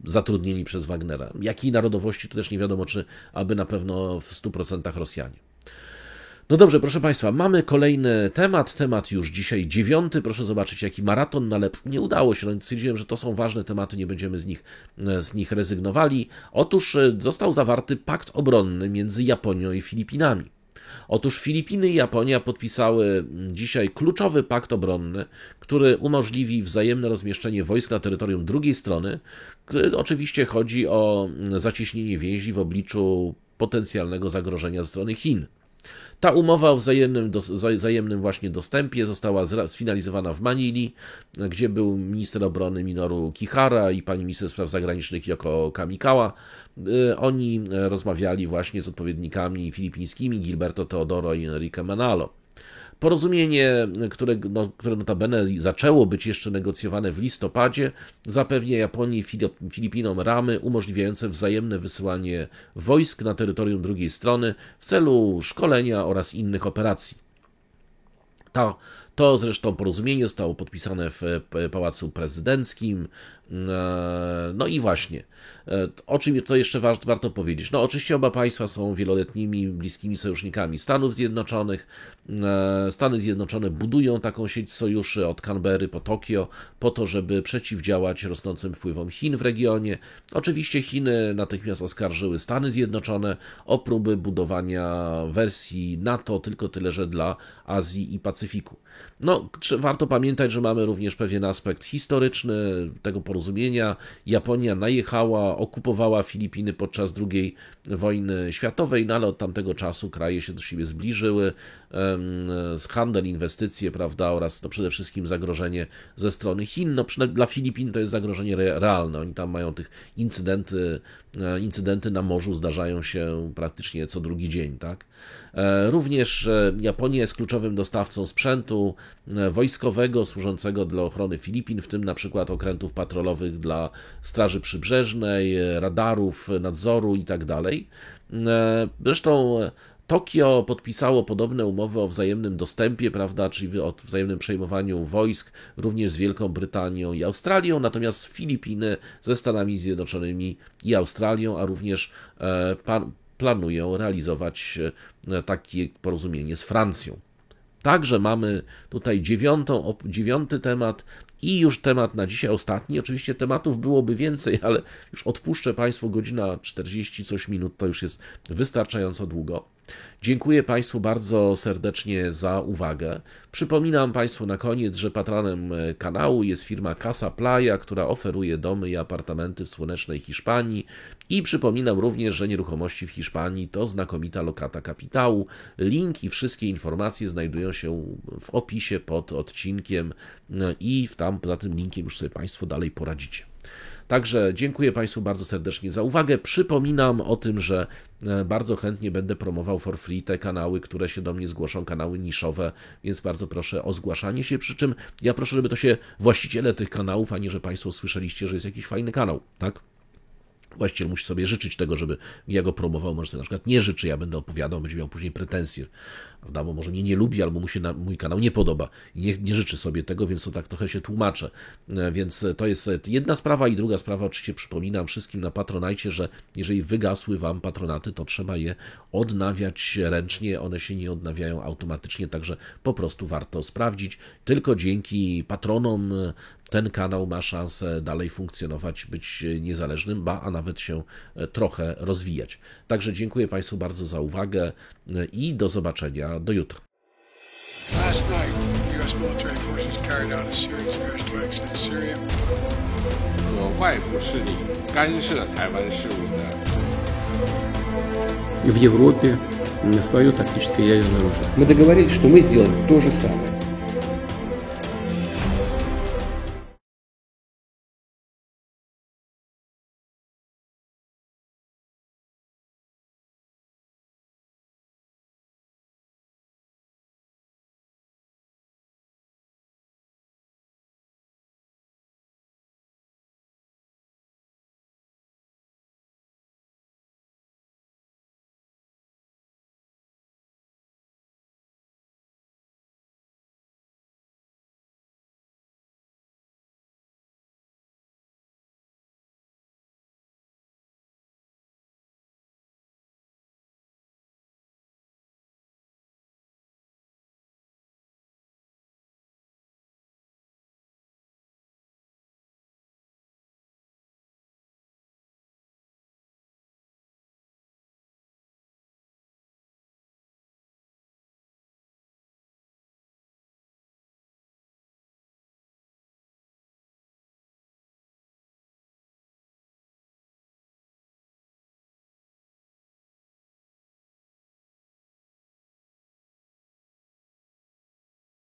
zatrudnieni przez Wagnera. Jakiej narodowości, to też nie wiadomo, czy aby na pewno w 100% Rosjanie. No dobrze, proszę Państwa, mamy kolejny temat już dzisiaj 9. Proszę zobaczyć, jaki maraton, no ale nie udało się. No, stwierdziłem, że to są ważne tematy, nie będziemy z nich rezygnowali. Otóż został zawarty pakt obronny między Japonią i Filipinami. Otóż Filipiny i Japonia podpisały dzisiaj kluczowy pakt obronny, który umożliwi wzajemne rozmieszczenie wojsk na terytorium drugiej strony. Oczywiście chodzi o zacieśnienie więzi w obliczu potencjalnego zagrożenia ze strony Chin. Ta umowa o wzajemnym właśnie dostępie została sfinalizowana w Manili, gdzie był minister obrony Minoru Kihara i pani minister spraw zagranicznych Yoko Kamikawa. Oni rozmawiali właśnie z odpowiednikami filipińskimi Gilberto Teodoro i Enrique Manalo. Porozumienie, które notabene zaczęło być jeszcze negocjowane w listopadzie, zapewnia Japonii i Filipinom ramy umożliwiające wzajemne wysyłanie wojsk na terytorium drugiej strony w celu szkolenia oraz innych operacji. To zresztą porozumienie zostało podpisane w Pałacu Prezydenckim. No i właśnie, o czym to jeszcze warto powiedzieć? No oczywiście oba państwa są wieloletnimi, bliskimi sojusznikami Stanów Zjednoczonych. Stany Zjednoczone budują taką sieć sojuszy od Canberry po Tokio po to, żeby przeciwdziałać rosnącym wpływom Chin w regionie. Oczywiście Chiny natychmiast oskarżyły Stany Zjednoczone o próby budowania wersji NATO, tylko tyle, że dla Azji i Pacyfiku. No, warto pamiętać, że mamy również pewien aspekt historyczny tego porozumienia. Japonia najechała, okupowała Filipiny podczas II wojny światowej, no ale od tamtego czasu kraje się do siebie zbliżyły. Handel, inwestycje, prawda, oraz no przede wszystkim zagrożenie ze strony Chin. No, dla Filipin to jest zagrożenie realne. Oni tam mają tych incydenty na morzu zdarzają się praktycznie co drugi dzień, tak? Również Japonia jest kluczowym dostawcą sprzętu wojskowego służącego dla ochrony Filipin, w tym na przykład okrętów patrolowych dla Straży Przybrzeżnej, radarów, nadzoru itd. Zresztą Tokio podpisało podobne umowy o wzajemnym dostępie, prawda, czyli o wzajemnym przejmowaniu wojsk, również z Wielką Brytanią i Australią, natomiast Filipiny ze Stanami Zjednoczonymi i Australią, a również planują realizować takie porozumienie z Francją. Także mamy tutaj 9. temat i już temat na dzisiaj ostatni. Oczywiście tematów byłoby więcej, ale już odpuszczę Państwu, godzina 40 coś minut, to już jest wystarczająco długo. Dziękuję Państwu bardzo serdecznie za uwagę. Przypominam Państwu na koniec, że patronem kanału jest firma Casa Playa, która oferuje domy i apartamenty w słonecznej Hiszpanii. I przypominam również, że nieruchomości w Hiszpanii to znakomita lokata kapitału. Link i wszystkie informacje znajdują się w opisie pod odcinkiem i tam za tym linkiem już sobie Państwo dalej poradzicie. Także dziękuję Państwu bardzo serdecznie za uwagę. Przypominam o tym, że bardzo chętnie będę promował for free te kanały, które się do mnie zgłoszą, kanały niszowe, więc bardzo proszę o zgłaszanie się, przy czym ja proszę, żeby to się właściciele tych kanałów, a nie, że Państwo słyszeliście, że jest jakiś fajny kanał, tak? Właściciel musi sobie życzyć tego, żeby ja go promował, może sobie na przykład nie życzy, ja będę opowiadał, będzie miał później pretensje, prawda, bo może mnie nie lubi, albo mu się mój kanał nie podoba i nie życzy sobie tego, więc to tak trochę się tłumaczę. Więc to jest jedna sprawa i druga sprawa, oczywiście przypominam wszystkim na Patronite, że jeżeli wygasły Wam patronaty, to trzeba je odnawiać ręcznie, one się nie odnawiają automatycznie, także po prostu warto sprawdzić. Tylko dzięki patronom ten kanał ma szansę dalej funkcjonować, być niezależnym, a nawet się trochę rozwijać. Także dziękuję Państwu bardzo za uwagę i do zobaczenia do jutra. Last night, U.S. military forces carried out a series of airstrikes in Syria. 有外部势力干涉台湾事务的。В Европе свое тактическое ядерное оружие. Мы договорились, что мы сделаем то же самое.